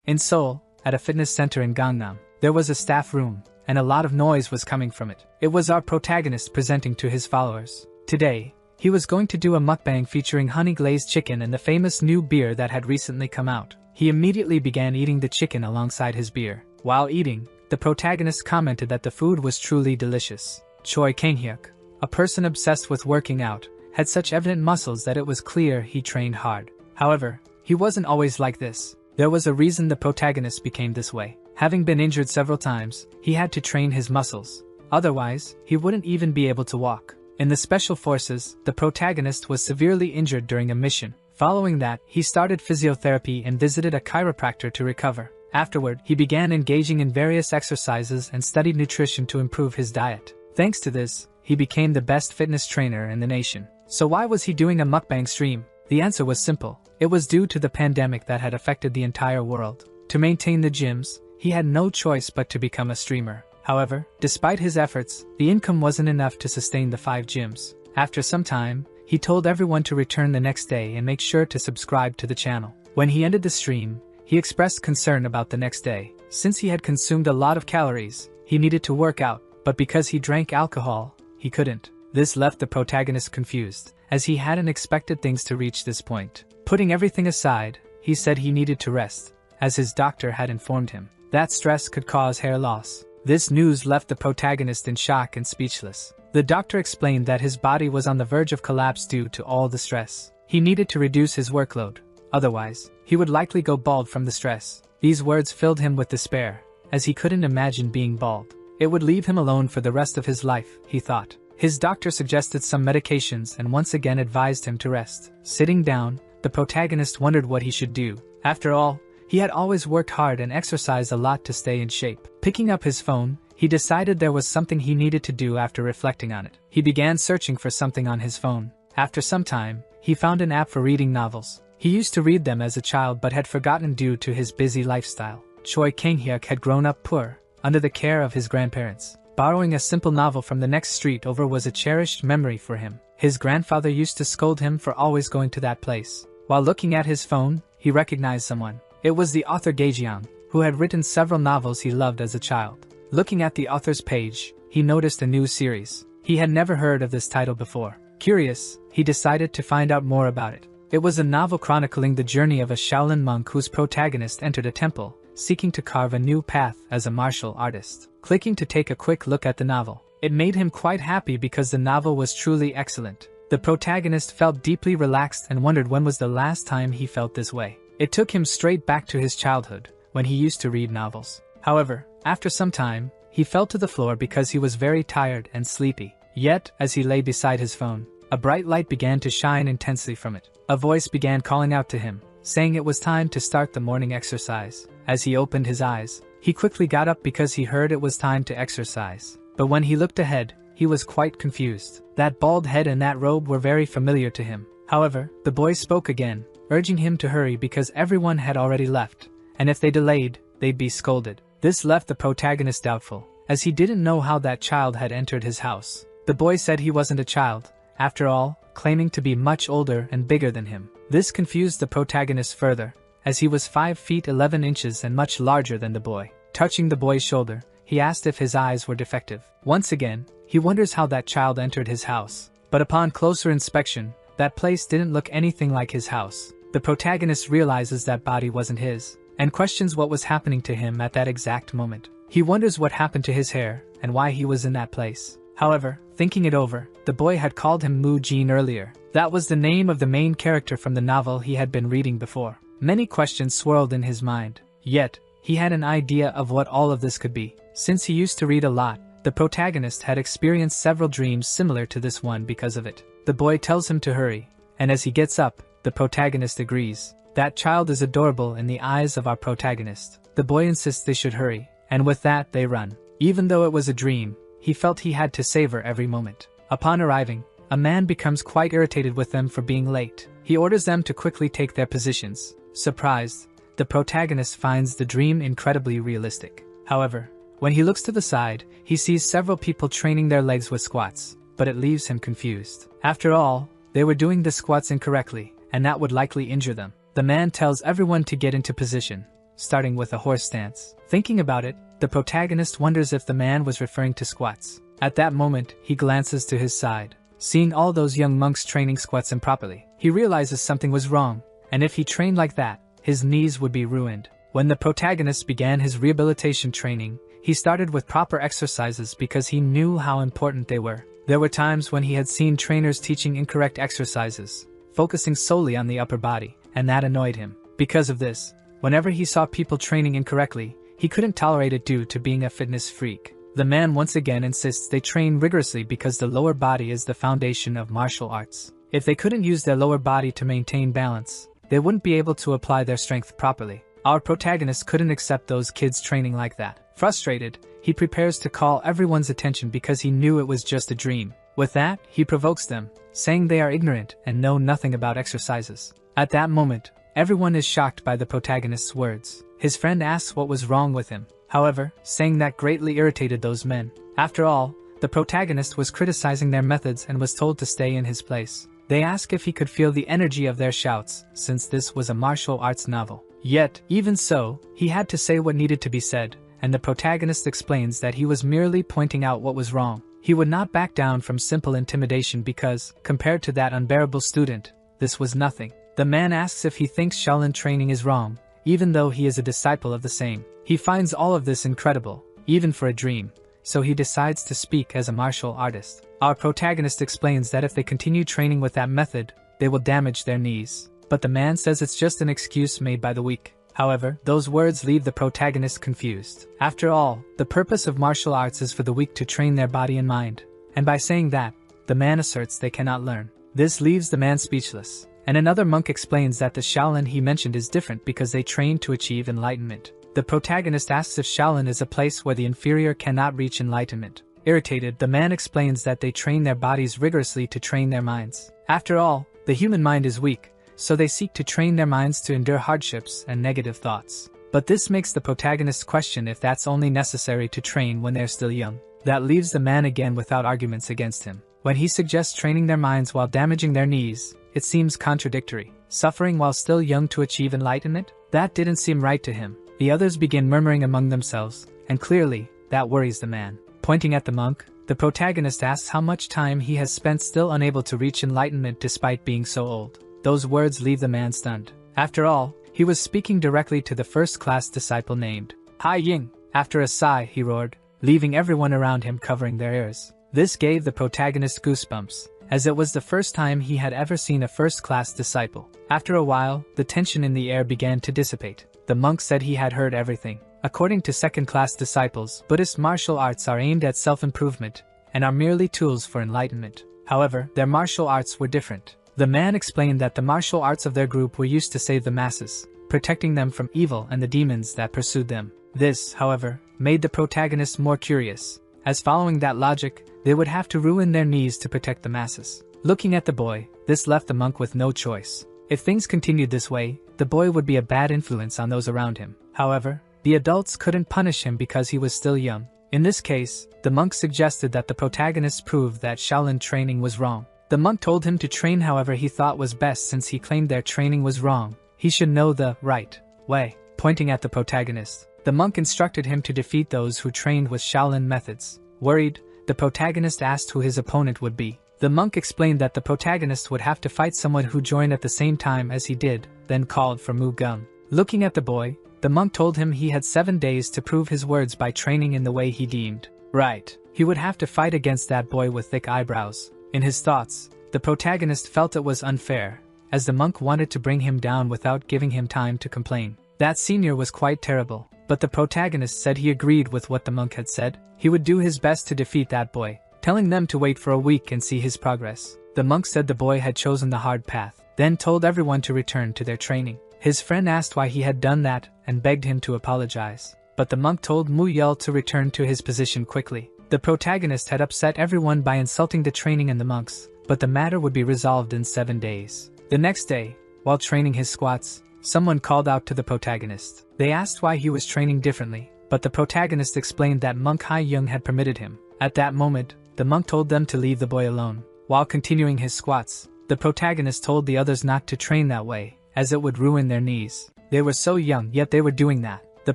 In Seoul, at a fitness center in Gangnam, there was a staff room, and a lot of noise was coming from it. It was our protagonist presenting to his followers. Today, he was going to do a mukbang featuring honey-glazed chicken and the famous new beer that had recently come out. He immediately began eating the chicken alongside his beer. While eating, the protagonist commented that the food was truly delicious. Choi Kang-hyuk, a person obsessed with working out, had such evident muscles that it was clear he trained hard. However, he wasn't always like this. There was a reason the protagonist became this way. Having been injured several times, he had to train his muscles. Otherwise, he wouldn't even be able to walk. In the Special Forces, the protagonist was severely injured during a mission. Following that, he started physiotherapy and visited a chiropractor to recover. Afterward, he began engaging in various exercises and studied nutrition to improve his diet. Thanks to this, he became the best fitness trainer in the nation. So why was he doing a mukbang stream? The answer was simple. It was due to the pandemic that had affected the entire world. To maintain the gyms, he had no choice but to become a streamer. However, despite his efforts, the income wasn't enough to sustain the 5 gyms. After some time, he told everyone to return the next day and make sure to subscribe to the channel. When he ended the stream, he expressed concern about the next day. Since he had consumed a lot of calories, he needed to work out, but because he drank alcohol, he couldn't. This left the protagonist confused, as he hadn't expected things to reach this point. Putting everything aside, he said he needed to rest, as his doctor had informed him that stress could cause hair loss. This news left the protagonist in shock and speechless. The doctor explained that his body was on the verge of collapse due to all the stress. He needed to reduce his workload, otherwise, he would likely go bald from the stress. These words filled him with despair, as he couldn't imagine being bald. It would leave him alone for the rest of his life, he thought. His doctor suggested some medications and once again advised him to rest. Sitting down, the protagonist wondered what he should do. After all, he had always worked hard and exercised a lot to stay in shape. Picking up his phone, he decided there was something he needed to do after reflecting on it. He began searching for something on his phone. After some time, he found an app for reading novels. He used to read them as a child but had forgotten due to his busy lifestyle. Choi Kang-hyuk had grown up poor, under the care of his grandparents. Borrowing a simple novel from the next street over was a cherished memory for him. His grandfather used to scold him for always going to that place. While looking at his phone, he recognized someone. It was the author Gaejeong, who had written several novels he loved as a child. Looking at the author's page, he noticed a new series. He had never heard of this title before. Curious, he decided to find out more about it. It was a novel chronicling the journey of a Shaolin monk whose protagonist entered a temple, seeking to carve a new path as a martial artist. Clicking to take a quick look at the novel, it made him quite happy because the novel was truly excellent. The protagonist felt deeply relaxed and wondered when was the last time he felt this way. It took him straight back to his childhood, when he used to read novels. However, after some time, he fell to the floor because he was very tired and sleepy. Yet, as he lay beside his phone, a bright light began to shine intensely from it. A voice began calling out to him, saying it was time to start the morning exercise. As he opened his eyes, he quickly got up because he heard it was time to exercise. But when he looked ahead, he was quite confused. That bald head and that robe were very familiar to him. However, the boy spoke again, urging him to hurry because everyone had already left, and if they delayed, they'd be scolded. This left the protagonist doubtful, as he didn't know how that child had entered his house. The boy said he wasn't a child, after all, claiming to be much older and bigger than him. This confused the protagonist further, as he was 5 feet 11 inches and much larger than the boy. Touching the boy's shoulder, he asked if his eyes were defective. Once again, he wonders how that child entered his house. But upon closer inspection, that place didn't look anything like his house. The protagonist realizes that body wasn't his, and questions what was happening to him at that exact moment. He wonders what happened to his hair, and why he was in that place. However, thinking it over, the boy had called him Mu Jin earlier. That was the name of the main character from the novel he had been reading before. Many questions swirled in his mind, yet, he had an idea of what all of this could be. Since he used to read a lot, the protagonist had experienced several dreams similar to this one because of it. The boy tells him to hurry, and as he gets up, the protagonist agrees. That child is adorable in the eyes of our protagonist. The boy insists they should hurry, and with that they run. Even though it was a dream, he felt he had to savor every moment. Upon arriving, a man becomes quite irritated with them for being late. He orders them to quickly take their positions. Surprised, the protagonist finds the dream incredibly realistic. However, when he looks to the side, he sees several people training their legs with squats, but it leaves him confused. After all, they were doing the squats incorrectly, and that would likely injure them. The man tells everyone to get into position, starting with a horse stance. Thinking about it, the protagonist wonders if the man was referring to squats. At that moment, he glances to his side. Seeing all those young monks training squats improperly, he realizes something was wrong, and if he trained like that, his knees would be ruined. When the protagonist began his rehabilitation training, he started with proper exercises because he knew how important they were. There were times when he had seen trainers teaching incorrect exercises, focusing solely on the upper body, and that annoyed him. Because of this, whenever he saw people training incorrectly, he couldn't tolerate it due to being a fitness freak. The man once again insists they train rigorously because the lower body is the foundation of martial arts. If they couldn't use their lower body to maintain balance, they wouldn't be able to apply their strength properly. Our protagonist couldn't accept those kids training like that. Frustrated, he prepares to call everyone's attention because he knew it was just a dream. With that, he provokes them, saying they are ignorant and know nothing about exercises. At that moment, everyone is shocked by the protagonist's words. His friend asks what was wrong with him, however, saying that greatly irritated those men. After all, the protagonist was criticizing their methods and was told to stay in his place. They ask if he could feel the energy of their shouts, since this was a martial arts novel. Yet, even so, he had to say what needed to be said, and the protagonist explains that he was merely pointing out what was wrong. He would not back down from simple intimidation because, compared to that unbearable student, this was nothing. The man asks if he thinks Shaolin training is wrong, even though he is a disciple of the same. He finds all of this incredible, even for a dream, so he decides to speak as a martial artist. Our protagonist explains that if they continue training with that method, they will damage their knees. But the man says it's just an excuse made by the weak. However, those words leave the protagonist confused. After all, the purpose of martial arts is for the weak to train their body and mind. And by saying that, the man asserts they cannot learn. This leaves the man speechless. And another monk explains that the Shaolin he mentioned is different because they train to achieve enlightenment. The protagonist asks if Shaolin is a place where the inferior cannot reach enlightenment. Irritated, the man explains that they train their bodies rigorously to train their minds. After all, the human mind is weak, so they seek to train their minds to endure hardships and negative thoughts. But this makes the protagonist question if that's only necessary to train when they're still young. That leaves the man again without arguments against him. When he suggests training their minds while damaging their knees, it seems contradictory. Suffering while still young to achieve enlightenment? That didn't seem right to him. The others begin murmuring among themselves, and clearly, that worries the man. Pointing at the monk, the protagonist asks how much time he has spent still unable to reach enlightenment despite being so old. Those words leave the man stunned. After all, he was speaking directly to the first-class disciple named Hai Ying. After a sigh, he roared, leaving everyone around him covering their ears. This gave the protagonist goosebumps, as it was the first time he had ever seen a first-class disciple. After a while, the tension in the air began to dissipate. The monk said he had heard everything. According to second-class disciples, Buddhist martial arts are aimed at self-improvement and are merely tools for enlightenment. However, their martial arts were different. The man explained that the martial arts of their group were used to save the masses, protecting them from evil and the demons that pursued them. This, however, made the protagonist more curious, as following that logic, they would have to ruin their knees to protect the masses. Looking at the boy, this left the monk with no choice. If things continued this way, the boy would be a bad influence on those around him. However, the adults couldn't punish him because he was still young. In this case, the monk suggested that the protagonist prove that Shaolin training was wrong. The monk told him to train however he thought was best since he claimed their training was wrong. He should know the right way. Pointing at the protagonist, the monk instructed him to defeat those who trained with Shaolin methods. Worried, the protagonist asked who his opponent would be. The monk explained that the protagonist would have to fight someone who joined at the same time as he did, then called for Mu Gung. Looking at the boy, the monk told him he had 7 days to prove his words by training in the way he deemed right. He would have to fight against that boy with thick eyebrows. In his thoughts, the protagonist felt it was unfair, as the monk wanted to bring him down without giving him time to complain. That senior was quite terrible, but the protagonist said he agreed with what the monk had said. He would do his best to defeat that boy, telling them to wait for a week and see his progress. The monk said the boy had chosen the hard path, then told everyone to return to their training. His friend asked why he had done that and begged him to apologize, but the monk told Mu Yel to return to his position quickly. The protagonist had upset everyone by insulting the training and the monks, but the matter would be resolved in 7 days. The next day, while training his squats, someone called out to the protagonist. They asked why he was training differently, but the protagonist explained that monk Hai Yung had permitted him. At that moment, the monk told them to leave the boy alone. While continuing his squats, the protagonist told the others not to train that way, as it would ruin their knees. They were so young, yet they were doing that. The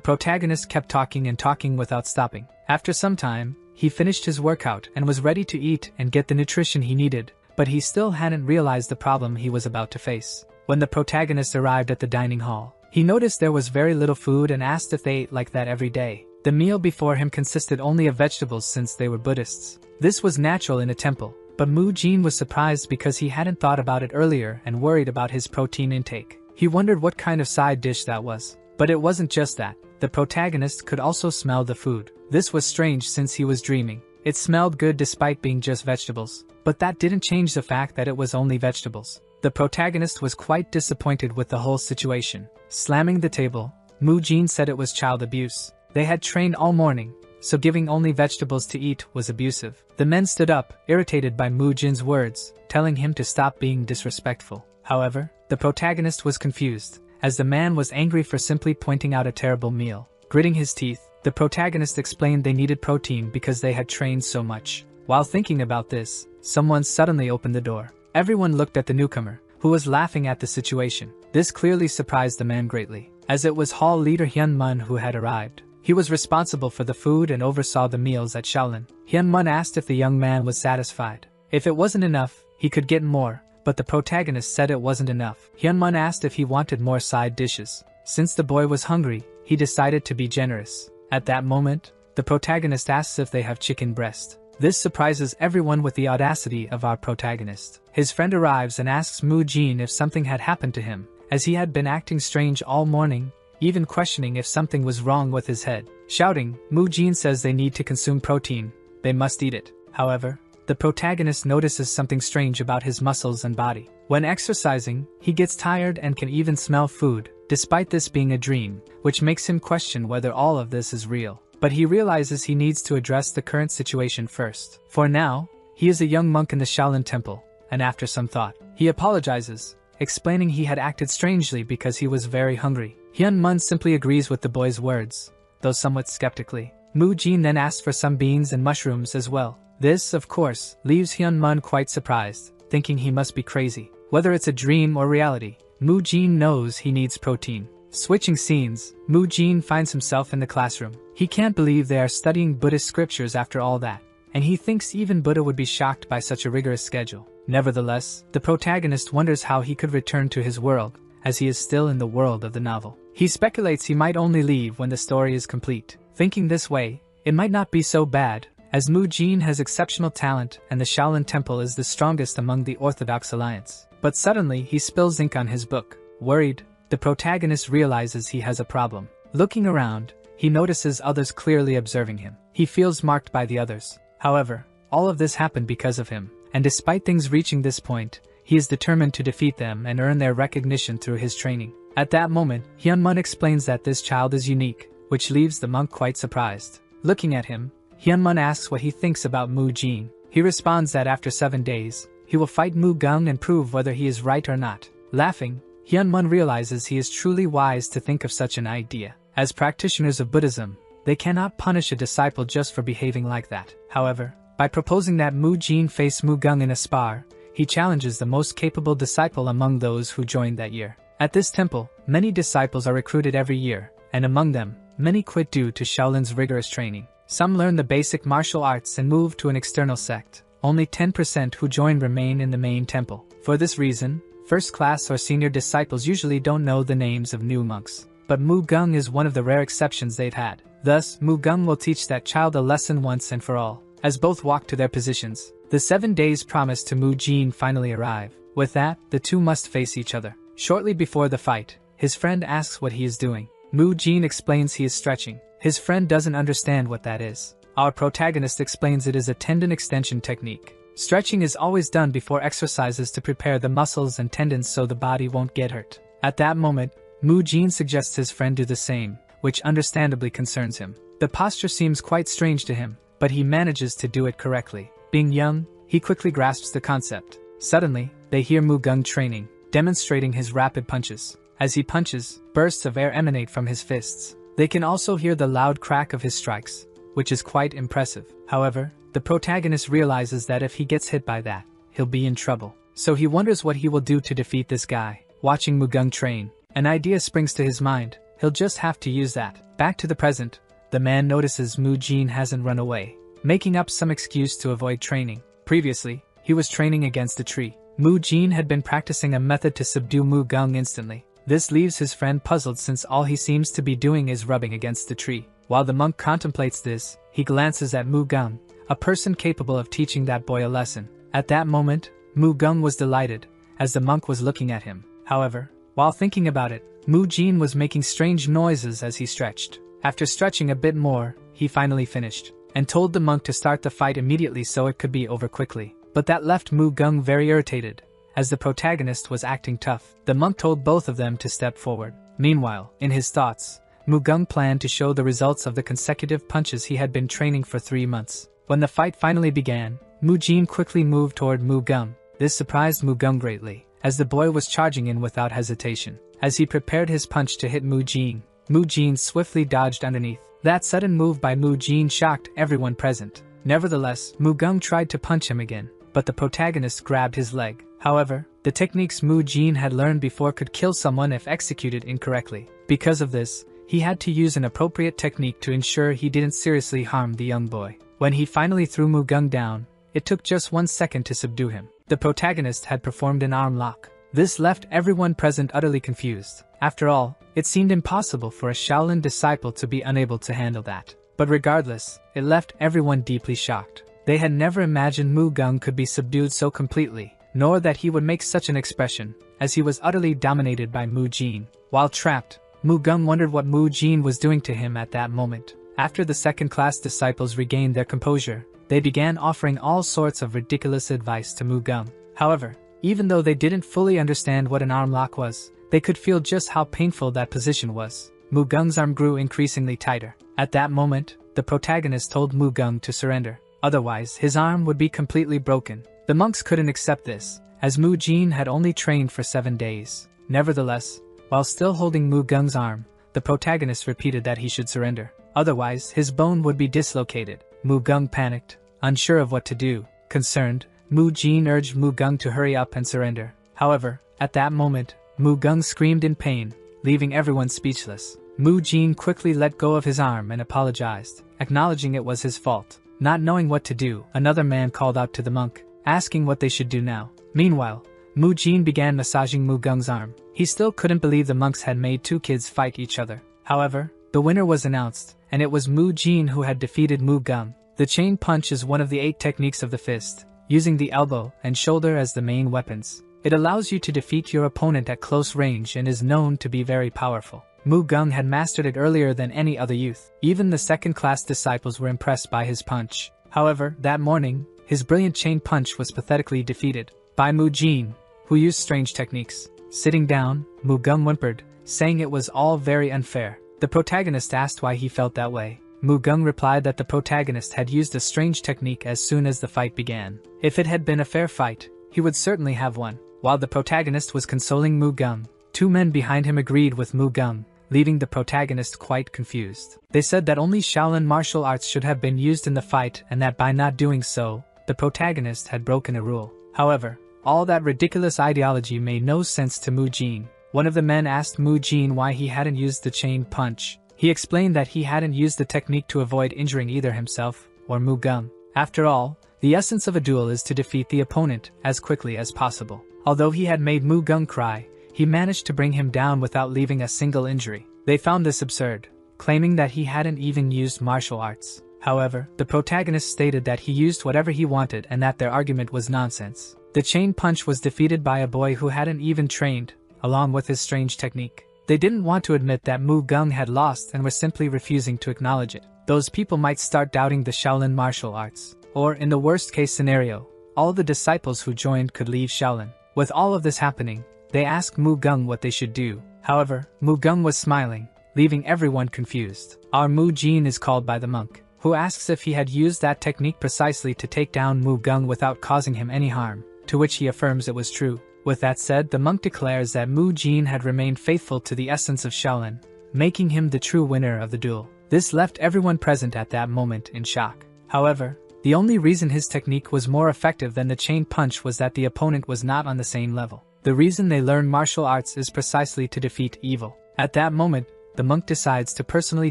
protagonist kept talking and talking without stopping. After some time, he finished his workout and was ready to eat and get the nutrition he needed, but he still hadn't realized the problem he was about to face. When the protagonist arrived at the dining hall, he noticed there was very little food and asked if they ate like that every day. The meal before him consisted only of vegetables since they were Buddhists. This was natural in a temple, but Mu Jin was surprised because he hadn't thought about it earlier and worried about his protein intake. He wondered what kind of side dish that was. But it wasn't just that. The protagonist could also smell the food. This was strange since he was dreaming. It smelled good despite being just vegetables. But that didn't change the fact that it was only vegetables. The protagonist was quite disappointed with the whole situation. Slamming the table, Mu Jin said it was child abuse. They had trained all morning, so giving only vegetables to eat was abusive. The men stood up, irritated by Mu Jin's words, telling him to stop being disrespectful. However, the protagonist was confused, as the man was angry for simply pointing out a terrible meal. Gritting his teeth, the protagonist explained they needed protein because they had trained so much. While thinking about this, someone suddenly opened the door. Everyone looked at the newcomer, who was laughing at the situation. This clearly surprised the man greatly, as it was hall leader Hyun Mun who had arrived. He was responsible for the food and oversaw the meals at Shaolin. Hyun Mun asked if the young man was satisfied. If it wasn't enough, he could get more, but the protagonist said it wasn't enough. Hyun Mun asked if he wanted more side dishes. Since the boy was hungry, he decided to be generous. At that moment, the protagonist asks if they have chicken breast. This surprises everyone with the audacity of our protagonist. His friend arrives and asks Mu Jin if something had happened to him, as he had been acting strange all morning, even questioning if something was wrong with his head. Shouting, Mu Jin says they need to consume protein, they must eat it. However, the protagonist notices something strange about his muscles and body. When exercising, he gets tired and can even smell food, despite this being a dream, which makes him question whether all of this is real. But he realizes he needs to address the current situation first. For now, he is a young monk in the Shaolin Temple, and after some thought, he apologizes, explaining he had acted strangely because he was very hungry. Hyun Mun simply agrees with the boy's words, though somewhat skeptically. Mu Jin then asks for some beans and mushrooms as well. This, of course, leaves Hyun Mun quite surprised, thinking he must be crazy. Whether it's a dream or reality, Mu Jin knows he needs protein. Switching scenes, Mu Jin finds himself in the classroom. He can't believe they are studying Buddhist scriptures after all that, and he thinks even Buddha would be shocked by such a rigorous schedule. Nevertheless, the protagonist wonders how he could return to his world, as he is still in the world of the novel. He speculates he might only leave when the story is complete. Thinking this way, it might not be so bad, as Mu Jin has exceptional talent and the Shaolin Temple is the strongest among the Orthodox Alliance. But suddenly he spills ink on his book. Worried, the protagonist realizes he has a problem. Looking around, he notices others clearly observing him. He feels marked by the others. However, all of this happened because of him, and despite things reaching this point, he is determined to defeat them and earn their recognition through his training. At that moment, Hyun Mun explains that this child is unique, which leaves the monk quite surprised. Looking at him, Hyun Mun asks what he thinks about Mu Jin. He responds that after 7 days, he will fight Mu Gung and prove whether he is right or not. Laughing, Hyun Mun realizes he is truly wise to think of such an idea. As practitioners of Buddhism, they cannot punish a disciple just for behaving like that. However, by proposing that Mu Jin face Mu Gung in a spar, he challenges the most capable disciple among those who joined that year. At this temple, many disciples are recruited every year, and among them, many quit due to Shaolin's rigorous training. Some learn the basic martial arts and move to an external sect. Only 10% who join remain in the main temple. For this reason, first class or senior disciples usually don't know the names of new monks. But Mu Gung is one of the rare exceptions they've had. Thus, Mu Gung will teach that child a lesson once and for all. As both walk to their positions, the 7 days promised to Mu Jin finally arrive. With that, the two must face each other. Shortly before the fight, his friend asks what he is doing. Mu Jin explains he is stretching. His friend doesn't understand what that is. Our protagonist explains it is a tendon extension technique. Stretching is always done before exercises to prepare the muscles and tendons so the body won't get hurt. At that moment, Mu Jin suggests his friend do the same, which understandably concerns him. The posture seems quite strange to him, but he manages to do it correctly. Being young, he quickly grasps the concept. Suddenly, they hear Mu Gung training, demonstrating his rapid punches. As he punches, bursts of air emanate from his fists. They can also hear the loud crack of his strikes, which is quite impressive. However, the protagonist realizes that if he gets hit by that, he'll be in trouble. So he wonders what he will do to defeat this guy. Watching Mu Gung train, An idea springs to his mind, he'll just have to use that. Back to the present, the man notices Mu Jin hasn't run away, making up some excuse to avoid training. Previously, he was training against a tree. Mu Jin had been practicing a method to subdue Mu Gung instantly. This leaves his friend puzzled since all he seems to be doing is rubbing against the tree. While the monk contemplates this, he glances at Mu Gung, a person capable of teaching that boy a lesson. At that moment, Mu Gung was delighted, as the monk was looking at him. However, while thinking about it, Mu Jin was making strange noises as he stretched. After stretching a bit more, he finally finished, and told the monk to start the fight immediately so it could be over quickly. But that left Mu Gung very irritated, as the protagonist was acting tough. The monk told both of them to step forward. Meanwhile, in his thoughts, Mu Gung planned to show the results of the consecutive punches he had been training for 3 months. When the fight finally began, Mu Jin quickly moved toward Mu Gung. This surprised Mu Gung greatly, as the boy was charging in without hesitation. As he prepared his punch to hit Mu Jin swiftly dodged underneath. That sudden move by Mu Jin shocked everyone present. Nevertheless, Mu Gung tried to punch him again, but the protagonist grabbed his leg. However, the techniques Mu Jin had learned before could kill someone if executed incorrectly. Because of this, he had to use an appropriate technique to ensure he didn't seriously harm the young boy. When he finally threw Mu Gung down, it took just 1 second to subdue him. The protagonist had performed an arm lock. This left everyone present utterly confused. After all, it seemed impossible for a Shaolin disciple to be unable to handle that. But regardless, it left everyone deeply shocked. They had never imagined Mu Gung could be subdued so completely, nor that he would make such an expression, as he was utterly dominated by Mu Jin. While trapped, Mu Gung wondered what Mu Jin was doing to him at that moment. After the second-class disciples regained their composure, they began offering all sorts of ridiculous advice to Mu Gung. However, even though they didn't fully understand what an arm lock was, they could feel just how painful that position was. Mu Gung's arm grew increasingly tighter. At that moment, the protagonist told Mu Gung to surrender. Otherwise, his arm would be completely broken. The monks couldn't accept this, as Mu Jin had only trained for 7 days. Nevertheless, while still holding Mu Gung's arm, the protagonist repeated that he should surrender. Otherwise, his bone would be dislocated. Mu Gung panicked, unsure of what to do. Concerned, Mu Jin urged Mu Gung to hurry up and surrender. However, at that moment, Mu Gung screamed in pain, leaving everyone speechless. Mu Jin quickly let go of his arm and apologized, acknowledging it was his fault. Not knowing what to do, another man called out to the monk, asking what they should do now. Meanwhile, Mu Jin began massaging Mu Gung's arm. He still couldn't believe the monks had made 2 kids fight each other. However, the winner was announced, and it was Mu Jin who had defeated Mu Gung. The chain punch is one of the 8 techniques of the fist, using the elbow and shoulder as the main weapons. It allows you to defeat your opponent at close range and is known to be very powerful. Mu Gung had mastered it earlier than any other youth. Even the second-class disciples were impressed by his punch. However, that morning, his brilliant chain punch was pathetically defeated by Mu Jin, who used strange techniques. Sitting down, Mu Gung whimpered, saying it was all very unfair. The protagonist asked why he felt that way. Mu Gung replied that the protagonist had used a strange technique as soon as the fight began. If it had been a fair fight, he would certainly have won. While the protagonist was consoling Mu Gung, 2 men behind him agreed with Mu Gung, leaving the protagonist quite confused. They said that only Shaolin martial arts should have been used in the fight and that by not doing so, the protagonist had broken a rule. However, all that ridiculous ideology made no sense to Mu Jin. One of the men asked Mu Jin why he hadn't used the chain punch. He explained that he hadn't used the technique to avoid injuring either himself or Mu Gung. After all, the essence of a duel is to defeat the opponent as quickly as possible. Although he had made Mu Gung cry, he managed to bring him down without leaving a single injury. They found this absurd, claiming that he hadn't even used martial arts. However, the protagonist stated that he used whatever he wanted and that their argument was nonsense. The chain punch was defeated by a boy who hadn't even trained, along with his strange technique. They didn't want to admit that Mu Gung had lost and were simply refusing to acknowledge it. Those people might start doubting the Shaolin martial arts. Or, in the worst-case scenario, all the disciples who joined could leave Shaolin. With all of this happening, they asked Mu Gung what they should do. However, Mu Gung was smiling, leaving everyone confused. Our Mu Jin is called by the monk, who asks if he had used that technique precisely to take down Mu Gung without causing him any harm, to which he affirms it was true. With that said, the monk declares that Mu Jin had remained faithful to the essence of Shaolin, making him the true winner of the duel. This left everyone present at that moment in shock. However, the only reason his technique was more effective than the chain punch was that the opponent was not on the same level. The reason they learn martial arts is precisely to defeat evil. At that moment, the monk decides to personally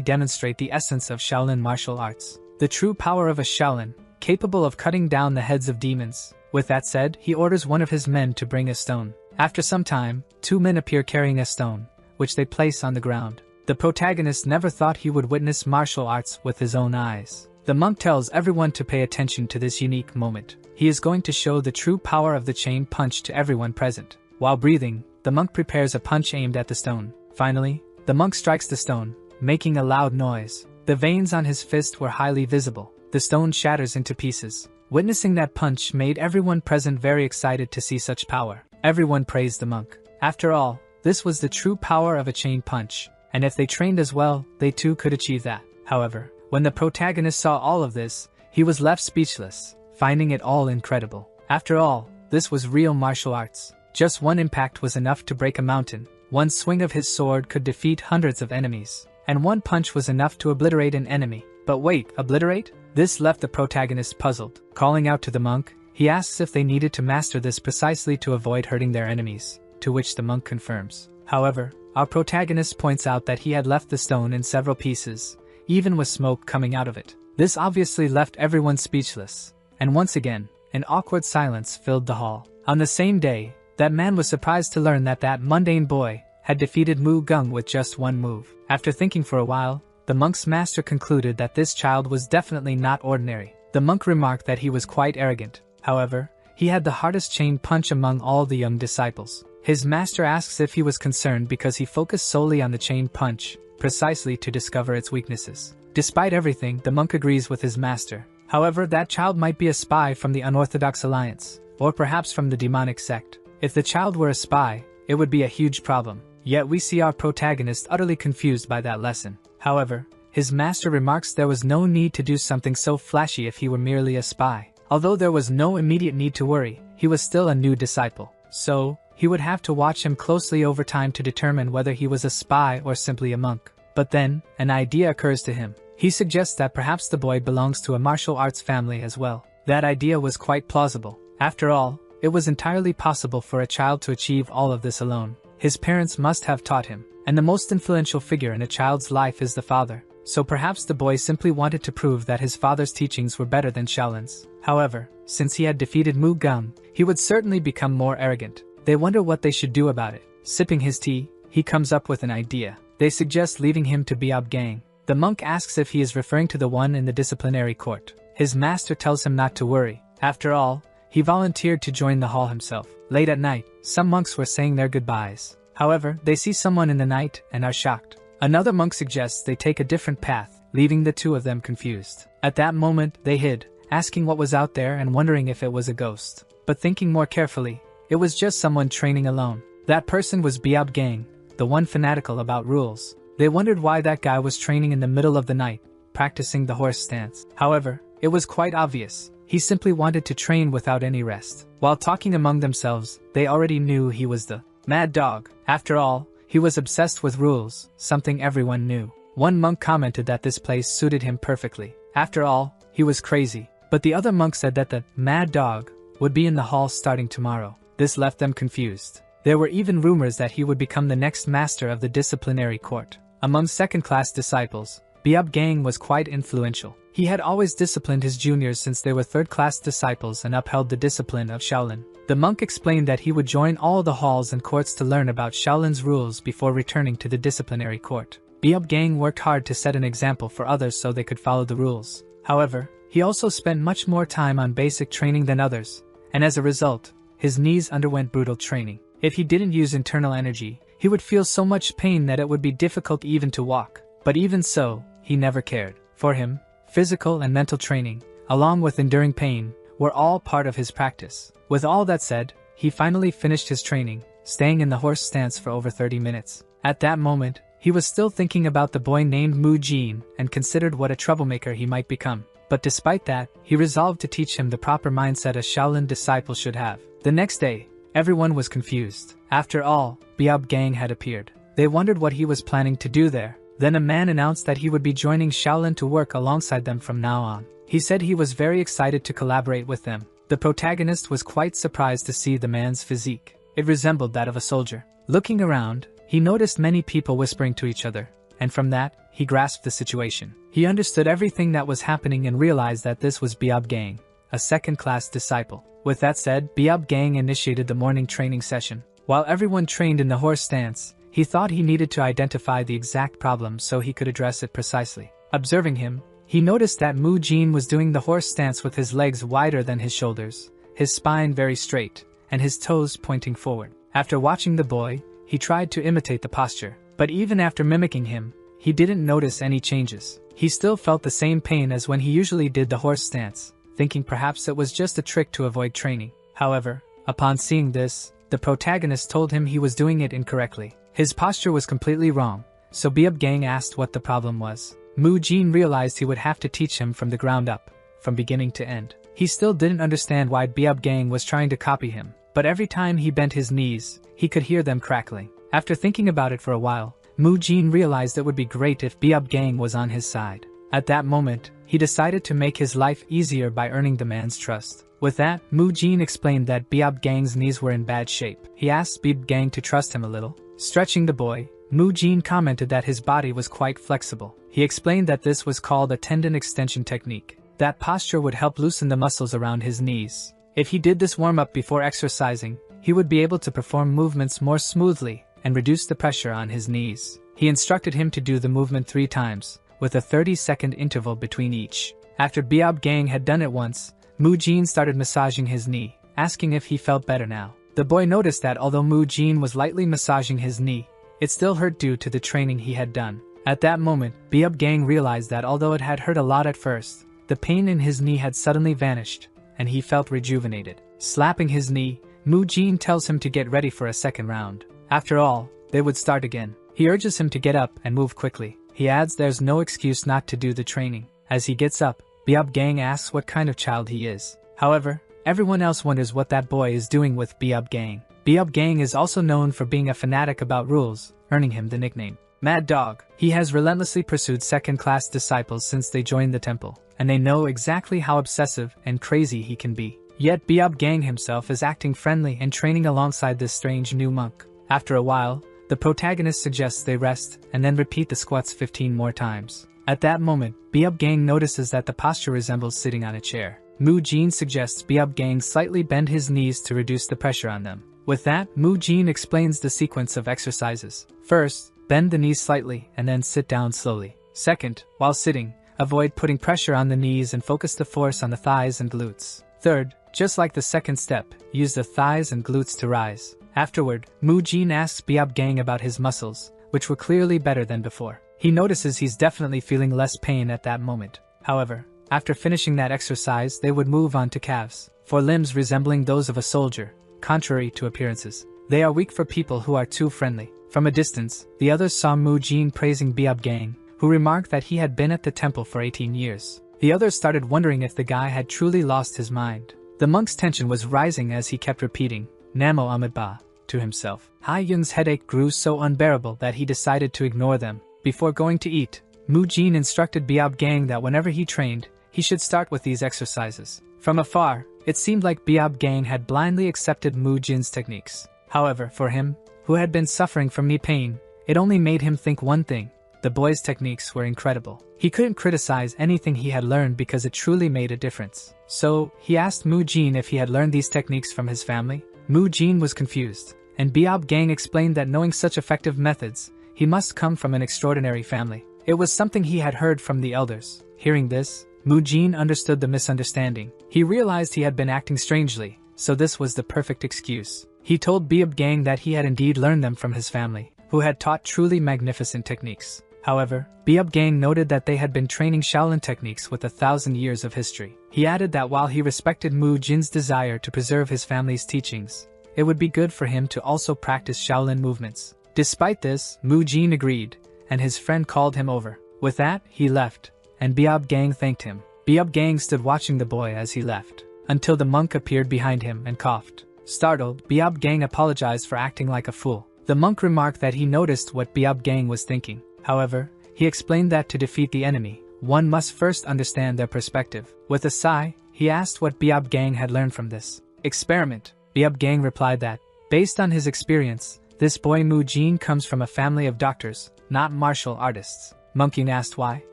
demonstrate the essence of Shaolin martial arts. The true power of a Shaolin, capable of cutting down the heads of demons. With that said, he orders one of his men to bring a stone. After some time, 2 men appear carrying a stone, which they place on the ground. The protagonist never thought he would witness martial arts with his own eyes. The monk tells everyone to pay attention to this unique moment. He is going to show the true power of the chain punch to everyone present. While breathing, the monk prepares a punch aimed at the stone. Finally, the monk strikes the stone, making a loud noise. The veins on his fist were highly visible. The stone shatters into pieces. Witnessing that punch made everyone present very excited to see such power. Everyone praised the monk. After all, this was the true power of a chain punch, and if they trained as well, they too could achieve that. However, when the protagonist saw all of this, he was left speechless, finding it all incredible. After all, this was real martial arts. Just one impact was enough to break a mountain. One swing of his sword could defeat hundreds of enemies, and one punch was enough to obliterate an enemy. But wait, obliterate? This left the protagonist puzzled. Calling out to the monk, he asks if they needed to master this precisely to avoid hurting their enemies, to which the monk confirms. However, our protagonist points out that he had left the stone in several pieces, even with smoke coming out of it. This obviously left everyone speechless, and once again, an awkward silence filled the hall. On the same day, that man was surprised to learn that that mundane boy had defeated Mu Gung with just one move. After thinking for a while, the monk's master concluded that this child was definitely not ordinary. The monk remarked that he was quite arrogant. However, he had the hardest chain punch among all the young disciples. His master asks if he was concerned because he focused solely on the chain punch, precisely to discover its weaknesses. Despite everything, the monk agrees with his master. However, that child might be a spy from the Unorthodox Alliance, or perhaps from the demonic sect. If the child were a spy, it would be a huge problem. Yet we see our protagonist utterly confused by that lesson. However, his master remarks there was no need to do something so flashy if he were merely a spy. Although there was no immediate need to worry, he was still a new disciple. So, he would have to watch him closely over time to determine whether he was a spy or simply a monk. But then, an idea occurs to him. He suggests that perhaps the boy belongs to a martial arts family as well. That idea was quite plausible. After all, it was entirely possible for a child to achieve all of this alone. His parents must have taught him, and the most influential figure in a child's life is the father. So perhaps the boy simply wanted to prove that his father's teachings were better than Shaolin's. However, since he had defeated Mu Gung, he would certainly become more arrogant. They wonder what they should do about it. Sipping his tea, he comes up with an idea. They suggest leaving him to Biab Gang. The monk asks if he is referring to the one in the disciplinary court. His master tells him not to worry. After all, he volunteered to join the hall himself. Late at night, some monks were saying their goodbyes. However, they see someone in the night and are shocked. Another monk suggests they take a different path, leaving the two of them confused. At that moment, they hid, asking what was out there and wondering if it was a ghost. But thinking more carefully, it was just someone training alone. That person was Biab Gang, the one fanatical about rules. They wondered why that guy was training in the middle of the night, practicing the horse stance. However, it was quite obvious. He simply wanted to train without any rest. While talking among themselves, they already knew he was the mad dog. After all, he was obsessed with rules, something everyone knew. One monk commented that this place suited him perfectly. After all, he was crazy. But the other monk said that the mad dog would be in the hall starting tomorrow. This left them confused. There were even rumors that he would become the next master of the disciplinary court. Among second-class disciples, Biab Gang was quite influential. He had always disciplined his juniors since they were third-class disciples and upheld the discipline of Shaolin. The monk explained that he would join all the halls and courts to learn about Shaolin's rules before returning to the disciplinary court. Biab Gang worked hard to set an example for others so they could follow the rules. However, he also spent much more time on basic training than others, and as a result, his knees underwent brutal training. If he didn't use internal energy, he would feel so much pain that it would be difficult even to walk. But even so, he never cared. For him, physical and mental training, along with enduring pain, were all part of his practice. With all that said, he finally finished his training, staying in the horse stance for over 30 minutes. At that moment, he was still thinking about the boy named Mu Jin and considered what a troublemaker he might become. But despite that, he resolved to teach him the proper mindset a Shaolin disciple should have. The next day, everyone was confused. After all, Biab Gang had appeared. They wondered what he was planning to do there. Then a man announced that he would be joining Shaolin to work alongside them from now on. He said he was very excited to collaborate with them. The protagonist was quite surprised to see the man's physique. It resembled that of a soldier. Looking around, he noticed many people whispering to each other, and from that, he grasped the situation. He understood everything that was happening and realized that this was Biob Gang, a second-class disciple. With that said, Biob Gang initiated the morning training session. While everyone trained in the horse stance, he thought he needed to identify the exact problem so he could address it precisely. Observing him, he noticed that Mu Jin was doing the horse stance with his legs wider than his shoulders, his spine very straight, and his toes pointing forward. After watching the boy, he tried to imitate the posture, but even after mimicking him, he didn't notice any changes. He still felt the same pain as when he usually did the horse stance, thinking perhaps it was just a trick to avoid training. However, upon seeing this, the protagonist told him he was doing it incorrectly. His posture was completely wrong, so Biob Gang asked what the problem was. Mu Jin realized he would have to teach him from the ground up, from beginning to end. He still didn't understand why Biob Gang was trying to copy him, but every time he bent his knees, he could hear them crackling. After thinking about it for a while, Mu Jin realized it would be great if Biob Gang was on his side. At that moment, he decided to make his life easier by earning the man's trust. With that, Mu Jin explained that Biob Gang's knees were in bad shape. He asked Biob Gang to trust him a little. Stretching the boy, Mu Jin commented that his body was quite flexible. He explained that this was called a tendon extension technique. That posture would help loosen the muscles around his knees. If he did this warm-up before exercising, he would be able to perform movements more smoothly and reduce the pressure on his knees. He instructed him to do the movement 3 times, with a 30-second interval between each. After Biob Gang had done it once, Mu Jin started massaging his knee, asking if he felt better now. The boy noticed that although Mu Jin was lightly massaging his knee, it still hurt due to the training he had done. At that moment, Biob Gang realized that although it had hurt a lot at first, the pain in his knee had suddenly vanished, and he felt rejuvenated. Slapping his knee, Mu Jin tells him to get ready for a second round. After all, they would start again. He urges him to get up and move quickly. He adds there's no excuse not to do the training. As he gets up, Biob Gang asks what kind of child he is. However, everyone else wonders what that boy is doing with Biob Gang. Biob Gang is also known for being a fanatic about rules, earning him the nickname Mad Dog. He has relentlessly pursued second-class disciples since they joined the temple, and they know exactly how obsessive and crazy he can be. Yet Biob Gang himself is acting friendly and training alongside this strange new monk. After a while, the protagonist suggests they rest and then repeat the squats 15 more times. At that moment, Biob Gang notices that the posture resembles sitting on a chair. Mu Jin suggests Biob Gang slightly bend his knees to reduce the pressure on them. With that, Mu Jin explains the sequence of exercises. First, bend the knees slightly and then sit down slowly. Second, while sitting, avoid putting pressure on the knees and focus the force on the thighs and glutes. Third, just like the second step, use the thighs and glutes to rise. Afterward, Mu Jin asks Biob Gang about his muscles, which were clearly better than before. He notices he's definitely feeling less pain at that moment. However, after finishing that exercise, they would move on to calves, for limbs resembling those of a soldier, contrary to appearances. They are weak for people who are too friendly. From a distance, the others saw Mu Jin praising Biob Gang, who remarked that he had been at the temple for 18 years. The others started wondering if the guy had truly lost his mind. The monk's tension was rising as he kept repeating, Namo Amidba, to himself. Hai Yun's headache grew so unbearable that he decided to ignore them. Before going to eat, Mu Jin instructed Biob Gang that whenever he trained, he should start with these exercises. From afar, it seemed like Biob Gang had blindly accepted Mu Jin's techniques. However, for him, who had been suffering from knee pain, it only made him think one thing. The boy's techniques were incredible. He couldn't criticize anything he had learned because it truly made a difference. So, he asked Mu Jin if he had learned these techniques from his family. Mu Jin was confused, and Biob Gang explained that knowing such effective methods, he must come from an extraordinary family. It was something he had heard from the elders. Hearing this, Mu Jin understood the misunderstanding. He realized he had been acting strangely, so this was the perfect excuse. He told Biob Gang that he had indeed learned them from his family, who had taught truly magnificent techniques. However, Biob Gang noted that they had been training Shaolin techniques with 1,000 years of history. He added that while he respected Mu Jin's desire to preserve his family's teachings, it would be good for him to also practice Shaolin movements. Despite this, Mu Jin agreed, and his friend called him over. With that, he left, and Biob Gang thanked him. Biob Gang stood watching the boy as he left, until the monk appeared behind him and coughed. Startled, Biob Gang apologized for acting like a fool. The monk remarked that he noticed what Biob Gang was thinking. However, he explained that to defeat the enemy, one must first understand their perspective. With a sigh, he asked what Biob Gang had learned from this experiment. Biob Gang replied that, Based on his experience, this boy Mu Jin comes from a family of doctors, not martial artists. Monk Yun asked why.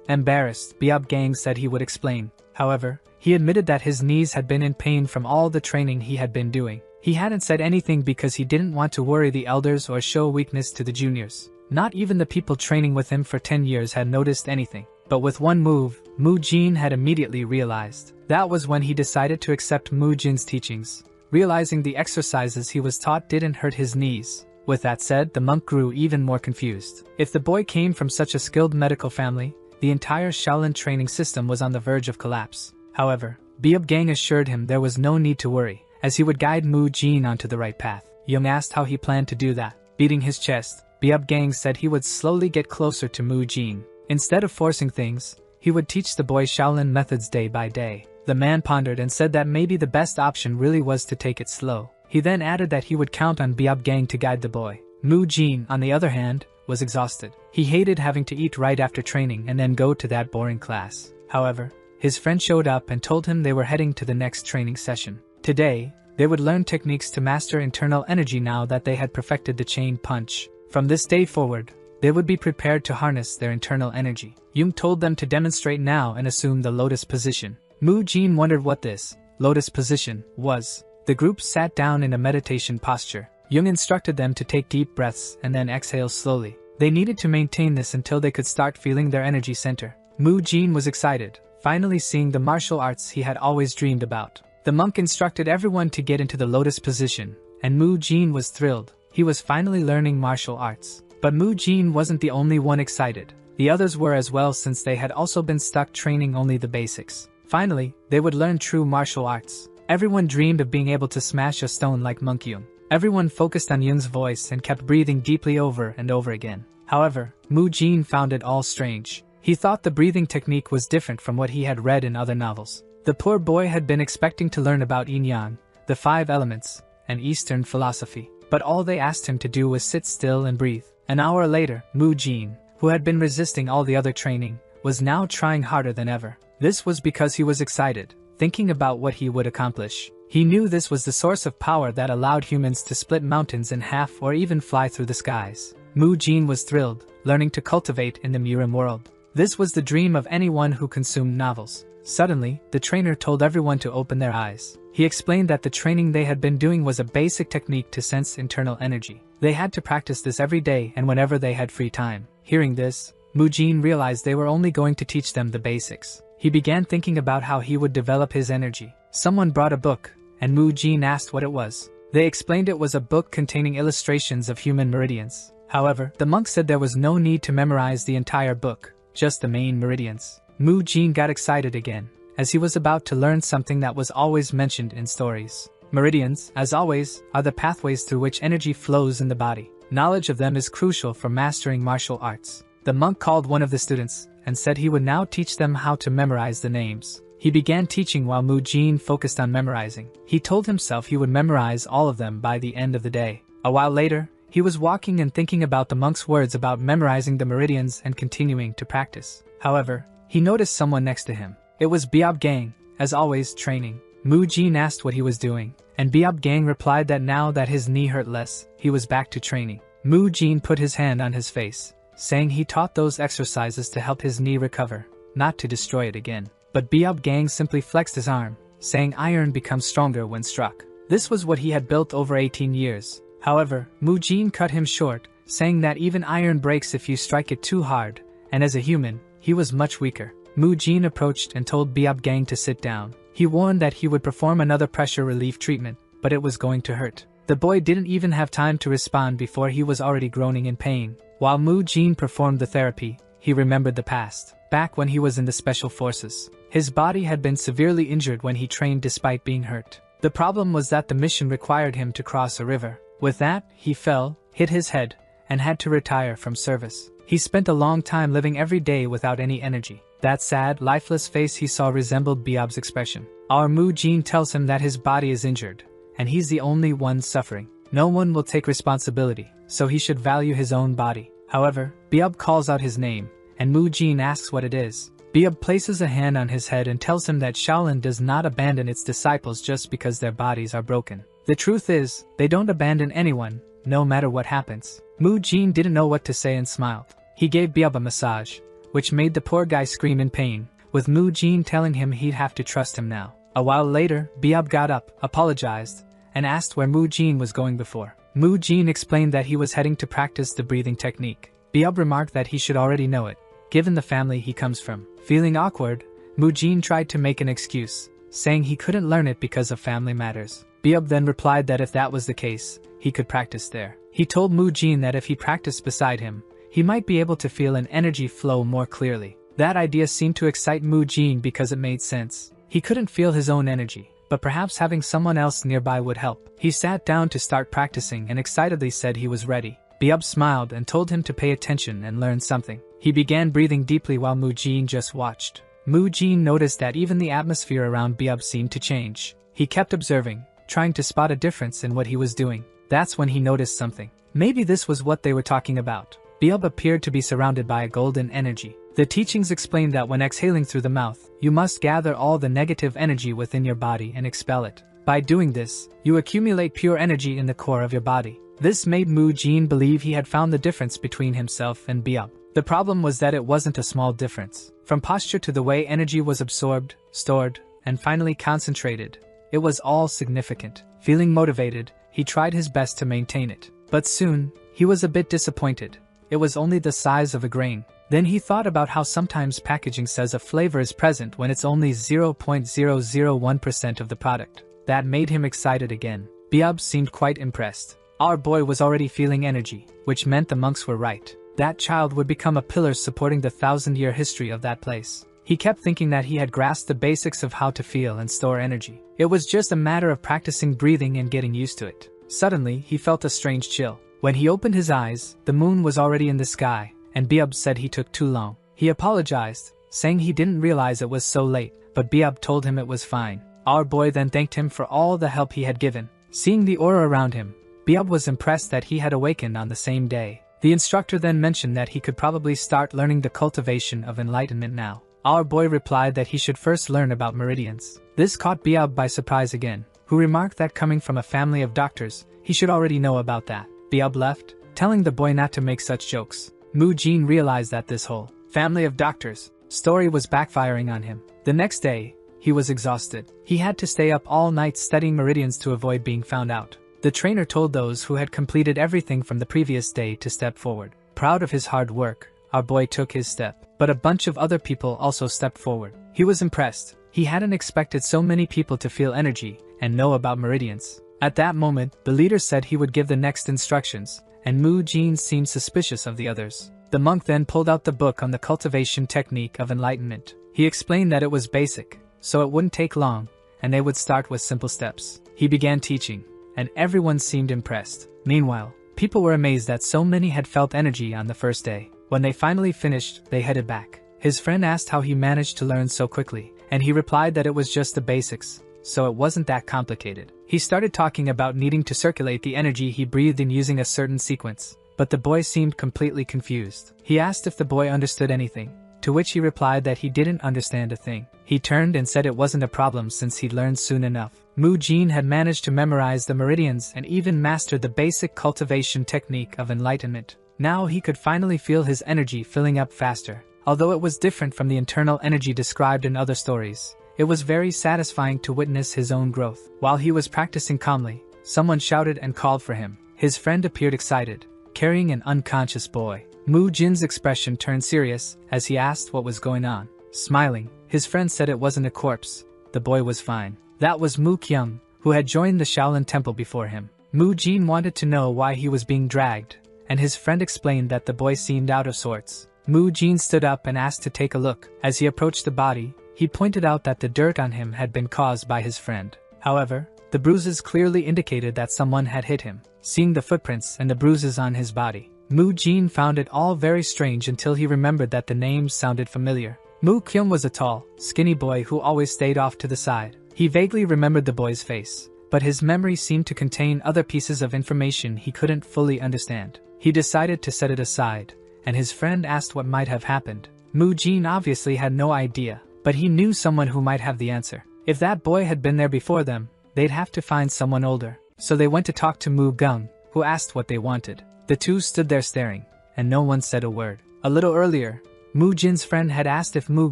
Embarrassed, Biob Gang said he would explain. However, he admitted that his knees had been in pain from all the training he had been doing. He hadn't said anything because he didn't want to worry the elders or show weakness to the juniors. Not even the people training with him for 10 years had noticed anything. But with one move, Mu Jin had immediately realized. That was when he decided to accept Mu Jin's teachings, realizing the exercises he was taught didn't hurt his knees. With that said, the monk grew even more confused. If the boy came from such a skilled medical family, the entire Shaolin training system was on the verge of collapse. However, Biob Gang assured him there was no need to worry, as he would guide Mu Jin onto the right path. Young asked how he planned to do that. Beating his chest, Biob Gang said he would slowly get closer to Mu Jin. Instead of forcing things, he would teach the boy Shaolin methods day by day. The man pondered and said that maybe the best option really was to take it slow. He then added that he would count on Biob Gang to guide the boy. Mu Jin, on the other hand, was exhausted. He hated having to eat right after training and then go to that boring class. However, his friend showed up and told him they were heading to the next training session. Today, they would learn techniques to master internal energy now that they had perfected the chain punch. From this day forward, they would be prepared to harness their internal energy. Jung told them to demonstrate now and assume the lotus position. Mu Jin wondered what this lotus position was. The group sat down in a meditation posture. Jung instructed them to take deep breaths and then exhale slowly. They needed to maintain this until they could start feeling their energy center. Mu Jin was excited, finally seeing the martial arts he had always dreamed about. The monk instructed everyone to get into the lotus position, and Mu Jin was thrilled. He was finally learning martial arts. But Mu Jin wasn't the only one excited. The others were as well, since they had also been stuck training only the basics. Finally, they would learn true martial arts. Everyone dreamed of being able to smash a stone like Monk Jung. Everyone focused on Jung's voice and kept breathing deeply over and over again. However, Mu Jin found it all strange. He thought the breathing technique was different from what he had read in other novels. The poor boy had been expecting to learn about yin-yang, the 5 elements, and Eastern philosophy. But all they asked him to do was sit still and breathe. An hour later, Mu Jin, who had been resisting all the other training, was now trying harder than ever. This was because he was excited, thinking about what he would accomplish. He knew this was the source of power that allowed humans to split mountains in half or even fly through the skies. Mu Jin was thrilled, learning to cultivate in the Murim world. This was the dream of anyone who consumed novels. Suddenly, the trainer told everyone to open their eyes. He explained that the training they had been doing was a basic technique to sense internal energy. They had to practice this every day and whenever they had free time. Hearing this, Mu Jin realized they were only going to teach them the basics. He began thinking about how he would develop his energy. Someone brought a book, and Mu Jin asked what it was. They explained it was a book containing illustrations of human meridians. However, the monk said there was no need to memorize the entire book, just the main meridians. Mu Jin got excited again, as he was about to learn something that was always mentioned in stories. Meridians, as always, are the pathways through which energy flows in the body. Knowledge of them is crucial for mastering martial arts. The monk called one of the students, and said he would now teach them how to memorize the names. He began teaching while Mu Jin focused on memorizing. He told himself he would memorize all of them by the end of the day. A while later, he was walking and thinking about the monk's words about memorizing the meridians and continuing to practice. However, he noticed someone next to him. It was Biob Gang, as always, training. Mu Jin asked what he was doing, and Biob Gang replied that now that his knee hurt less, he was back to training. Mu Jin put his hand on his face, saying he taught those exercises to help his knee recover, not to destroy it again. But Biob Gang simply flexed his arm, saying iron becomes stronger when struck. This was what he had built over 18 years. However, Mu Jin cut him short, saying that even iron breaks if you strike it too hard, and as a human, he was much weaker. Mu Jin approached and told Biob Gang to sit down. He warned that he would perform another pressure relief treatment, but it was going to hurt. The boy didn't even have time to respond before he was already groaning in pain. While Mu Jin performed the therapy, he remembered the past, back when he was in the special forces. His body had been severely injured when he trained despite being hurt. The problem was that the mission required him to cross a river. With that, he fell, hit his head, and had to retire from service. He spent a long time living every day without any energy. That sad, lifeless face he saw resembled Biob's expression. Our Mu Jin tells him that his body is injured, and he's the only one suffering. No one will take responsibility, so he should value his own body. However, Biob calls out his name, and Mu Jin asks what it is. Biob places a hand on his head and tells him that Shaolin does not abandon its disciples just because their bodies are broken. The truth is, they don't abandon anyone, no matter what happens. Mu Jin didn't know what to say and smiled. He gave Biab a massage, which made the poor guy scream in pain, with Mu Jin telling him he'd have to trust him now. A while later, Biab got up, apologized, and asked where Mu Jin was going before. Mu Jin explained that he was heading to practice the breathing technique. Biab remarked that he should already know it, given the family he comes from. Feeling awkward, Mu Jin tried to make an excuse, saying he couldn't learn it because of family matters. Biab then replied that if that was the case, he could practice there. He told Mu Jin that if he practiced beside him, he might be able to feel an energy flow more clearly. That idea seemed to excite Mu Jin because it made sense. He couldn't feel his own energy, but perhaps having someone else nearby would help. He sat down to start practicing and excitedly said he was ready. Biab smiled and told him to pay attention and learn something. He began breathing deeply while Mu Jin just watched. Mu Jin noticed that even the atmosphere around Biab seemed to change. He kept observing, trying to spot a difference in what he was doing. That's when he noticed something. Maybe this was what they were talking about. Biab appeared to be surrounded by a golden energy. The teachings explained that when exhaling through the mouth, you must gather all the negative energy within your body and expel it. By doing this, you accumulate pure energy in the core of your body. This made Mu Jin believe he had found the difference between himself and Biab. The problem was that it wasn't a small difference. From posture to the way energy was absorbed, stored, and finally concentrated, it was all significant. Feeling motivated, he tried his best to maintain it. But soon, he was a bit disappointed. It was only the size of a grain. Then he thought about how sometimes packaging says a flavor is present when it's only 0.001% of the product. That made him excited again. Biab seemed quite impressed. Our boy was already feeling energy, which meant the monks were right. That child would become a pillar supporting the 1,000-year history of that place. He kept thinking that he had grasped the basics of how to feel and store energy. It was just a matter of practicing breathing and getting used to it. Suddenly, he felt a strange chill. When he opened his eyes, the moon was already in the sky, and Biab said he took too long. He apologized, saying he didn't realize it was so late, but Biab told him it was fine. Our boy then thanked him for all the help he had given. Seeing the aura around him, Biab was impressed that he had awakened on the same day. The instructor then mentioned that he could probably start learning the cultivation of enlightenment now. Our boy replied that he should first learn about meridians. This caught Biab by surprise again, who remarked that coming from a family of doctors, he should already know about that. Biab left, telling the boy not to make such jokes. Mu Jin realized that this whole family of doctors story was backfiring on him. The next day, he was exhausted. He had to stay up all night studying meridians to avoid being found out. The trainer told those who had completed everything from the previous day to step forward. Proud of his hard work, our boy took his step, but a bunch of other people also stepped forward. He was impressed. He hadn't expected so many people to feel energy and know about meridians. At that moment, the leader said he would give the next instructions, and Mu Jin seemed suspicious of the others. The monk then pulled out the book on the cultivation technique of enlightenment. He explained that it was basic, so it wouldn't take long, and they would start with simple steps. He began teaching, and everyone seemed impressed. Meanwhile, people were amazed that so many had felt energy on the first day. When they finally finished, they headed back. His friend asked how he managed to learn so quickly, and he replied that it was just the basics, so it wasn't that complicated. He started talking about needing to circulate the energy he breathed in using a certain sequence, but the boy seemed completely confused. He asked if the boy understood anything, to which he replied that he didn't understand a thing. He turned and said it wasn't a problem since he'd learned soon enough. Mu Jin had managed to memorize the meridians and even mastered the basic cultivation technique of enlightenment. Now he could finally feel his energy filling up faster. Although it was different from the internal energy described in other stories, it was very satisfying to witness his own growth. While he was practicing calmly, someone shouted and called for him. His friend appeared excited, carrying an unconscious boy. Mu Jin's expression turned serious as he asked what was going on. Smiling, his friend said it wasn't a corpse. The boy was fine. That was Mu Kyung, who had joined the Shaolin temple before him. Mu Jin wanted to know why he was being dragged, and his friend explained that the boy seemed out of sorts. Mu Jin stood up and asked to take a look. As he approached the body, he pointed out that the dirt on him had been caused by his friend. However, the bruises clearly indicated that someone had hit him. Seeing the footprints and the bruises on his body, Mu Jin found it all very strange until he remembered that the names sounded familiar. Mu Kyung was a tall, skinny boy who always stayed off to the side. He vaguely remembered the boy's face, but his memory seemed to contain other pieces of information he couldn't fully understand. He decided to set it aside, and his friend asked what might have happened. Mu Jin obviously had no idea, but he knew someone who might have the answer. If that boy had been there before them, they'd have to find someone older. so they went to talk to Mu Gung, who asked what they wanted. The two stood there staring, and no one said a word. A little earlier, Mu Jin's friend had asked if Mu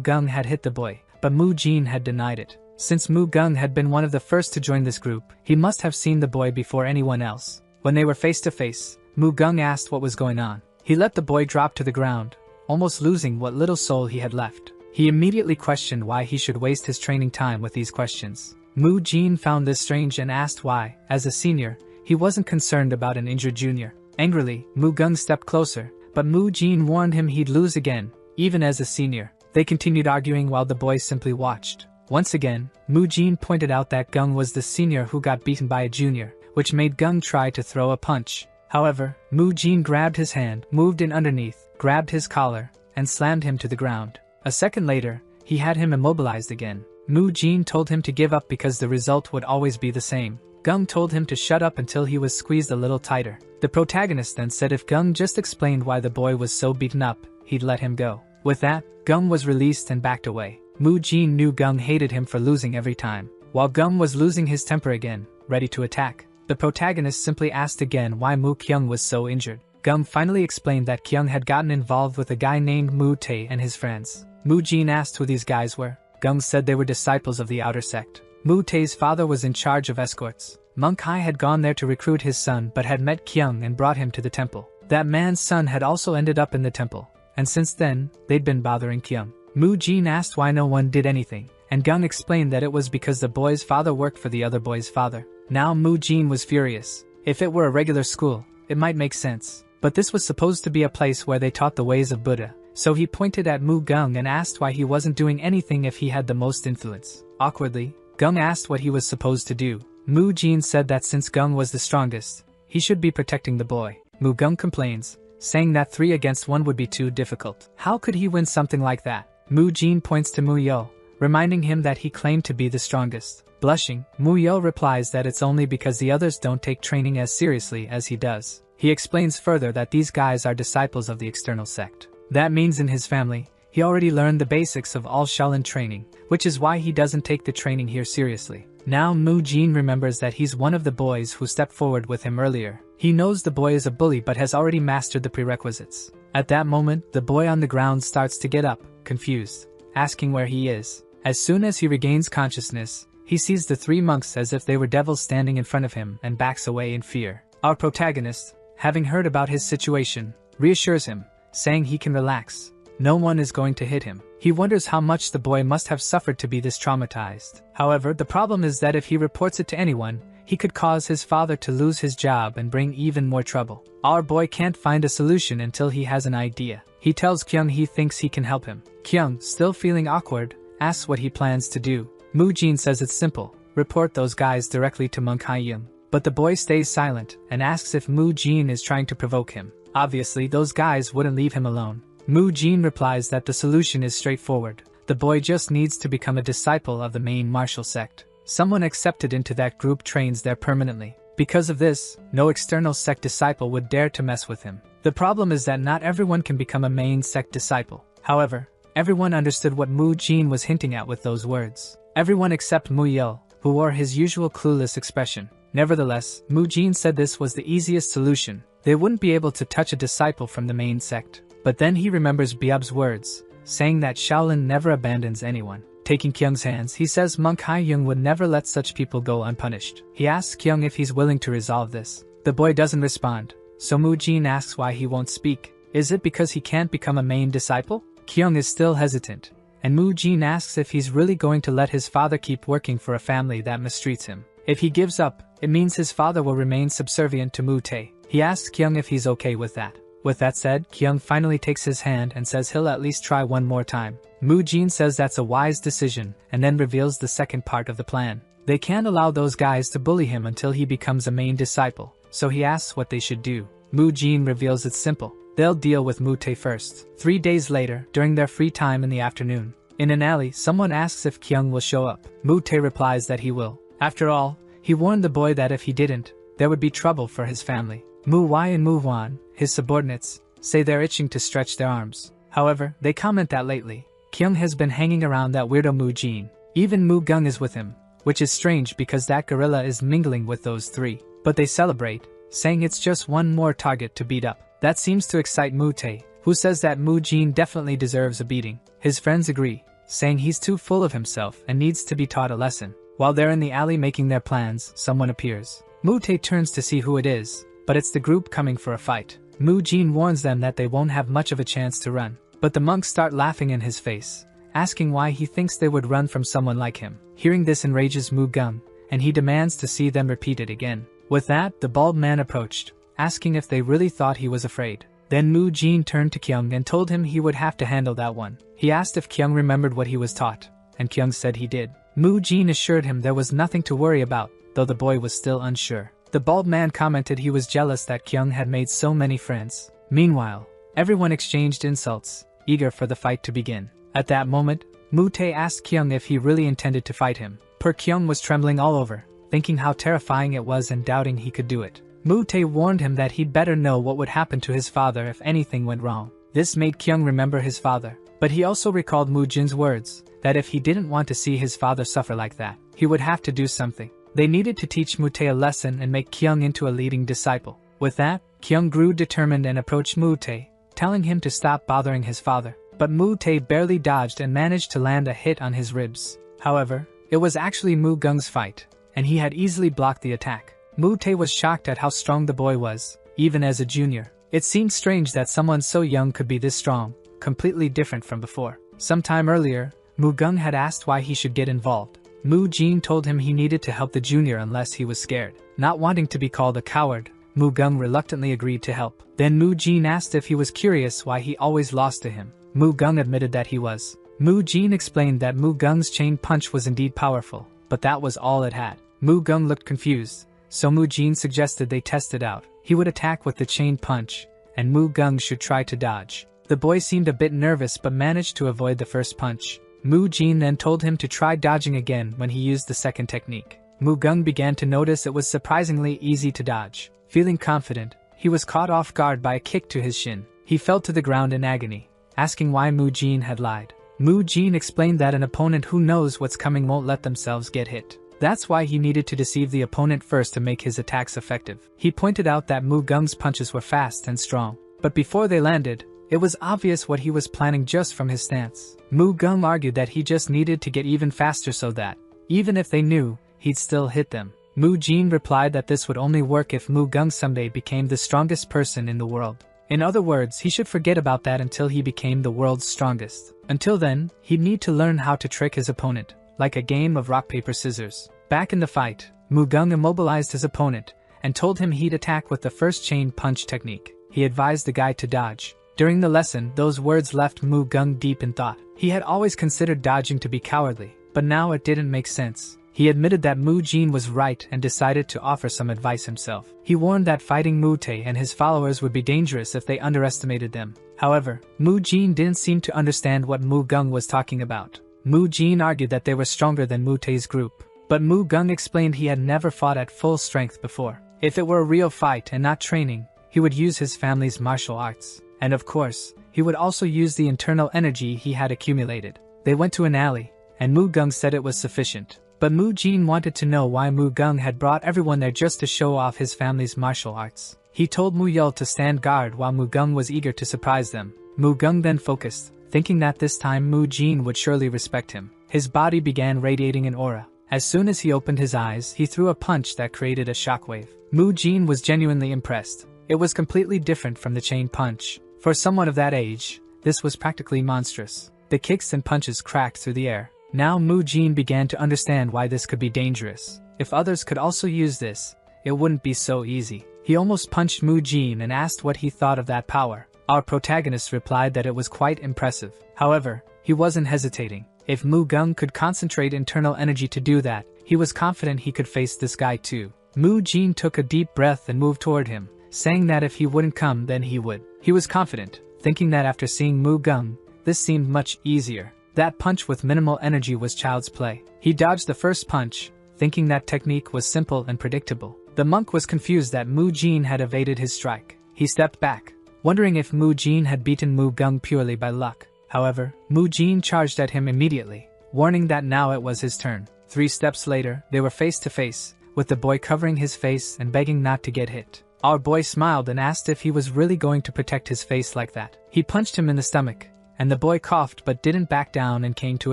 Gung had hit the boy, but Mu Jin had denied it. Since Mu Gung had been one of the first to join this group, he must have seen the boy before anyone else. When they were face to face, Mu Gung asked what was going on. He let the boy drop to the ground, almost losing what little soul he had left. He immediately questioned why he should waste his training time with these questions. Mu Jin found this strange and asked why, as a senior, he wasn't concerned about an injured junior. Angrily, Mu Gung stepped closer, but Mu Jin warned him he'd lose again, even as a senior. They continued arguing while the boy simply watched. Once again, Mu Jin pointed out that Gung was the senior who got beaten by a junior, which made Gung try to throw a punch. However, Mu Jin grabbed his hand, moved in underneath, grabbed his collar, and slammed him to the ground. A second later, he had him immobilized again. Mu Jin told him to give up because the result would always be the same. Gung told him to shut up until he was squeezed a little tighter. The protagonist then said if Gung just explained why the boy was so beaten up, he'd let him go. With that, Gung was released and backed away. Mu Jin knew Gung hated him for losing every time. While Gung was losing his temper again, ready to attack, the protagonist simply asked again why Mu Kyung was so injured. Gung finally explained that Kyung had gotten involved with a guy named Mu Tae and his friends. Mu Jin asked who these guys were. Gung said they were disciples of the outer sect. Mu Tae's father was in charge of escorts. Monk Hai had gone there to recruit his son but had met Kyung and brought him to the temple. That man's son had also ended up in the temple, and since then, they'd been bothering Kyung. Mu Jin asked why no one did anything, and Gung explained that it was because the boy's father worked for the other boy's father. Now Mu Jin was furious. If it were a regular school, it might make sense. But this was supposed to be a place where they taught the ways of Buddha, so he pointed at Mu Gung and asked why he wasn't doing anything if he had the most influence. Awkwardly, Gung asked what he was supposed to do. Mu Jin said that since Gung was the strongest, he should be protecting the boy. Mu Gung complains, saying that 3 against 1 would be too difficult. How could he win something like that? Mu Jin points to Mu Yo, reminding him that he claimed to be the strongest. Blushing, Mu Yo replies that it's only because the others don't take training as seriously as he does. He explains further that these guys are disciples of the external sect. That means in his family, he already learned the basics of all Shaolin training, which is why he doesn't take the training here seriously. Now Mu Jin remembers that he's one of the boys who stepped forward with him earlier. He knows the boy is a bully but has already mastered the prerequisites. At that moment, the boy on the ground starts to get up, confused, asking where he is. As soon as he regains consciousness, he sees the 3 monks as if they were devils standing in front of him and backs away in fear. Our protagonist, having heard about his situation, reassures him, saying he can relax. No one is going to hit him. He wonders how much the boy must have suffered to be this traumatized. However, the problem is that if he reports it to anyone, he could cause his father to lose his job and bring even more trouble. Our boy can't find a solution until he has an idea. He tells Kyung he thinks he can help him. Kyung, still feeling awkward, asks what he plans to do. Mu Jin says it's simple, report those guys directly to Monk Hai-young. But the boy stays silent and asks if Mu Jin is trying to provoke him. Obviously, those guys wouldn't leave him alone. Mu Jin replies that the solution is straightforward. The boy just needs to become a disciple of the main martial sect. Someone accepted into that group trains there permanently. Because of this, no external sect disciple would dare to mess with him. The problem is that not everyone can become a main sect disciple. However, everyone understood what Mu Jin was hinting at with those words. Everyone except Mu Yo, who wore his usual clueless expression. Nevertheless, Mu Jin said this was the easiest solution. They wouldn't be able to touch a disciple from the main sect. But then he remembers Biab's words, saying that Shaolin never abandons anyone. Taking Kyung's hands, he says Monk Hai-young would never let such people go unpunished. He asks Kyung if he's willing to resolve this. The boy doesn't respond, so Mu Jin asks why he won't speak. Is it because he can't become a main disciple? Kyung is still hesitant, and Mu Jin asks if he's really going to let his father keep working for a family that mistreats him. If he gives up, it means his father will remain subservient to Mu Tae. He asks Kyung if he's okay with that. With that said, Kyung finally takes his hand and says he'll at least try one more time. Mu Jin says that's a wise decision and then reveals the second part of the plan. They can't allow those guys to bully him until he becomes a main disciple, so he asks what they should do. Mu Jin reveals it's simple. They'll deal with Mu Tae first. 3 days later, during their free time in the afternoon, in an alley, someone asks if Kyung will show up. Mu Tae replies that he will. After all, he warned the boy that if he didn't, there would be trouble for his family. Mu Wai and Mu Wan, his subordinates, say they're itching to stretch their arms. However, they comment that lately, Kyung has been hanging around that weirdo Mu Jin. Even Mu Gung is with him, which is strange because that gorilla is mingling with those 3. but they celebrate, saying it's just one more target to beat up. That seems to excite Mu Tae, who says that Mu Jin definitely deserves a beating. His friends agree, saying he's too full of himself and needs to be taught a lesson. While they're in the alley making their plans, someone appears. Mu Tae turns to see who it is, but it's the group coming for a fight. Mu Jin warns them that they won't have much of a chance to run, but the monks start laughing in his face, asking why he thinks they would run from someone like him. Hearing this enrages Mu Gung, and he demands to see them repeat it again. With that, the bald man approached, asking if they really thought he was afraid. Then Mu Jin turned to Kyung and told him he would have to handle that one. He asked if Kyung remembered what he was taught, and Kyung said he did. Mu Jin assured him there was nothing to worry about, though the boy was still unsure. The bald man commented he was jealous that Kyung had made so many friends. Meanwhile, everyone exchanged insults, eager for the fight to begin. At that moment, Mu Tae asked Kyung if he really intended to fight him. Kyung was trembling all over, thinking how terrifying it was and doubting he could do it. Mu Tae warned him that he'd better know what would happen to his father if anything went wrong. This made Kyung remember his father, but he also recalled Mu Jin's words, that if he didn't want to see his father suffer like that, he would have to do something. They needed to teach Mu Tae a lesson and make Kyung into a leading disciple. With that, Kyung grew determined and approached Mu Tae, telling him to stop bothering his father. But Mu Tae barely dodged and managed to land a hit on his ribs. However, it was actually Mu Gung's fight, and he had easily blocked the attack. Mu Tae was shocked at how strong the boy was, even as a junior. It seemed strange that someone so young could be this strong, completely different from before. Sometime earlier, Mu Gung had asked why he should get involved. Mu Jin told him he needed to help the junior unless he was scared. Not wanting to be called a coward, Mu Gung reluctantly agreed to help. Then Mu Jin asked if he was curious why he always lost to him. Mu Gung admitted that he was. Mu Jin explained that Mu Gung's chain punch was indeed powerful, but that was all it had. Mu Gung looked confused, so Mu Jin suggested they test it out. He would attack with the chain punch, and Mu Gung should try to dodge. The boy seemed a bit nervous but managed to avoid the first punch. Mu Jin then told him to try dodging again when he used the second technique. Mu Gung began to notice it was surprisingly easy to dodge. Feeling confident, he was caught off guard by a kick to his shin. He fell to the ground in agony, asking why Mu Jin had lied. Mu Jin explained that an opponent who knows what's coming won't let themselves get hit. That's why he needed to deceive the opponent first to make his attacks effective. He pointed out that Mu Gung's punches were fast and strong, but before they landed, it was obvious what he was planning just from his stance. Mu Gung argued that he just needed to get even faster so that, even if they knew, he'd still hit them. Mu Jin replied that this would only work if Mu Gung someday became the strongest person in the world. In other words, he should forget about that until he became the world's strongest. Until then, he'd need to learn how to trick his opponent, like a game of rock paper scissors. Back in the fight, Mu Gung immobilized his opponent, and told him he'd attack with the first chain punch technique. He advised the guy to dodge. During the lesson, those words left Mu Gung deep in thought. He had always considered dodging to be cowardly, but now it didn't make sense. He admitted that Mu Jin was right and decided to offer some advice himself. He warned that fighting Mu Tae and his followers would be dangerous if they underestimated them. However, Mu Jin didn't seem to understand what Mu Gung was talking about. Mu Jin argued that they were stronger than Mu Tae's group, but Mu Gung explained he had never fought at full strength before. If it were a real fight and not training, he would use his family's martial arts. And of course, he would also use the internal energy he had accumulated. They went to an alley, and Mu Gung said it was sufficient. But Mu Jin wanted to know why Mu Gung had brought everyone there just to show off his family's martial arts. He told Mu Yul to stand guard while Mu Gung was eager to surprise them. Mu Gung then focused, thinking that this time Mu Jin would surely respect him. His body began radiating an aura. As soon as he opened his eyes, he threw a punch that created a shockwave. Mu Jin was genuinely impressed. It was completely different from the chain punch. For someone of that age, this was practically monstrous. The kicks and punches cracked through the air. Now Mu Jin began to understand why this could be dangerous. If others could also use this, it wouldn't be so easy. He almost punched Mu Jin and asked what he thought of that power. Our protagonist replied that it was quite impressive. However, he wasn't hesitating. If Mu Gung could concentrate internal energy to do that, he was confident he could face this guy too. Mu Jin took a deep breath and moved toward him, saying that if he wouldn't come then he would. He was confident, thinking that after seeing Mu Gung, this seemed much easier. That punch with minimal energy was child's play. He dodged the first punch, thinking that technique was simple and predictable. The monk was confused that Mu Jin had evaded his strike. He stepped back, wondering if Mu Jin had beaten Mu Gung purely by luck. However, Mu Jin charged at him immediately, warning that now it was his turn. 3 steps later, they were face to face, with the boy covering his face and begging not to get hit. Our boy smiled and asked if he was really going to protect his face like that. He punched him in the stomach, and the boy coughed but didn't back down and came to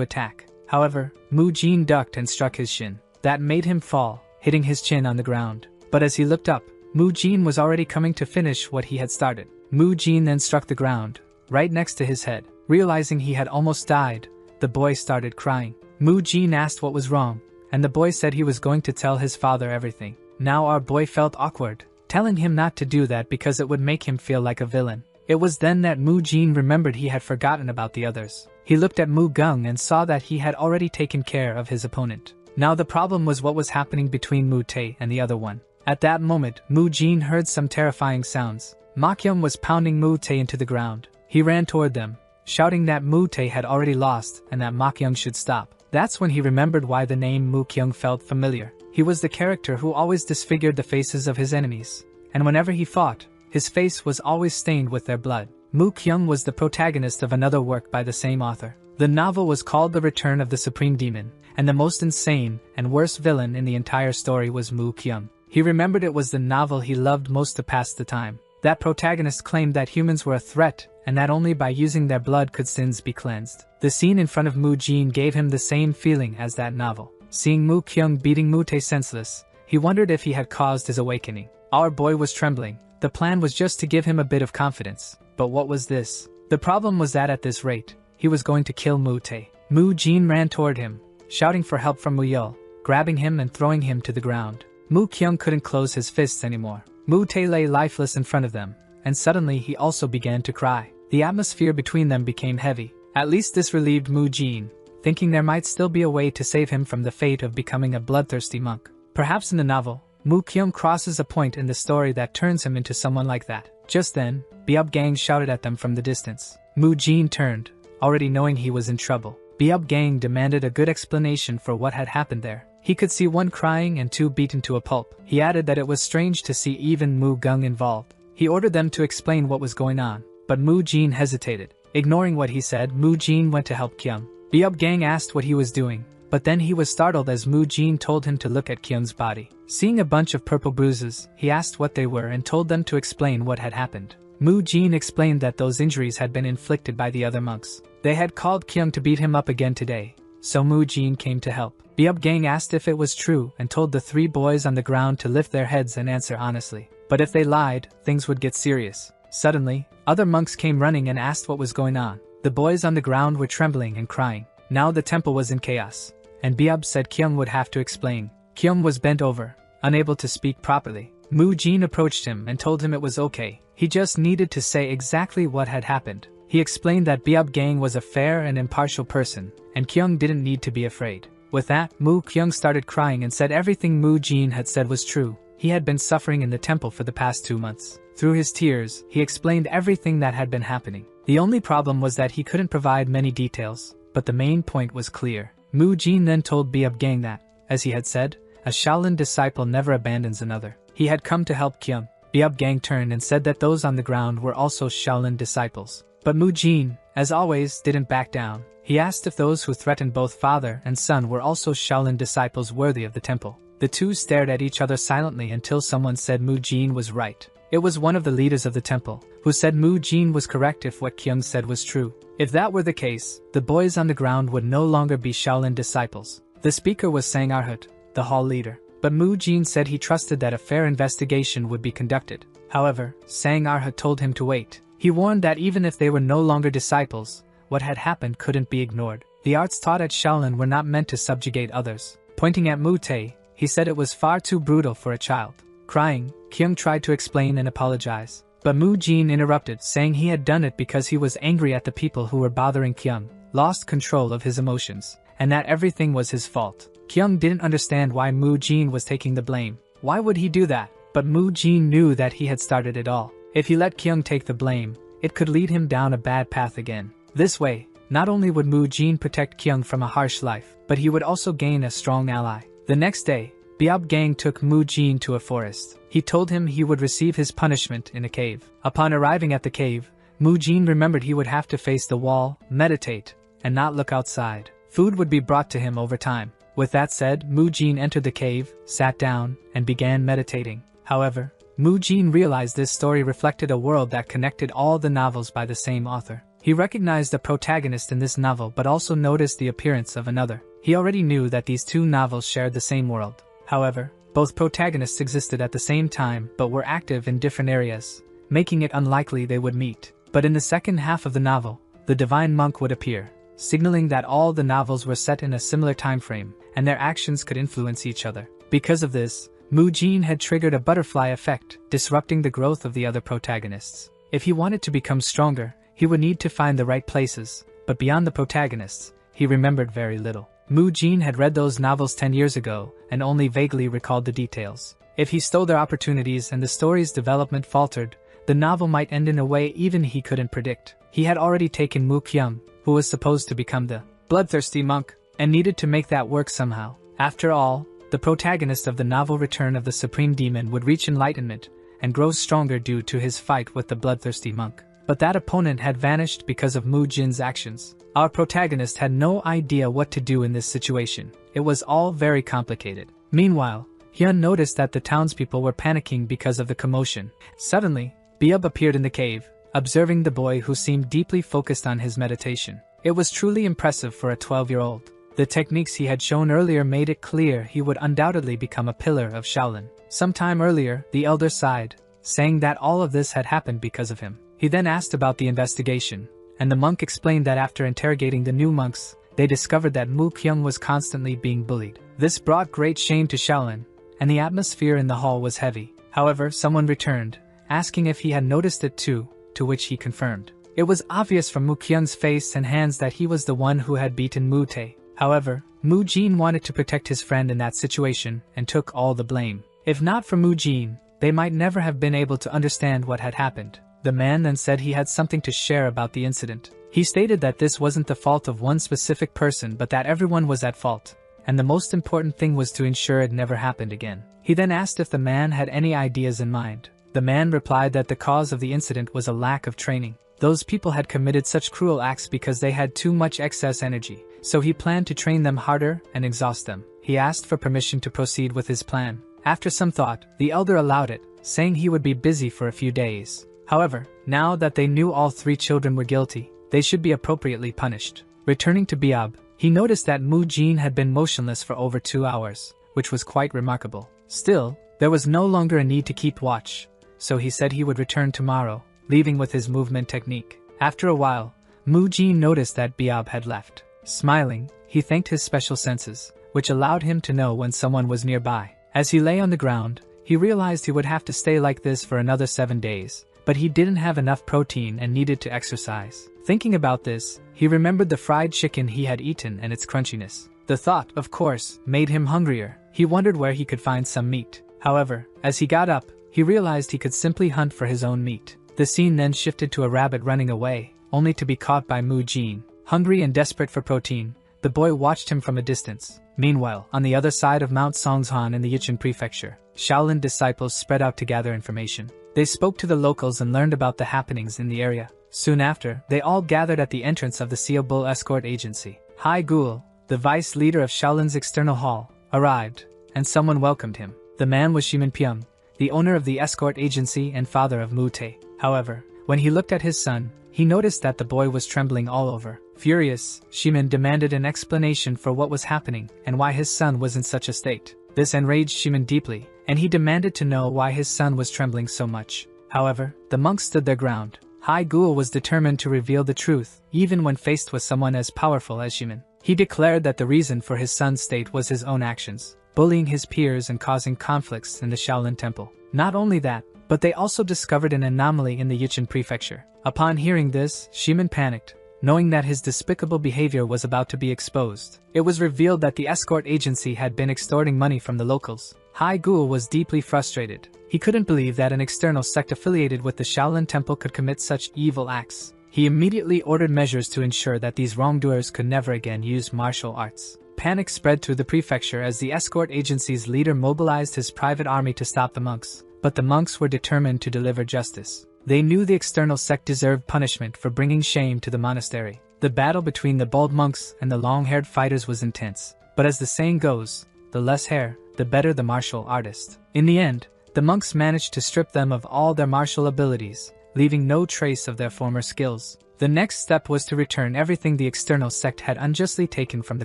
attack. However, Mu-jin ducked and struck his shin. That made him fall, hitting his chin on the ground. But as he looked up, Mu-jin was already coming to finish what he had started. Mu-jin then struck the ground, right next to his head. Realizing he had almost died, the boy started crying. Mu-jin asked what was wrong, and the boy said he was going to tell his father everything. Now our boy felt awkward, telling him not to do that because it would make him feel like a villain. It was then that Mu-jin remembered he had forgotten about the others. He looked at Mu-gung and saw that he had already taken care of his opponent. Now the problem was what was happening between Mu-tae and the other one. At that moment, Mu-jin heard some terrifying sounds. Ma-kyung was pounding Mu-tae into the ground. He ran toward them, shouting that Mu-tae had already lost and that Ma-kyung should stop. That's when he remembered why the name Mu-kyung felt familiar. He was the character who always disfigured the faces of his enemies, and whenever he fought, his face was always stained with their blood. Mu-kyung was the protagonist of another work by the same author. The novel was called The Return of the Supreme Demon, and the most insane and worst villain in the entire story was Mu-kyung. He remembered it was the novel he loved most to pass the time. That protagonist claimed that humans were a threat, and that only by using their blood could sins be cleansed. The scene in front of Mu-jin gave him the same feeling as that novel. Seeing Mu-kyung beating Mu-tae senseless, he wondered if he had caused his awakening. Our boy was trembling. The plan was just to give him a bit of confidence. But what was this? The problem was that at this rate, he was going to kill Mu-tae. Mu-jin ran toward him, shouting for help from Mu-yeol, grabbing him and throwing him to the ground. Mu-kyung couldn't close his fists anymore. Mu-tae lay lifeless in front of them, and suddenly he also began to cry. The atmosphere between them became heavy. At least this relieved Mu-jin, thinking there might still be a way to save him from the fate of becoming a bloodthirsty monk. Perhaps in the novel, Mu-kyung crosses a point in the story that turns him into someone like that. Just then, Beub-gang shouted at them from the distance. Mu-jin turned, already knowing he was in trouble. Beub-gang demanded a good explanation for what had happened there. He could see one crying and two beaten to a pulp. He added that it was strange to see even Mu-gung involved. He ordered them to explain what was going on, but Mu-jin hesitated. Ignoring what he said, Mu-jin went to help Kyung. Beub-gang asked what he was doing, but then he was startled as Mu-jin told him to look at Kyung's body. Seeing a bunch of purple bruises, he asked what they were and told them to explain what had happened. Mu-jin explained that those injuries had been inflicted by the other monks. They had called Kyung to beat him up again today, so Mu-jin came to help. Beub-gang asked if it was true and told the three boys on the ground to lift their heads and answer honestly. But if they lied, things would get serious. Suddenly, other monks came running and asked what was going on. The boys on the ground were trembling and crying. Now the temple was in chaos, and Beub said Kyung would have to explain. Kyung was bent over, unable to speak properly. Mu-jin approached him and told him it was okay. He just needed to say exactly what had happened. He explained that Beub-gang was a fair and impartial person, and Kyung didn't need to be afraid. With that, Mu-kyung started crying and said everything Mu-jin had said was true. He had been suffering in the temple for the past 2 months. Through his tears, he explained everything that had been happening. The only problem was that he couldn't provide many details, but the main point was clear. Mu-jin then told Beub-gang that, as he had said, a Shaolin disciple never abandons another. He had come to help Kyung. Beub-gang turned and said that those on the ground were also Shaolin disciples. But Mu-jin, as always, didn't back down. He asked if those who threatened both father and son were also Shaolin disciples worthy of the temple. The two stared at each other silently until someone said Mu-jin was right. It was one of the leaders of the temple, who said Mu-jin was correct if what Kyung said was true. If that were the case, the boys on the ground would no longer be Shaolin disciples. The speaker was Sang Arhut, the hall leader. But Mu-jin said he trusted that a fair investigation would be conducted. However, Sang Arhut told him to wait. He warned that even if they were no longer disciples, what had happened couldn't be ignored. The arts taught at Shaolin were not meant to subjugate others. Pointing at Mu-tae, he said it was far too brutal for a child. Crying, Kyung tried to explain and apologize. But Mu-jin interrupted, saying he had done it because he was angry at the people who were bothering Kyung, lost control of his emotions, and that everything was his fault. Kyung didn't understand why Mu-jin was taking the blame. Why would he do that? But Mu-jin knew that he had started it all. If he let Kyung take the blame, it could lead him down a bad path again. This way, not only would Mu-jin protect Kyung from a harsh life, but he would also gain a strong ally. The next day, Beub-gang took Mu-jin to a forest. He told him he would receive his punishment in a cave. Upon arriving at the cave, Mu-jin remembered he would have to face the wall, meditate, and not look outside. Food would be brought to him over time. With that said, Mu-jin entered the cave, sat down, and began meditating. However, Mu-jin realized this story reflected a world that connected all the novels by the same author. He recognized the protagonist in this novel but also noticed the appearance of another. He already knew that these two novels shared the same world. However, both protagonists existed at the same time but were active in different areas, making it unlikely they would meet. But in the second half of the novel, the divine monk would appear, signaling that all the novels were set in a similar time frame, and their actions could influence each other. Because of this, Mu-jin had triggered a butterfly effect, disrupting the growth of the other protagonists. If he wanted to become stronger, he would need to find the right places, but beyond the protagonists, he remembered very little. Mu-jin had read those novels 10 years ago and only vaguely recalled the details. If he stole their opportunities and the story's development faltered, the novel might end in a way even he couldn't predict. He had already taken Mu-kyung, who was supposed to become the bloodthirsty monk, and needed to make that work somehow. After all, the protagonist of the novel Return of the Supreme Demon would reach enlightenment and grow stronger due to his fight with the bloodthirsty monk. But that opponent had vanished because of Mu-jin's actions. Our protagonist had no idea what to do in this situation. It was all very complicated. Meanwhile, Hyun noticed that the townspeople were panicking because of the commotion. Suddenly, Beub appeared in the cave, observing the boy who seemed deeply focused on his meditation. It was truly impressive for a 12-year-old. The techniques he had shown earlier made it clear he would undoubtedly become a pillar of Shaolin. Sometime earlier, the elder sighed, saying that all of this had happened because of him. He then asked about the investigation, and the monk explained that after interrogating the new monks, they discovered that Mu-kyung was constantly being bullied. This brought great shame to Shaolin, and the atmosphere in the hall was heavy. However, someone returned, asking if he had noticed it too, to which he confirmed. It was obvious from Mu-kyung's face and hands that he was the one who had beaten Mu-tae. However, Mu-jin wanted to protect his friend in that situation and took all the blame. If not for Mu-jin, they might never have been able to understand what had happened. The man then said he had something to share about the incident. He stated that this wasn't the fault of one specific person but that everyone was at fault, and the most important thing was to ensure it never happened again. He then asked if the man had any ideas in mind. The man replied that the cause of the incident was a lack of training. Those people had committed such cruel acts because they had too much excess energy, so he planned to train them harder and exhaust them. He asked for permission to proceed with his plan. After some thought, the elder allowed it, saying he would be busy for a few days. However, now that they knew all three children were guilty, they should be appropriately punished. Returning to Beob, he noticed that Mu-jin had been motionless for over 2 hours, which was quite remarkable. Still, there was no longer a need to keep watch, so he said he would return tomorrow, leaving with his movement technique. After a while, Mu-jin noticed that Beob had left. Smiling, he thanked his special senses, which allowed him to know when someone was nearby. As he lay on the ground, he realized he would have to stay like this for another 7 days. But he didn't have enough protein and needed to exercise. Thinking about this, he remembered the fried chicken he had eaten and its crunchiness. The thought, of course, made him hungrier. He wondered where he could find some meat. However, as he got up, he realized he could simply hunt for his own meat. The scene then shifted to a rabbit running away, only to be caught by Mu-jin. Hungry and desperate for protein, the boy watched him from a distance. Meanwhile, on the other side of Mount Songshan in the Yichun prefecture, Shaolin disciples spread out to gather information. They spoke to the locals and learned about the happenings in the area. Soon after, they all gathered at the entrance of the Seobul escort agency. Hai Gul, the vice leader of Shaolin's external hall, arrived, and someone welcomed him. The man was Shimin Pyung, the owner of the escort agency and father of Mu-tae. However, when he looked at his son, he noticed that the boy was trembling all over. Furious, Shimin demanded an explanation for what was happening and why his son was in such a state. This enraged Shimin deeply, and he demanded to know why his son was trembling so much. However, the monks stood their ground. Hai Gul was determined to reveal the truth, even when faced with someone as powerful as Shimin. He declared that the reason for his son's state was his own actions, bullying his peers and causing conflicts in the Shaolin Temple. Not only that, but they also discovered an anomaly in the Yichun prefecture. Upon hearing this, Shimin panicked, knowing that his despicable behavior was about to be exposed. It was revealed that the escort agency had been extorting money from the locals. Hai Gul was deeply frustrated. He couldn't believe that an external sect affiliated with the Shaolin Temple could commit such evil acts. He immediately ordered measures to ensure that these wrongdoers could never again use martial arts. Panic spread through the prefecture as the escort agency's leader mobilized his private army to stop the monks. But the monks were determined to deliver justice. They knew the external sect deserved punishment for bringing shame to the monastery. The battle between the bald monks and the long-haired fighters was intense. But as the saying goes, the less hair, the better the martial artist. In the end, the monks managed to strip them of all their martial abilities, leaving no trace of their former skills. The next step was to return everything the external sect had unjustly taken from the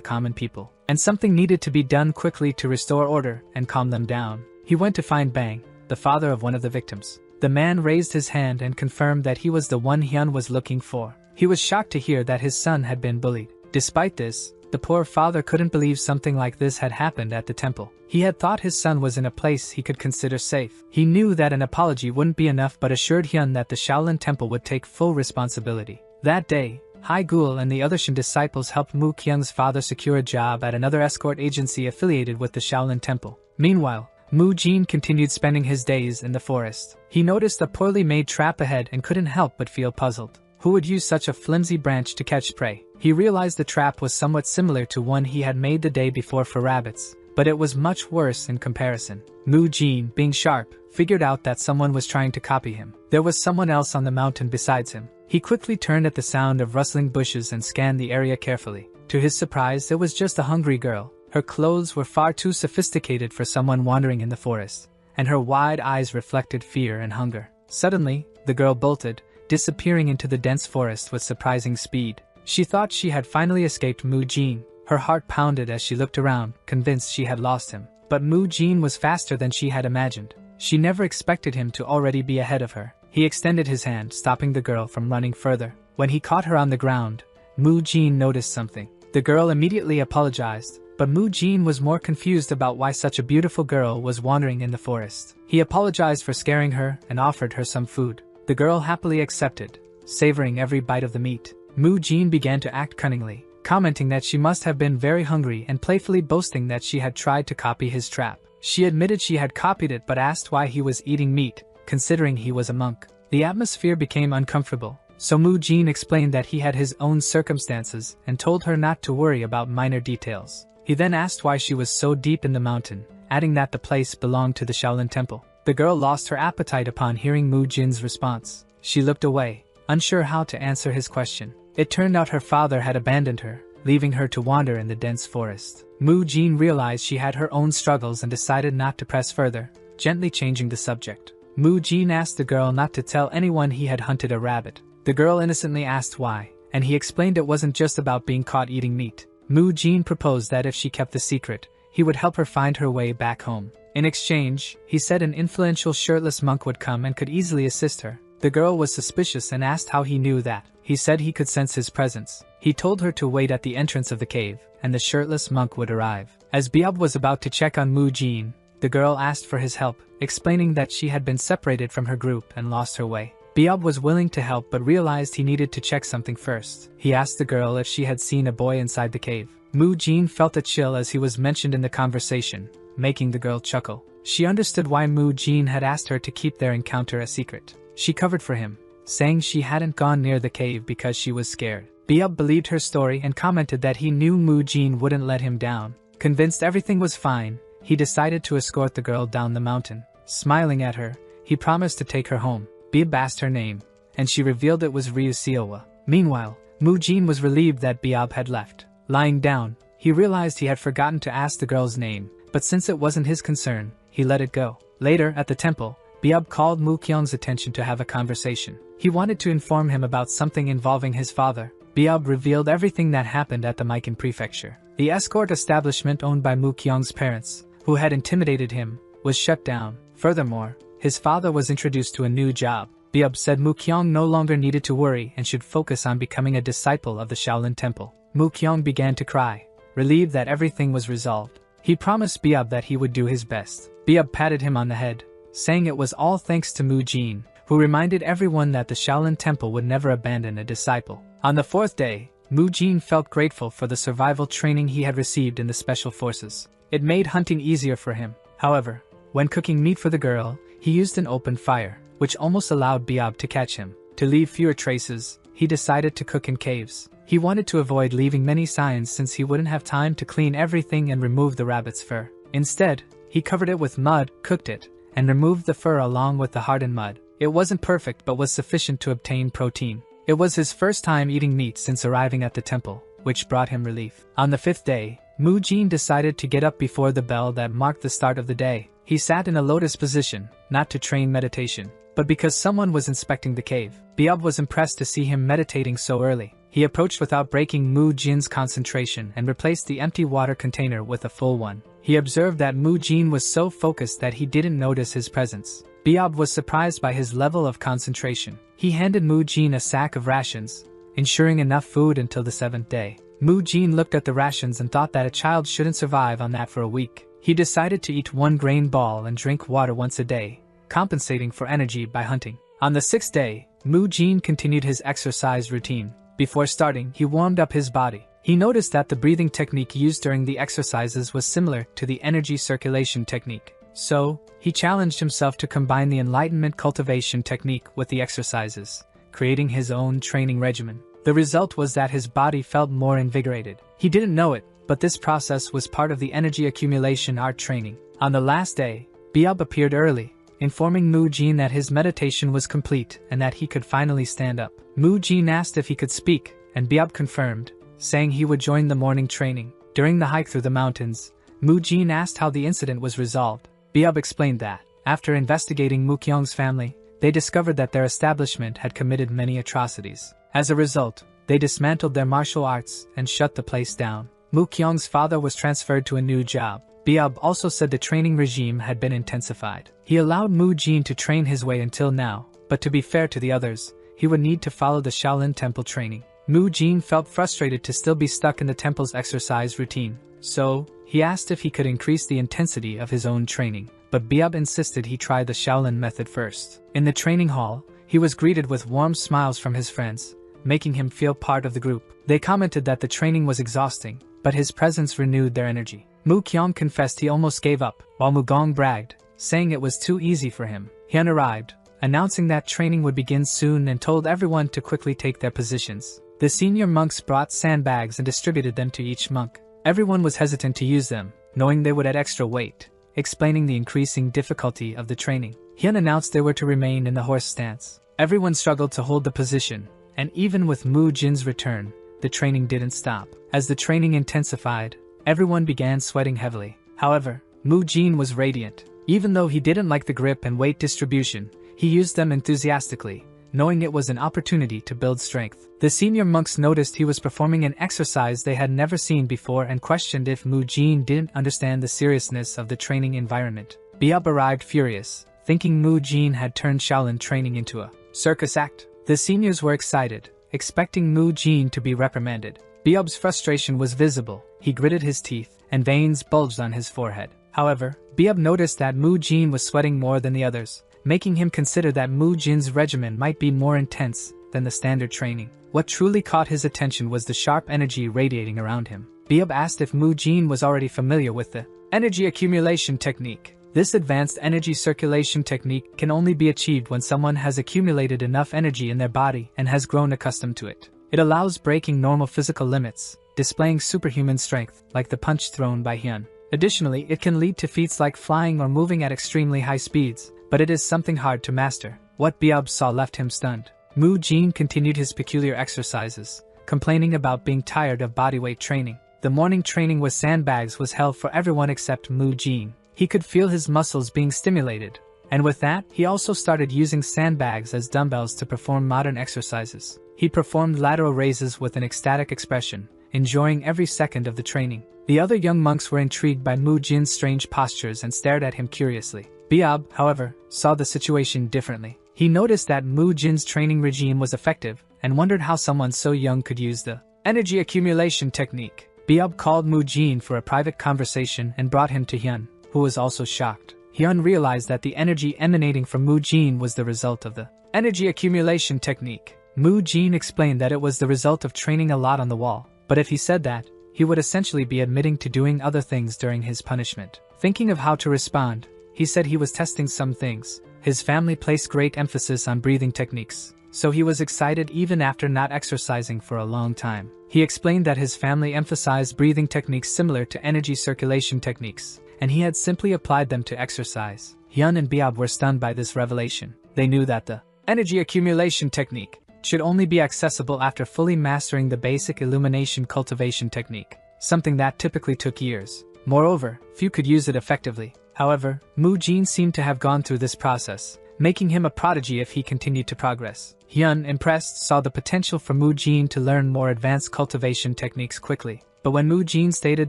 common people. And something needed to be done quickly to restore order and calm them down. He went to find Bang, the father of one of the victims. The man raised his hand and confirmed that he was the one Hyun was looking for. He was shocked to hear that his son had been bullied. Despite this, the poor father couldn't believe something like this had happened at the temple. He had thought his son was in a place he could consider safe. He knew that an apology wouldn't be enough but assured Hyun that the Shaolin Temple would take full responsibility. That day, Hai Gul and the other Shin disciples helped Mu Kyung's father secure a job at another escort agency affiliated with the Shaolin Temple. Meanwhile, Mu Jin continued spending his days in the forest. He noticed a poorly made trap ahead and couldn't help but feel puzzled. Who would use such a flimsy branch to catch prey? He realized the trap was somewhat similar to one he had made the day before for rabbits, but it was much worse in comparison. Mu Jin, being sharp, figured out that someone was trying to copy him. There was someone else on the mountain besides him. He quickly turned at the sound of rustling bushes and scanned the area carefully. To his surprise, it was just a hungry girl. Her clothes were far too sophisticated for someone wandering in the forest, and her wide eyes reflected fear and hunger. Suddenly, the girl bolted, disappearing into the dense forest with surprising speed. She thought she had finally escaped Mu Jin. Her heart pounded as she looked around, convinced she had lost him. But Mu Jin was faster than she had imagined. She never expected him to already be ahead of her. He extended his hand, stopping the girl from running further. When he caught her on the ground, Mu Jin noticed something. The girl immediately apologized, but Mu Jin was more confused about why such a beautiful girl was wandering in the forest. He apologized for scaring her and offered her some food. The girl happily accepted, savoring every bite of the meat. Mu Jin began to act cunningly, commenting that she must have been very hungry and playfully boasting that she had tried to copy his trap. She admitted she had copied it but asked why he was eating meat, considering he was a monk. The atmosphere became uncomfortable, so Mu Jin explained that he had his own circumstances and told her not to worry about minor details. He then asked why she was so deep in the mountain, adding that the place belonged to the Shaolin Temple. The girl lost her appetite upon hearing Mu Jin's response. She looked away, unsure how to answer his question. It turned out her father had abandoned her, leaving her to wander in the dense forest. Mu Jin realized she had her own struggles and decided not to press further, gently changing the subject. Mu Jin asked the girl not to tell anyone he had hunted a rabbit. The girl innocently asked why, and he explained it wasn't just about being caught eating meat. Mu Jin proposed that if she kept the secret, he would help her find her way back home. In exchange, he said an influential shirtless monk would come and could easily assist her. The girl was suspicious and asked how he knew that. He said he could sense his presence. He told her to wait at the entrance of the cave, and the shirtless monk would arrive. As Biob was about to check on Mu Jin, the girl asked for his help, explaining that she had been separated from her group and lost her way. Biob was willing to help but realized he needed to check something first. He asked the girl if she had seen a boy inside the cave. Mu Jin felt a chill as he was mentioned in the conversation, making the girl chuckle. She understood why Mu Jin had asked her to keep their encounter a secret. She covered for him, saying she hadn't gone near the cave because she was scared. Biob believed her story and commented that he knew Mu Jin wouldn't let him down. Convinced everything was fine, he decided to escort the girl down the mountain. Smiling at her, he promised to take her home. Biob asked her name, and she revealed it was Ryu Seowa. Meanwhile, Mu Jin was relieved that Biob had left. Lying down, he realized he had forgotten to ask the girl's name, but since it wasn't his concern, he let it go. Later, at the temple, Biob called Mu Kyung's attention to have a conversation. He wanted to inform him about something involving his father. Biob revealed everything that happened at the Maikan prefecture. The escort establishment owned by Mu Kyung's parents, who had intimidated him, was shut down. Furthermore, his father was introduced to a new job. Biob said Mu Kyung no longer needed to worry and should focus on becoming a disciple of the Shaolin Temple. Mu Kyung began to cry, relieved that everything was resolved. He promised Biob that he would do his best. Biob patted him on the head, saying it was all thanks to Mu Jin, who reminded everyone that the Shaolin Temple would never abandon a disciple. On the fourth day, Mu Jin felt grateful for the survival training he had received in the special forces. It made hunting easier for him. However, when cooking meat for the girl, he used an open fire, which almost allowed Biob to catch him. To leave fewer traces, he decided to cook in caves. He wanted to avoid leaving many signs since he wouldn't have time to clean everything and remove the rabbit's fur. Instead, he covered it with mud, cooked it, and removed the fur along with the hardened mud. It wasn't perfect but was sufficient to obtain protein. It was his first time eating meat since arriving at the temple, which brought him relief. On the fifth day, Mu Jin decided to get up before the bell that marked the start of the day. He sat in a lotus position, not to train meditation, but because someone was inspecting the cave. Biob was impressed to see him meditating so early. He approached without breaking Mu Jin's concentration and replaced the empty water container with a full one. He observed that Mu Jin was so focused that he didn't notice his presence. Biob was surprised by his level of concentration. He handed Mu Jin a sack of rations, ensuring enough food until the 7th day. Mu Jin looked at the rations and thought that a child shouldn't survive on that for a week. He decided to eat one grain ball and drink water once a day, compensating for energy by hunting. On the 6th day, Mu Jin continued his exercise routine. Before starting, he warmed up his body. He noticed that the breathing technique used during the exercises was similar to the energy circulation technique. So, he challenged himself to combine the enlightenment cultivation technique with the exercises, creating his own training regimen. The result was that his body felt more invigorated. He didn't know it, but this process was part of the energy accumulation art training. On the last day, Biob appeared early, informing Mu Jin that his meditation was complete and that he could finally stand up. Mu Jin asked if he could speak, and Biob confirmed, saying he would join the morning training. During the hike through the mountains, Mu Jin asked how the incident was resolved. Biob explained that, after investigating Mu Kyung's family, they discovered that their establishment had committed many atrocities. As a result, they dismantled their martial arts and shut the place down. Mu Kyung's father was transferred to a new job. Biob also said the training regime had been intensified. He allowed Mu Jin to train his way until now, but to be fair to the others, he would need to follow the Shaolin Temple training. Mu Jin felt frustrated to still be stuck in the temple's exercise routine, so he asked if he could increase the intensity of his own training, but Biob insisted he try the Shaolin method first. In the training hall, he was greeted with warm smiles from his friends, making him feel part of the group. They commented that the training was exhausting, but his presence renewed their energy. Mu Kyung confessed he almost gave up, while Mu Gong bragged, saying it was too easy for him. Hyun arrived, announcing that training would begin soon and told everyone to quickly take their positions. The senior monks brought sandbags and distributed them to each monk. Everyone was hesitant to use them, knowing they would add extra weight, explaining the increasing difficulty of the training. Hyun announced they were to remain in the horse stance. Everyone struggled to hold the position, and even with Mu Jin's return, the training didn't stop. As the training intensified, everyone began sweating heavily. However, Mu Jin was radiant. Even though he didn't like the grip and weight distribution, he used them enthusiastically, knowing it was an opportunity to build strength. The senior monks noticed he was performing an exercise they had never seen before and questioned if Mu Jin didn't understand the seriousness of the training environment. Biob arrived furious, thinking Mu Jin had turned Shaolin training into a circus act. The seniors were excited, expecting Mu Jin to be reprimanded. Biob's frustration was visible. He gritted his teeth, and veins bulged on his forehead. However, Biob noticed that Mu Jin was sweating more than the others, making him consider that Mu Jin's regimen might be more intense than the standard training. What truly caught his attention was the sharp energy radiating around him. Biob asked if Mu Jin was already familiar with the energy accumulation technique. This advanced energy circulation technique can only be achieved when someone has accumulated enough energy in their body and has grown accustomed to it. It allows breaking normal physical limits, displaying superhuman strength, like the punch thrown by Hyun. Additionally, it can lead to feats like flying or moving at extremely high speeds, but it is something hard to master. What Biob saw left him stunned. Mu Jin continued his peculiar exercises, complaining about being tired of bodyweight training. The morning training with sandbags was held for everyone except Mu Jin. He could feel his muscles being stimulated, and with that, he also started using sandbags as dumbbells to perform modern exercises. He performed lateral raises with an ecstatic expression, enjoying every second of the training. The other young monks were intrigued by Mu Jin's strange postures and stared at him curiously. Biob, however, saw the situation differently. He noticed that Mu Jin's training regime was effective and wondered how someone so young could use the energy accumulation technique. Biob called Mu Jin for a private conversation and brought him to Hyun, who was also shocked. Hyun realized that the energy emanating from Mu Jin was the result of the energy accumulation technique. Mu Jin explained that it was the result of training a lot on the wall, but if he said that, he would essentially be admitting to doing other things during his punishment. Thinking of how to respond, he said he was testing some things. His family placed great emphasis on breathing techniques, so he was excited even after not exercising for a long time. He explained that his family emphasized breathing techniques similar to energy circulation techniques, and he had simply applied them to exercise. Hyun and Biob were stunned by this revelation. They knew that the energy accumulation technique should only be accessible after fully mastering the basic illumination cultivation technique. something that typically took years. Moreover, few could use it effectively. However, Mu Jin seemed to have gone through this process, making him a prodigy if he continued to progress. Hyun, impressed, saw the potential for Mu Jin to learn more advanced cultivation techniques quickly. But when Mu Jin stated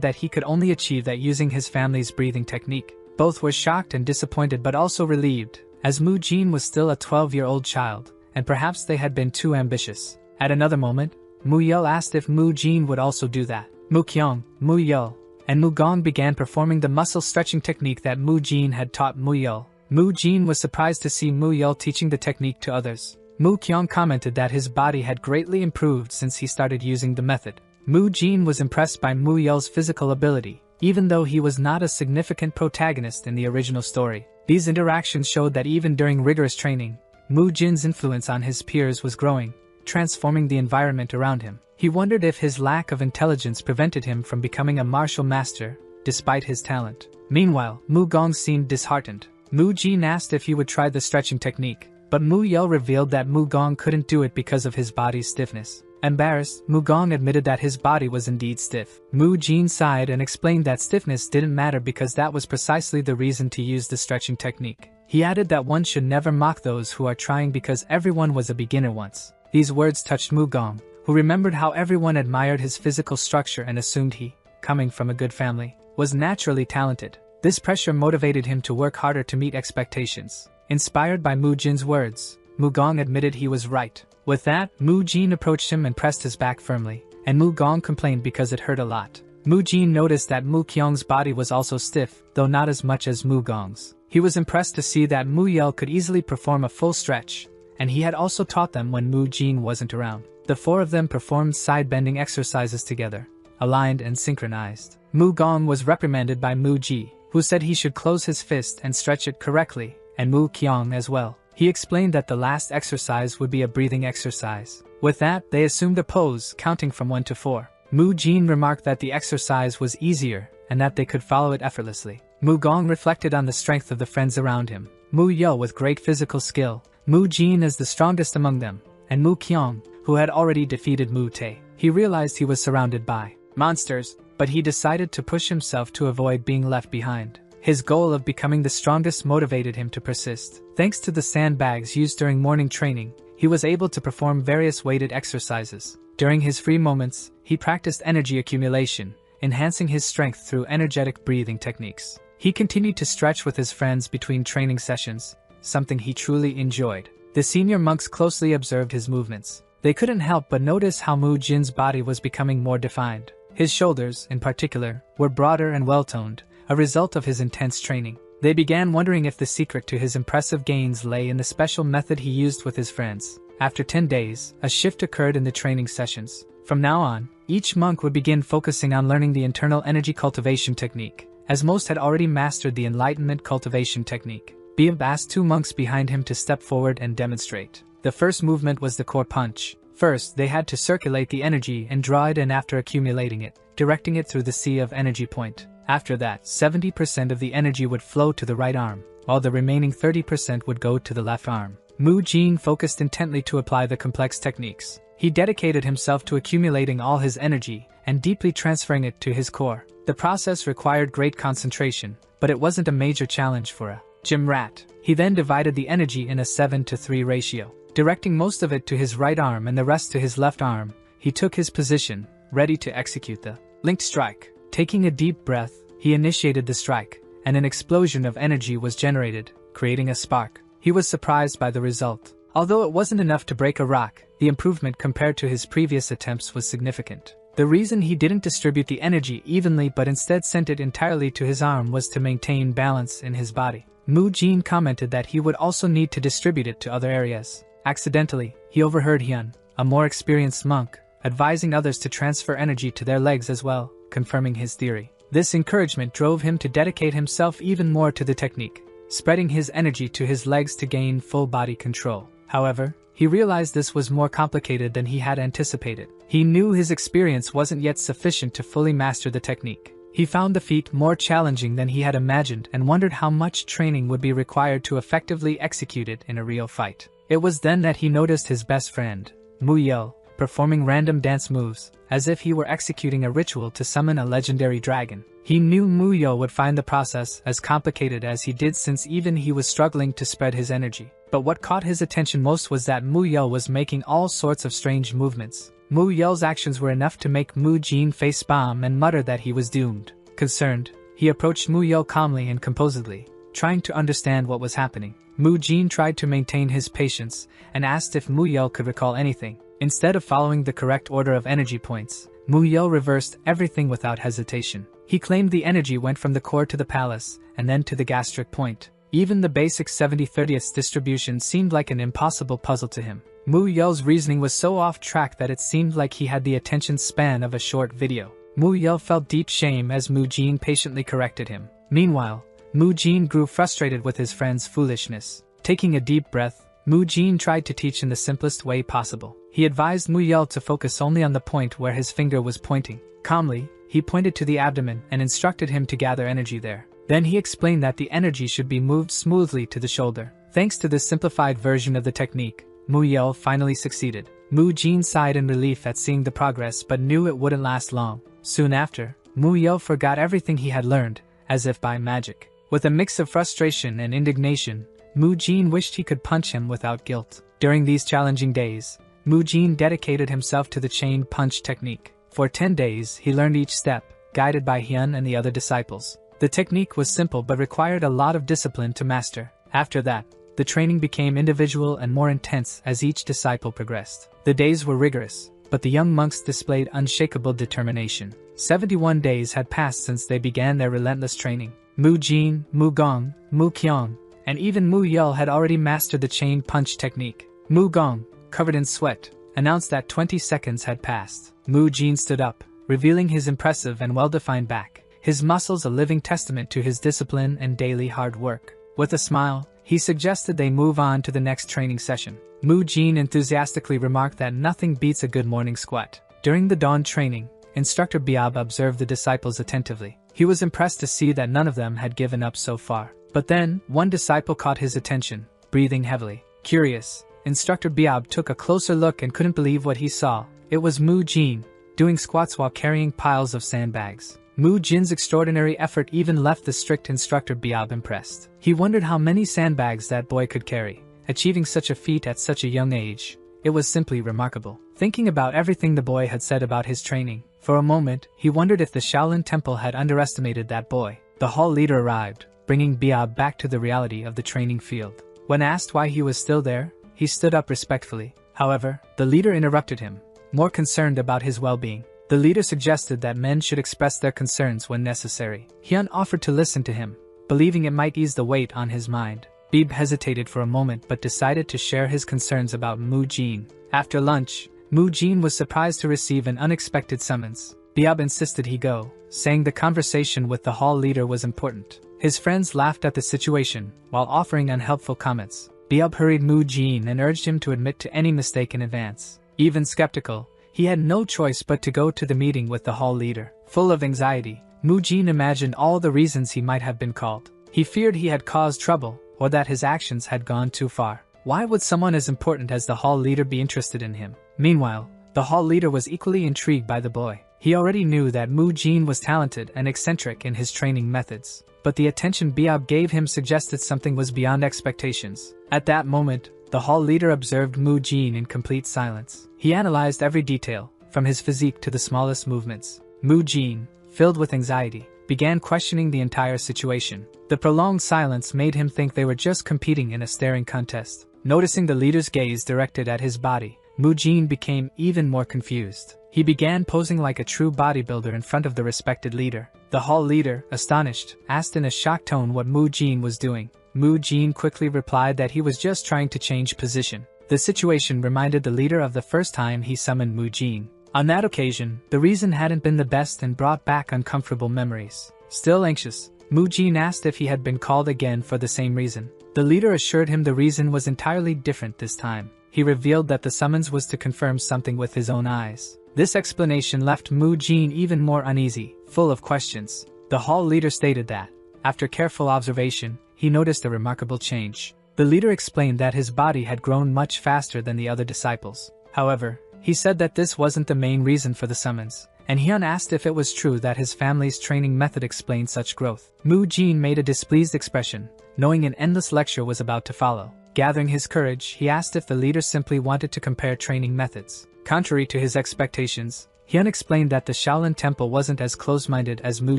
that he could only achieve that using his family's breathing technique, both were shocked and disappointed but also relieved, as Mu Jin was still a 12-year-old child, and perhaps they had been too ambitious. At another moment, Mu Yeol asked if Mu Jin would also do that. Mu Kyung, Mu Yeol, and Mu Gong began performing the muscle stretching technique that Mu Jin had taught Mu Yeol. Mu Jin was surprised to see Mu Yeol teaching the technique to others. Mu Kyung commented that his body had greatly improved since he started using the method. Mu Jin was impressed by Mu Yeol's physical ability, even though he was not a significant protagonist in the original story. These interactions showed that even during rigorous training, Mu Jin's influence on his peers was growing, transforming the environment around him. He wondered if his lack of intelligence prevented him from becoming a martial master, despite his talent. Meanwhile, Mu Gong seemed disheartened. Mu Jin asked if he would try the stretching technique, but Mu Yeol revealed that Mu Gong couldn't do it because of his body's stiffness. Embarrassed, Mu Gong admitted that his body was indeed stiff. Mu Jin sighed and explained that stiffness didn't matter because that was precisely the reason to use the stretching technique. He added that one should never mock those who are trying because everyone was a beginner once. These words touched Mu Gong, who remembered how everyone admired his physical structure and assumed he, coming from a good family, was naturally talented. This pressure motivated him to work harder to meet expectations. Inspired by Mu Jin's words, Mu Gong admitted he was right. With that, Mu Jin approached him and pressed his back firmly, and Mu Gong complained because it hurt a lot. Mu Jin noticed that Mu Kyung's body was also stiff, though not as much as Mu Gong's. He was impressed to see that Mu Yeol could easily perform a full stretch, and he had also taught them when Mu Jin wasn't around. The four of them performed side-bending exercises together, aligned and synchronized. Mu Gong was reprimanded by Mu Ji, who said he should close his fist and stretch it correctly, and Mu Kyung as well. He explained that the last exercise would be a breathing exercise. With that, they assumed a pose, counting from 1 to 4. Mu Jin remarked that the exercise was easier, and that they could follow it effortlessly. Mu Gong reflected on the strength of the friends around him. Mu Yeol with great physical skill, Mu Jin as the strongest among them, and Mu Kyung, who had already defeated Mu Tae. He realized he was surrounded by monsters, but he decided to push himself to avoid being left behind. His goal of becoming the strongest motivated him to persist. Thanks to the sandbags used during morning training, he was able to perform various weighted exercises. During his free moments, he practiced energy accumulation, enhancing his strength through energetic breathing techniques. He continued to stretch with his friends between training sessions, something he truly enjoyed. The senior monks closely observed his movements. They couldn't help but notice how Mu Jin's body was becoming more defined. His shoulders, in particular, were broader and well-toned, a result of his intense training. They began wondering if the secret to his impressive gains lay in the special method he used with his friends. After 10 days, a shift occurred in the training sessions. From now on, each monk would begin focusing on learning the internal energy cultivation technique, as most had already mastered the enlightenment cultivation technique. Beab asked 2 monks behind him to step forward and demonstrate. The first movement was the core punch. First, they had to circulate the energy and draw it in after accumulating it, directing it through the sea of energy point. After that, 70% of the energy would flow to the right arm, while the remaining 30% would go to the left arm. Mu Jin focused intently to apply the complex techniques. He dedicated himself to accumulating all his energy and deeply transferring it to his core. The process required great concentration, but it wasn't a major challenge for a gym rat. He then divided the energy in a 7-to-3 ratio. Directing most of it to his right arm and the rest to his left arm, he took his position, ready to execute the linked strike. Taking a deep breath, he initiated the strike, and an explosion of energy was generated, creating a spark. He was surprised by the result. Although it wasn't enough to break a rock, the improvement compared to his previous attempts was significant. The reason he didn't distribute the energy evenly but instead sent it entirely to his arm was to maintain balance in his body. Mu Jin commented that he would also need to distribute it to other areas. Accidentally, he overheard Hyun, a more experienced monk, advising others to transfer energy to their legs as well, confirming his theory. This encouragement drove him to dedicate himself even more to the technique, spreading his energy to his legs to gain full body control. However, he realized this was more complicated than he had anticipated. He knew his experience wasn't yet sufficient to fully master the technique. He found the feat more challenging than he had imagined and wondered how much training would be required to effectively execute it in a real fight. It was then that he noticed his best friend, Mu Yeol, performing random dance moves, as if he were executing a ritual to summon a legendary dragon. He knew Mu Yo would find the process as complicated as he did, since even he was struggling to spread his energy. But what caught his attention most was that Mu Yo was making all sorts of strange movements. Mu Yo's actions were enough to make Mu Jin facepalm and mutter that he was doomed. Concerned, he approached Mu Yo calmly and composedly, trying to understand what was happening. Mu Jin tried to maintain his patience and asked if Mu Yo could recall anything. Instead of following the correct order of energy points, Mu Yo reversed everything without hesitation. He claimed the energy went from the core to the palace, and then to the gastric point. Even the basic 70/30th distribution seemed like an impossible puzzle to him. Mu Yo's reasoning was so off track that it seemed like he had the attention span of a short video. Mu Yo felt deep shame as Mu Jin patiently corrected him. Meanwhile, Mu Jin grew frustrated with his friend's foolishness. Taking a deep breath, Mu Jin tried to teach in the simplest way possible. He advised Mu Yo to focus only on the point where his finger was pointing. Calmly, he pointed to the abdomen and instructed him to gather energy there. Then he explained that the energy should be moved smoothly to the shoulder. Thanks to this simplified version of the technique, Mu Yo finally succeeded. Mu Jin sighed in relief at seeing the progress but knew it wouldn't last long. Soon after, Mu Yo forgot everything he had learned, as if by magic. With a mix of frustration and indignation, Mu Jin wished he could punch him without guilt. During these challenging days, Mu Jin dedicated himself to the chain punch technique. For 10 days, he learned each step, guided by Hyun and the other disciples. The technique was simple but required a lot of discipline to master. After that, the training became individual and more intense as each disciple progressed. The days were rigorous, but the young monks displayed unshakable determination. 71 days had passed since they began their relentless training. Mu Jin, Mu Gong, Mu Kyung, and even Mu Yo had already mastered the chain punch technique. Mu Gong, covered in sweat, announced that 20 seconds had passed. Mu Jin stood up, revealing his impressive and well-defined back, his muscles a living testament to his discipline and daily hard work. With a smile, he suggested they move on to the next training session. Mu Jin enthusiastically remarked that nothing beats a good morning squat. During the dawn training, Instructor Biab observed the disciples attentively. He was impressed to see that none of them had given up so far. But then, one disciple caught his attention, breathing heavily. Curious, Instructor Biab took a closer look and couldn't believe what he saw. It was Mu Jin, doing squats while carrying piles of sandbags. Mu Jin's extraordinary effort even left the strict Instructor Biab impressed. He wondered how many sandbags that boy could carry, achieving such a feat at such a young age. It was simply remarkable. Thinking about everything the boy had said about his training, for a moment, he wondered if the Shaolin Temple had underestimated that boy. The hall leader arrived, bringing Biab back to the reality of the training field. When asked why he was still there, he stood up respectfully. However, the leader interrupted him, more concerned about his well-being. The leader suggested that men should express their concerns when necessary. Hyun offered to listen to him, believing it might ease the weight on his mind. Bib hesitated for a moment but decided to share his concerns about Mu Jin. After lunch, Mu Jin was surprised to receive an unexpected summons. Biab insisted he go, saying the conversation with the hall leader was important. His friends laughed at the situation, while offering unhelpful comments. Biab hurried Mu Jin and urged him to admit to any mistake in advance. Even skeptical, he had no choice but to go to the meeting with the hall leader. Full of anxiety, Mu Jin imagined all the reasons he might have been called. He feared he had caused trouble, or that his actions had gone too far. Why would someone as important as the hall leader be interested in him? Meanwhile, the hall leader was equally intrigued by the boy. He already knew that Mu Jin was talented and eccentric in his training methods, but the attention Biab gave him suggested something was beyond expectations. At that moment, the hall leader observed Mu Jin in complete silence. He analyzed every detail, from his physique to the smallest movements. Mu Jin, filled with anxiety, began questioning the entire situation. The prolonged silence made him think they were just competing in a staring contest. Noticing the leader's gaze directed at his body, Mu Jin became even more confused. He began posing like a true bodybuilder in front of the respected leader. The hall leader, astonished, asked in a shocked tone what Mu Jin was doing. Mu Jin quickly replied that he was just trying to change position. The situation reminded the leader of the first time he summoned Mu Jin. On that occasion, the reason hadn't been the best and brought back uncomfortable memories. Still anxious, Mu Jin asked if he had been called again for the same reason. The leader assured him the reason was entirely different this time. He revealed that the summons was to confirm something with his own eyes. This explanation left Mu Jin even more uneasy, full of questions. The hall leader stated that, after careful observation, he noticed a remarkable change. The leader explained that his body had grown much faster than the other disciples. However, He said that this wasn't the main reason for the summons, and Hyun asked if it was true that his family's training method explained such growth. Moo Jin made a displeased expression, knowing an endless lecture was about to follow. Gathering his courage, he asked if the leader simply wanted to compare training methods. Contrary to his expectations, Hyun explained that the Shaolin Temple wasn't as close-minded as Moo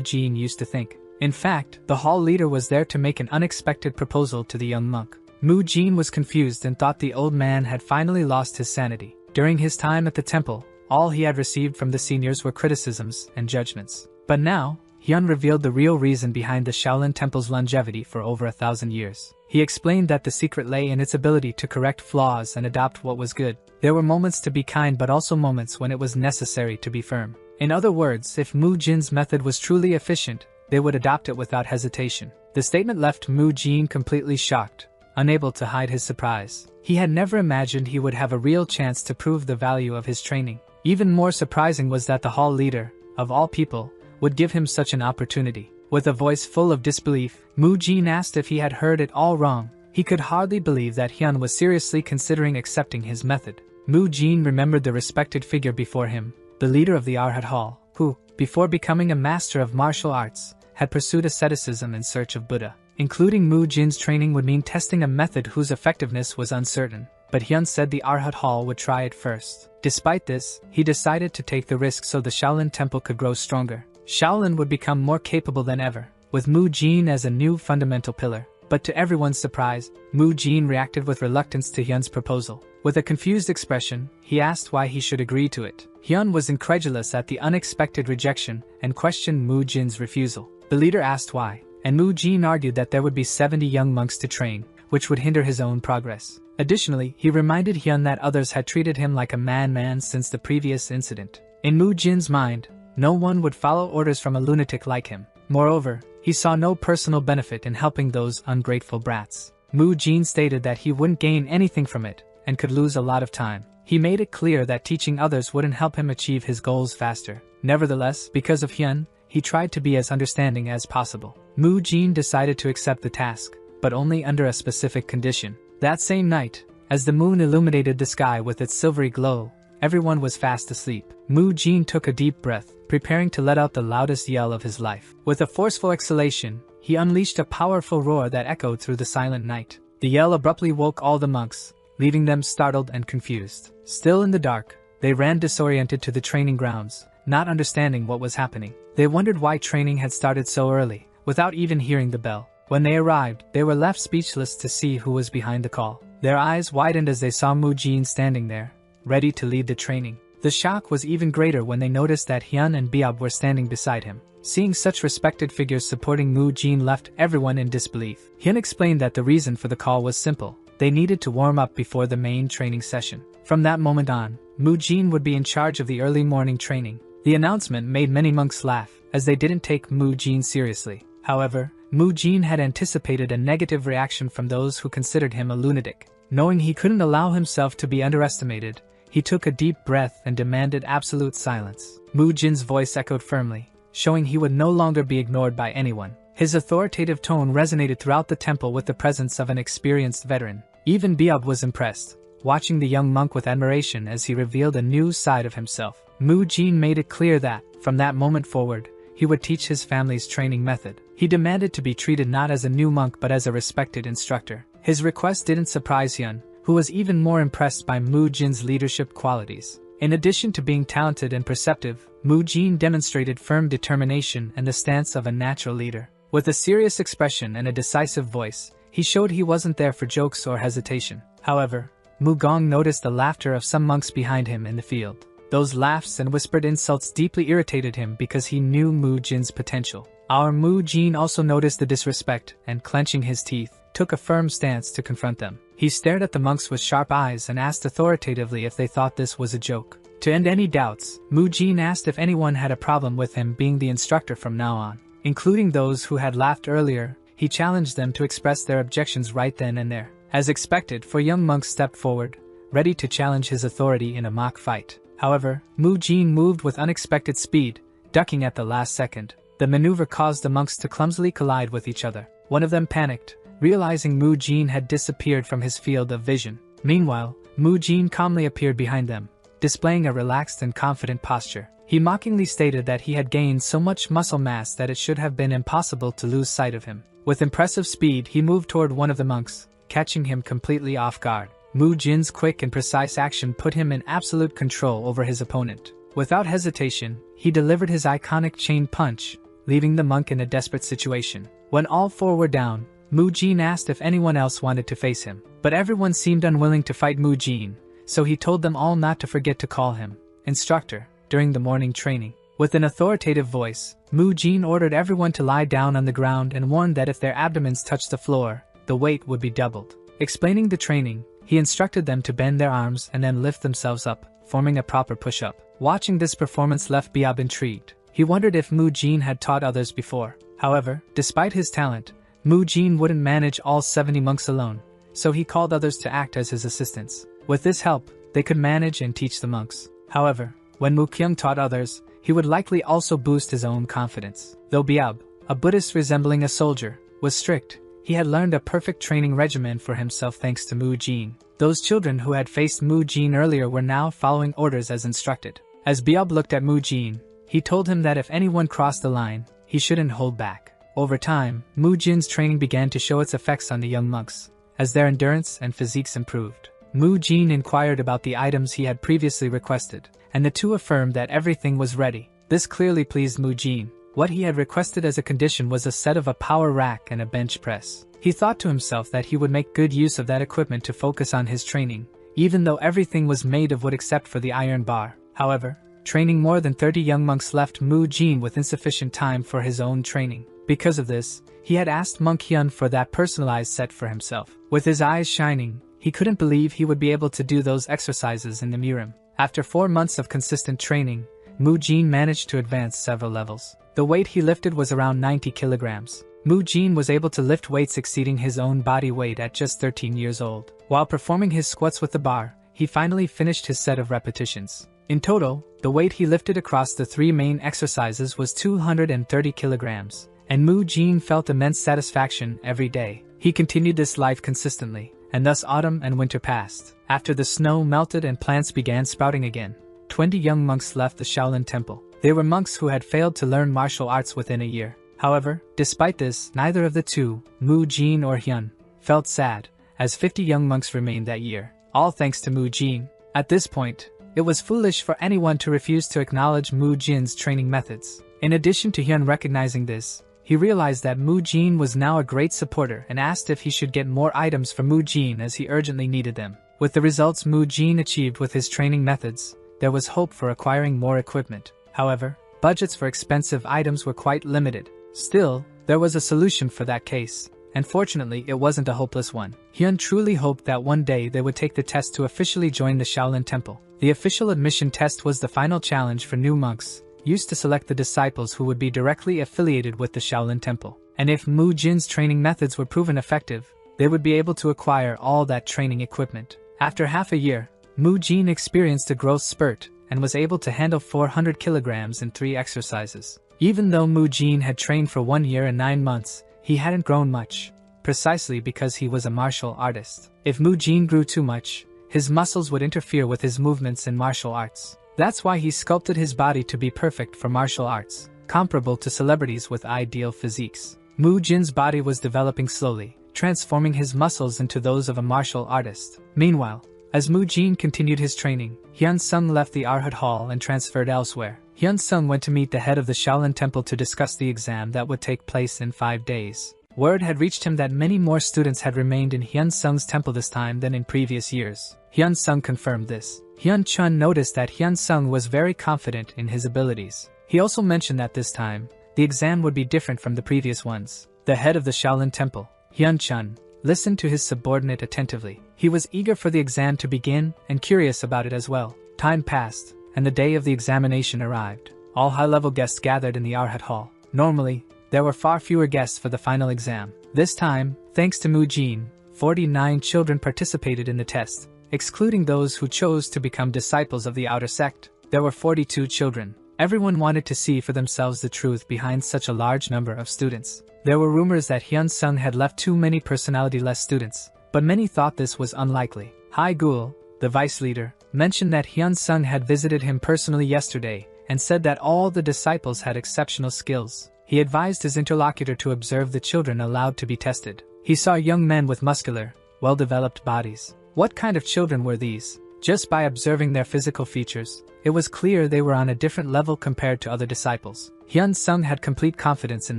Jin used to think. In fact, the hall leader was there to make an unexpected proposal to the young monk. Moo Jin was confused and thought the old man had finally lost his sanity. During his time at the temple, all he had received from the seniors were criticisms and judgments. But now, Hyun revealed the real reason behind the Shaolin Temple's longevity for over 1,000 years. He explained that the secret lay in its ability to correct flaws and adopt what was good. There were moments to be kind but also moments when it was necessary to be firm. In other words, if Moo Jin's method was truly efficient, they would adopt it without hesitation. The statement left Moo Jin completely shocked, unable to hide his surprise. He had never imagined he would have a real chance to prove the value of his training. Even more surprising was that the hall leader, of all people, would give him such an opportunity. With a voice full of disbelief, Moo Jin asked if he had heard it all wrong. He could hardly believe that Hyun was seriously considering accepting his method. Moo Jin remembered the respected figure before him, the leader of the Arhat Hall, who, before becoming a master of martial arts, had pursued asceticism in search of Buddha. Including Moo Jin's training would mean testing a method whose effectiveness was uncertain, but Hyun said the Arhat Hall would try it first. Despite this, he decided to take the risk so the Shaolin Temple could grow stronger. Shaolin would become more capable than ever, with Moo Jin as a new fundamental pillar. But to everyone's surprise, Moo Jin reacted with reluctance to Hyun's proposal. With a confused expression, he asked why he should agree to it. Hyun was incredulous at the unexpected rejection and questioned Moo Jin's refusal. The leader asked why, and Moo Jin argued that there would be 70 young monks to train, which would hinder his own progress. Additionally, he reminded Hyun that others had treated him like a madman since the previous incident. In Moo Jin's mind, no one would follow orders from a lunatic like him. Moreover, he saw no personal benefit in helping those ungrateful brats. Moo Jin stated that he wouldn't gain anything from it, and could lose a lot of time. He made it clear that teaching others wouldn't help him achieve his goals faster. Nevertheless, because of Hyun, he tried to be as understanding as possible. Moo Jin decided to accept the task, but only under a specific condition. That same night, as the moon illuminated the sky with its silvery glow, everyone was fast asleep. Moo Jin took a deep breath, preparing to let out the loudest yell of his life. With a forceful exhalation, he unleashed a powerful roar that echoed through the silent night. The yell abruptly woke all the monks, leaving them startled and confused. Still in the dark, they ran disoriented to the training grounds, not understanding what was happening. They wondered why training had started so early, without even hearing the bell. When they arrived, they were left speechless to see who was behind the call. Their eyes widened as they saw Moo Jin standing there, ready to lead the training. The shock was even greater when they noticed that Hyun and Byeob were standing beside him. Seeing such respected figures supporting Moo Jin left everyone in disbelief. Hyun explained that the reason for the call was simple. They needed to warm up before the main training session. From that moment on, Moo Jin would be in charge of the early morning training. The announcement made many monks laugh, as they didn't take Moo Jin seriously. However, Moo Jin had anticipated a negative reaction from those who considered him a lunatic. Knowing he couldn't allow himself to be underestimated, he took a deep breath and demanded absolute silence. Moo Jin's voice echoed firmly, showing he would no longer be ignored by anyone. His authoritative tone resonated throughout the temple with the presence of an experienced veteran. Even Byeob was impressed, watching the young monk with admiration as he revealed a new side of himself. Moo Jin made it clear that, from that moment forward, he would teach his family's training method. He demanded to be treated not as a new monk but as a respected instructor. His request didn't surprise Hyun, who was even more impressed by Moo Jin's leadership qualities. In addition to being talented and perceptive, Moo Jin demonstrated firm determination and the stance of a natural leader. With a serious expression and a decisive voice, he showed he wasn't there for jokes or hesitation. However, Moo Gong noticed the laughter of some monks behind him in the field. Those laughs and whispered insults deeply irritated him because he knew Moo Jin's potential. Our Moo Jin also noticed the disrespect and, clenching his teeth, took a firm stance to confront them. He stared at the monks with sharp eyes and asked authoritatively if they thought this was a joke. To end any doubts, Moo Jin asked if anyone had a problem with him being the instructor from now on. Including those who had laughed earlier, he challenged them to express their objections right then and there. As expected, 4 young monks stepped forward, ready to challenge his authority in a mock fight. However, Moo Jin moved with unexpected speed, ducking at the last second. The maneuver caused the monks to clumsily collide with each other. One of them panicked, realizing Moo Jin had disappeared from his field of vision. Meanwhile, Moo Jin calmly appeared behind them, displaying a relaxed and confident posture. He mockingly stated that he had gained so much muscle mass that it should have been impossible to lose sight of him. With impressive speed, he moved toward one of the monks, catching him completely off guard. Mu Jin's quick and precise action put him in absolute control over his opponent. Without hesitation, he delivered his iconic chain punch, leaving the monk in a desperate situation. When all four were down, Mu Jin asked if anyone else wanted to face him, but everyone seemed unwilling to fight Mu Jin, so he told them all not to forget to call him instructor during the morning training. With an authoritative voice, Mu Jin ordered everyone to lie down on the ground and warned that if their abdomens touched the floor, the weight would be doubled. Explaining the training, he instructed them to bend their arms and then lift themselves up, forming a proper push-up. Watching this performance left Biab intrigued. He wondered if Mu Jin had taught others before. However, despite his talent, Mu Jin wouldn't manage all 70 monks alone, so he called others to act as his assistants. With this help, they could manage and teach the monks. However, when Mu Kyung taught others, he would likely also boost his own confidence. Though Biab, a Buddhist resembling a soldier, was strict, he had learned a perfect training regimen for himself thanks to Mu Jin. Those children who had faced Mu Jin earlier were now following orders as instructed. As Biab looked at Mu Jin, he told him that if anyone crossed the line, he shouldn't hold back. Over time, Mu Jin's training began to show its effects on the young monks, as their endurance and physiques improved. Mu Jin inquired about the items he had previously requested, and the two affirmed that everything was ready. This clearly pleased Mu Jin. What he had requested as a condition was a set of a power rack and a bench press. He thought to himself that he would make good use of that equipment to focus on his training, even though everything was made of wood except for the iron bar. However, training more than 30 young monks left Mu Jin with insufficient time for his own training. Because of this, he had asked Monk Hyun for that personalized set for himself. With his eyes shining, he couldn't believe he would be able to do those exercises in the Murim. After 4 months of consistent training, Mu Jin managed to advance several levels. The weight he lifted was around 90 kilograms. Mu Jin was able to lift weights exceeding his own body weight at just 13 years old. While performing his squats with the bar, he finally finished his set of repetitions. In total, the weight he lifted across the 3 main exercises was 230 kilograms, and Mu Jin felt immense satisfaction every day. He continued this life consistently, and thus autumn and winter passed. After the snow melted and plants began sprouting again, 20 young monks left the Shaolin Temple. They were monks who had failed to learn martial arts within a year. However, despite this, neither of the two, Mu Jin or Hyun, felt sad, as 50 young monks remained that year, all thanks to Mu Jin. At this point, it was foolish for anyone to refuse to acknowledge Mu Jin's training methods. In addition to Hyun recognizing this, he realized that Mu Jin was now a great supporter and asked if he should get more items from Mu Jin as he urgently needed them. With the results Mu Jin achieved with his training methods, there was hope for acquiring more equipment. However, budgets for expensive items were quite limited. Still, there was a solution for that case, and fortunately it wasn't a hopeless one. Hyun truly hoped that one day they would take the test to officially join the Shaolin Temple. The official admission test was the final challenge for new monks, used to select the disciples who would be directly affiliated with the Shaolin Temple. And if Mu Jin's training methods were proven effective, they would be able to acquire all that training equipment. After half a year, Mu Jin experienced a growth spurt and was able to handle 400 kilograms in 3 exercises. Even though Mu Jin had trained for 1 year and 9 months, he hadn't grown much, precisely because he was a martial artist. If Mu Jin grew too much, his muscles would interfere with his movements in martial arts. That's why he sculpted his body to be perfect for martial arts, comparable to celebrities with ideal physiques. Mu Jin's body was developing slowly, transforming his muscles into those of a martial artist. Meanwhile, as Mu Jin continued his training, Hyun Sung left the Arhat Hall and transferred elsewhere. Hyun Sung went to meet the head of the Shaolin Temple to discuss the exam that would take place in 5 days. Word had reached him that many more students had remained in Hyun Sung's temple this time than in previous years. Hyun Sung confirmed this. Hyun Chun noticed that Hyun Sung was very confident in his abilities. He also mentioned that this time, the exam would be different from the previous ones. The head of the Shaolin Temple, Hyun Chun, listened to his subordinate attentively. He was eager for the exam to begin and curious about it as well. Time passed, and the day of the examination arrived. All high-level guests gathered in the Arhat Hall. Normally, there were far fewer guests for the final exam. This time, thanks to Mu Jin, 49 children participated in the test, excluding those who chose to become disciples of the outer sect. There were 42 children. Everyone wanted to see for themselves the truth behind such a large number of students. There were rumors that Hyun Sung had left too many personality-less students, but many thought this was unlikely. Hai Gul, the vice leader, mentioned that Hyun Sung had visited him personally yesterday and said that all the disciples had exceptional skills. He advised his interlocutor to observe the children allowed to be tested. He saw young men with muscular, well-developed bodies. What kind of children were these? Just by observing their physical features, it was clear they were on a different level compared to other disciples. Hyun Sung had complete confidence in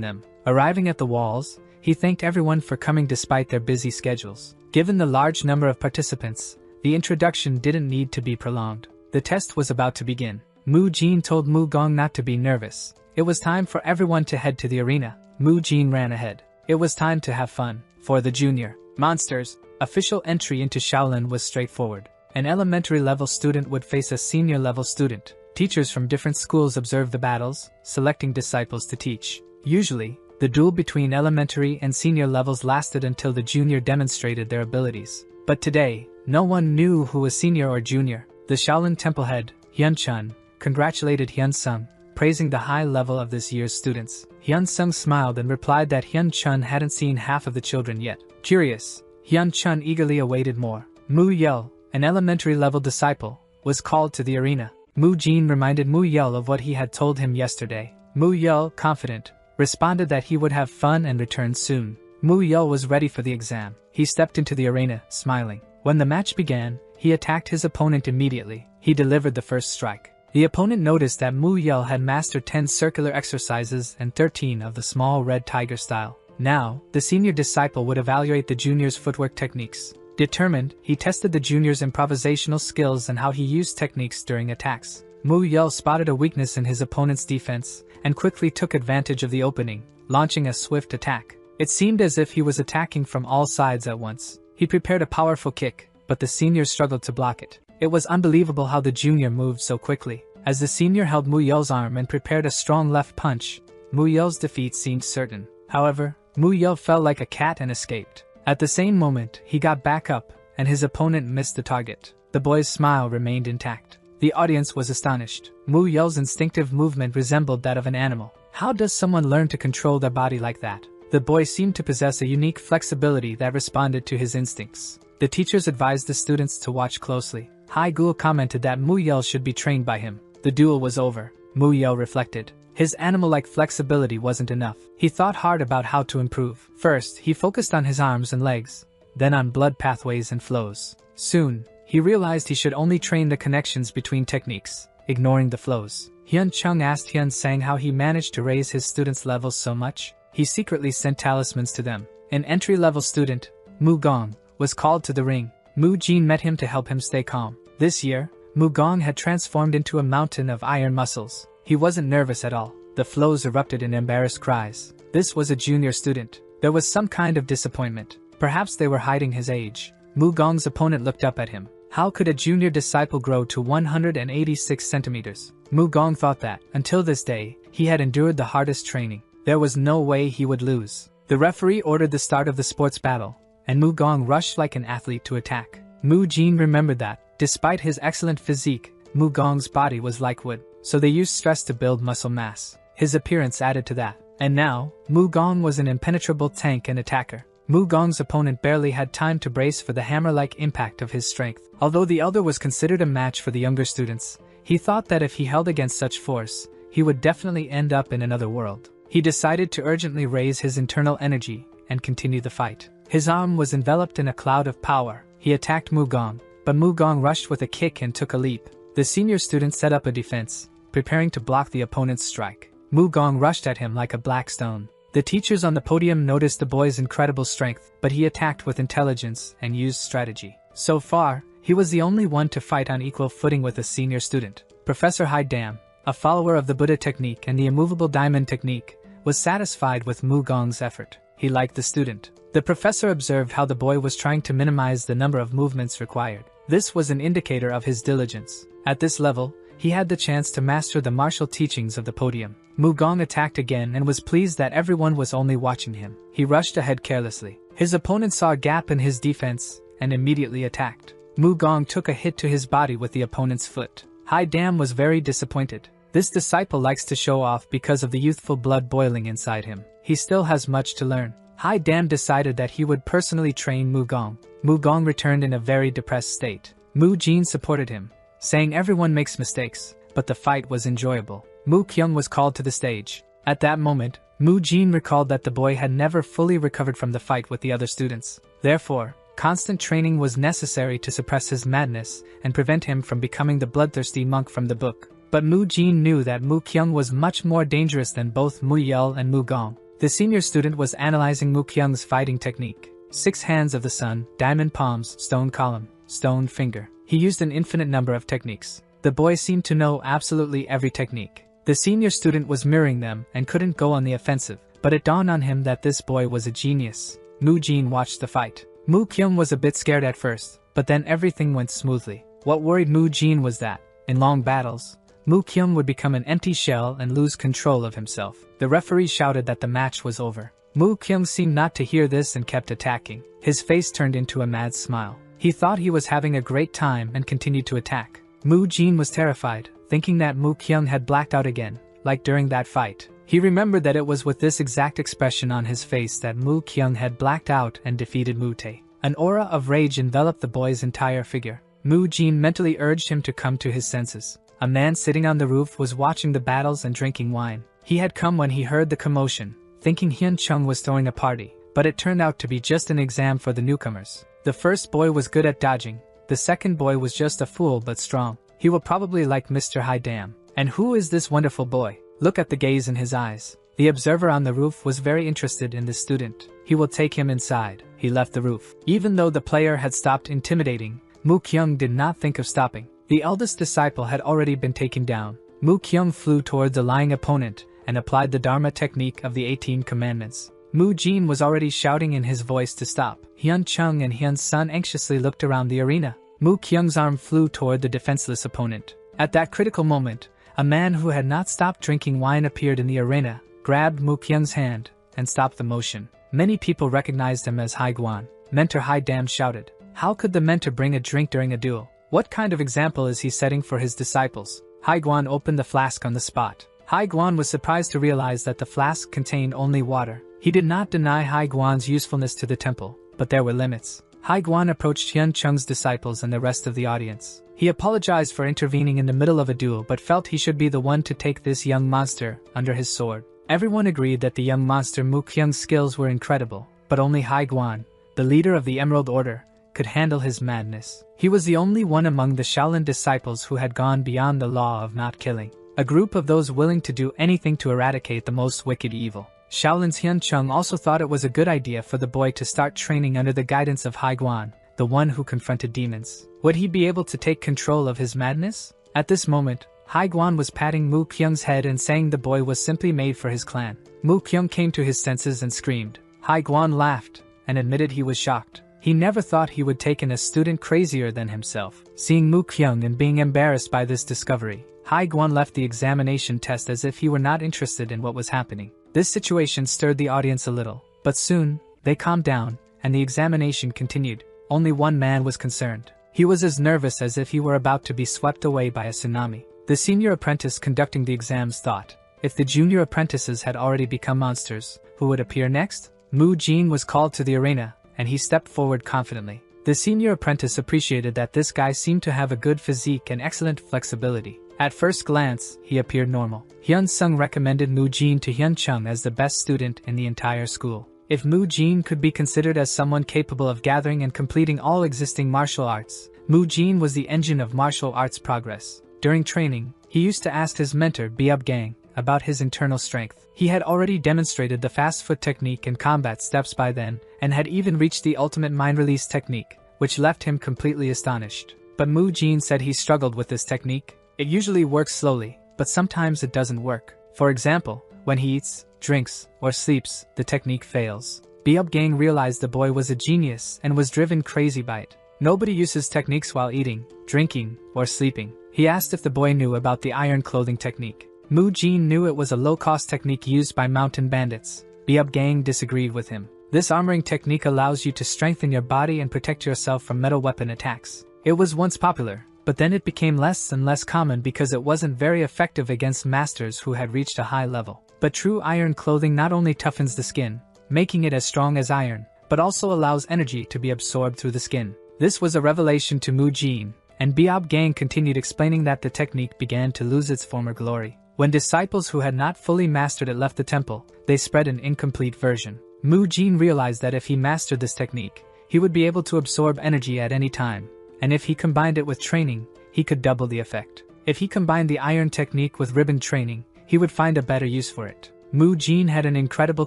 them. Arriving at the walls, he thanked everyone for coming despite their busy schedules. Given the large number of participants, the introduction didn't need to be prolonged. The test was about to begin. Mu Jin told Mu Gong not to be nervous. It was time for everyone to head to the arena. Mu Jin ran ahead. It was time to have fun. For the junior monsters, official entry into Shaolin was straightforward. An elementary level student would face a senior level student. Teachers from different schools observed the battles, selecting disciples to teach. Usually, the duel between elementary and senior levels lasted until the junior demonstrated their abilities. But today, no one knew who was senior or junior. The Shaolin Temple head, Hyun Chun, congratulated Hyun Sung, praising the high level of this year's students. Hyun Sung smiled and replied that Hyun Chun hadn't seen half of the children yet. Curious, Hyun Chun eagerly awaited more. Mu Yel, an elementary level disciple, was called to the arena. Mu Jin reminded Mu Yel of what he had told him yesterday. Mu Yel, confident, responded that he would have fun and return soon. Mu Yel was ready for the exam. He stepped into the arena, smiling. When the match began, he attacked his opponent immediately. He delivered the first strike. The opponent noticed that Mu Yel had mastered 10 circular exercises and 13 of the small red tiger style. Now, the senior disciple would evaluate the junior's footwork techniques. Determined, he tested the junior's improvisational skills and how he used techniques during attacks. Mu Yel spotted a weakness in his opponent's defense and quickly took advantage of the opening, launching a swift attack. It seemed as if he was attacking from all sides at once. He prepared a powerful kick, but the senior struggled to block it. It was unbelievable how the junior moved so quickly. As the senior held Mu Yel's arm and prepared a strong left punch, Mu Yel's defeat seemed certain. However, Mu Yel fell like a cat and escaped. At the same moment, he got back up, and his opponent missed the target. The boy's smile remained intact. The audience was astonished. Mu Yel's instinctive movement resembled that of an animal. How does someone learn to control their body like that? The boy seemed to possess a unique flexibility that responded to his instincts. The teachers advised the students to watch closely. Hai Gul commented that Mu Yel should be trained by him. The duel was over. Mu Yel reflected. His animal-like flexibility wasn't enough. He thought hard about how to improve. First, he focused on his arms and legs, then on blood pathways and flows. Soon, he realized he should only train the connections between techniques, ignoring the flows. Hyun Chung asked Hyun Sang how he managed to raise his students' levels so much. He secretly sent talismans to them. An entry-level student, Mu Gong, was called to the ring. Mu Jin met him to help him stay calm. This year, Mu Gong had transformed into a mountain of iron muscles. He wasn't nervous at all. The flows erupted in embarrassed cries. This was a junior student. There was some kind of disappointment. Perhaps they were hiding his age. Mu Gong's opponent looked up at him. How could a junior disciple grow to 186 centimeters? Mu Gong thought that, until this day, he had endured the hardest training. There was no way he would lose. The referee ordered the start of the sports battle, and Mu Gong rushed like an athlete to attack. Mu Jin remembered that, despite his excellent physique, Mu Gong's body was like wood, so they used stress to build muscle mass. His appearance added to that. And now, Mu Gong was an impenetrable tank and attacker. Mu Gong's opponent barely had time to brace for the hammer-like impact of his strength. Although the elder was considered a match for the younger students, he thought that if he held against such force, he would definitely end up in another world. He decided to urgently raise his internal energy and continue the fight. His arm was enveloped in a cloud of power. He attacked Mu Gong, but Mu Gong rushed with a kick and took a leap. The senior student set up a defense, preparing to block the opponent's strike. Mu Gong rushed at him like a black stone. The teachers on the podium noticed the boy's incredible strength, but he attacked with intelligence and used strategy. So far, he was the only one to fight on equal footing with a senior student. Professor Hai Dam, a follower of the Buddha technique and the immovable diamond technique, was satisfied with Mu Gong's effort. He liked the student. The professor observed how the boy was trying to minimize the number of movements required. This was an indicator of his diligence. At this level, he had the chance to master the martial teachings of the podium. Mu Gong attacked again and was pleased that everyone was only watching him. He rushed ahead carelessly. His opponent saw a gap in his defense and immediately attacked. Mu Gong took a hit to his body with the opponent's foot. Hai Dam was very disappointed. This disciple likes to show off because of the youthful blood boiling inside him. He still has much to learn. Hai Dam decided that he would personally train Mu Gong. Mu Gong returned in a very depressed state. Mu Jin supported him, saying everyone makes mistakes, but the fight was enjoyable. Mu Kyung was called to the stage. At that moment, Mu Jin recalled that the boy had never fully recovered from the fight with the other students. Therefore, constant training was necessary to suppress his madness and prevent him from becoming the bloodthirsty monk from the book. But Mu Jin knew that Mu Kyung was much more dangerous than both Mu Yel and Mu Gong. The senior student was analyzing Mu Kyung's fighting technique. 6 hands of the sun, diamond palms, stone column, stone finger. He used an infinite number of techniques. The boy seemed to know absolutely every technique. The senior student was mirroring them and couldn't go on the offensive, but it dawned on him that this boy was a genius. Mu Jin watched the fight. Mu Kyung was a bit scared at first, but then everything went smoothly. What worried Mu Jin was that, in long battles, Mu Kyung would become an empty shell and lose control of himself. The referee shouted that the match was over. Mu Kyung seemed not to hear this and kept attacking. His face turned into a mad smile. He thought he was having a great time and continued to attack. Mu Jin was terrified, thinking that Mu Kyung had blacked out again, like during that fight. He remembered that it was with this exact expression on his face that Mu Kyung had blacked out and defeated Mu Tae. An aura of rage enveloped the boy's entire figure. Mu Jin mentally urged him to come to his senses. A man sitting on the roof was watching the battles and drinking wine. He had come when he heard the commotion, thinking Hyun Chung was throwing a party, but it turned out to be just an exam for the newcomers. The first boy was good at dodging. The second boy was just a fool but strong. He will probably like Mr. Hai Dam. And who is this wonderful boy? Look at the gaze in his eyes. The observer on the roof was very interested in the student. He will take him inside. He left the roof. Even though the player had stopped intimidating, Mu Kyung did not think of stopping. The eldest disciple had already been taken down. Mu Kyung flew towards the lying opponent and applied the Dharma technique of the 18 commandments. Mu Jin was already shouting in his voice to stop. Hyun Chung and Hyun Sun anxiously looked around the arena. Mu Kyung's arm flew toward the defenseless opponent. At that critical moment, a man who had not stopped drinking wine appeared in the arena, grabbed Mu Kyung's hand, and stopped the motion. Many people recognized him as Hai Guan. Mentor Hai Dam shouted. How could the mentor bring a drink during a duel? What kind of example is he setting for his disciples? Hai Guan opened the flask on the spot. Hai Guan was surprised to realize that the flask contained only water. He did not deny Hai Guan's usefulness to the temple, but there were limits. Hai Guan approached Hyun Chung's disciples and the rest of the audience. He apologized for intervening in the middle of a duel but felt he should be the one to take this young monster under his sword. Everyone agreed that the young monster Mu Kyung's skills were incredible, but only Hai Guan, the leader of the Emerald Order, could handle his madness. He was the only one among the Shaolin disciples who had gone beyond the law of not killing. A group of those willing to do anything to eradicate the most wicked evil. Shaolin's Hyun Chung also thought it was a good idea for the boy to start training under the guidance of Hai Guan, the one who confronted demons. Would he be able to take control of his madness? At this moment, Hai Guan was patting Mu Kyung's head and saying the boy was simply made for his clan. Mu Kyung came to his senses and screamed. Hai Guan laughed and admitted he was shocked. He never thought he would take in a student crazier than himself. Seeing Mu Kyung and being embarrassed by this discovery, Hai Guan left the examination test as if he were not interested in what was happening. This situation stirred the audience a little, but soon, they calmed down, and the examination continued. Only one man was concerned. He was as nervous as if he were about to be swept away by a tsunami. The senior apprentice conducting the exams thought, if the junior apprentices had already become monsters, who would appear next? Mu Jin was called to the arena, and he stepped forward confidently. The senior apprentice appreciated that this guy seemed to have a good physique and excellent flexibility. At first glance, he appeared normal. Hyun Sung recommended Mu Jin to Hyun Chung as the best student in the entire school. If Mu Jin could be considered as someone capable of gathering and completing all existing martial arts, Mu Jin was the engine of martial arts progress. During training, he used to ask his mentor Biub Gang about his internal strength. He had already demonstrated the fast foot technique and combat steps by then, and had even reached the ultimate mind release technique, which left him completely astonished. But Mu Jin said he struggled with this technique. It usually works slowly, but sometimes it doesn't work. For example, when he eats, drinks, or sleeps, the technique fails. Biub Gang realized the boy was a genius and was driven crazy by it. Nobody uses techniques while eating, drinking, or sleeping. He asked if the boy knew about the iron clothing technique. Mu Jin knew it was a low-cost technique used by mountain bandits. Biub Gang disagreed with him. This armoring technique allows you to strengthen your body and protect yourself from metal weapon attacks. It was once popular, but then it became less and less common because it wasn't very effective against masters who had reached a high level. But true iron clothing not only toughens the skin, making it as strong as iron, but also allows energy to be absorbed through the skin. This was a revelation to Mu Jin, and Biob Gang continued explaining that the technique began to lose its former glory. When disciples who had not fully mastered it left the temple, they spread an incomplete version. Mu Jin realized that if he mastered this technique, he would be able to absorb energy at any time, and if he combined it with training, he could double the effect. If he combined the iron technique with ribbon training, he would find a better use for it. Mu Jin had an incredible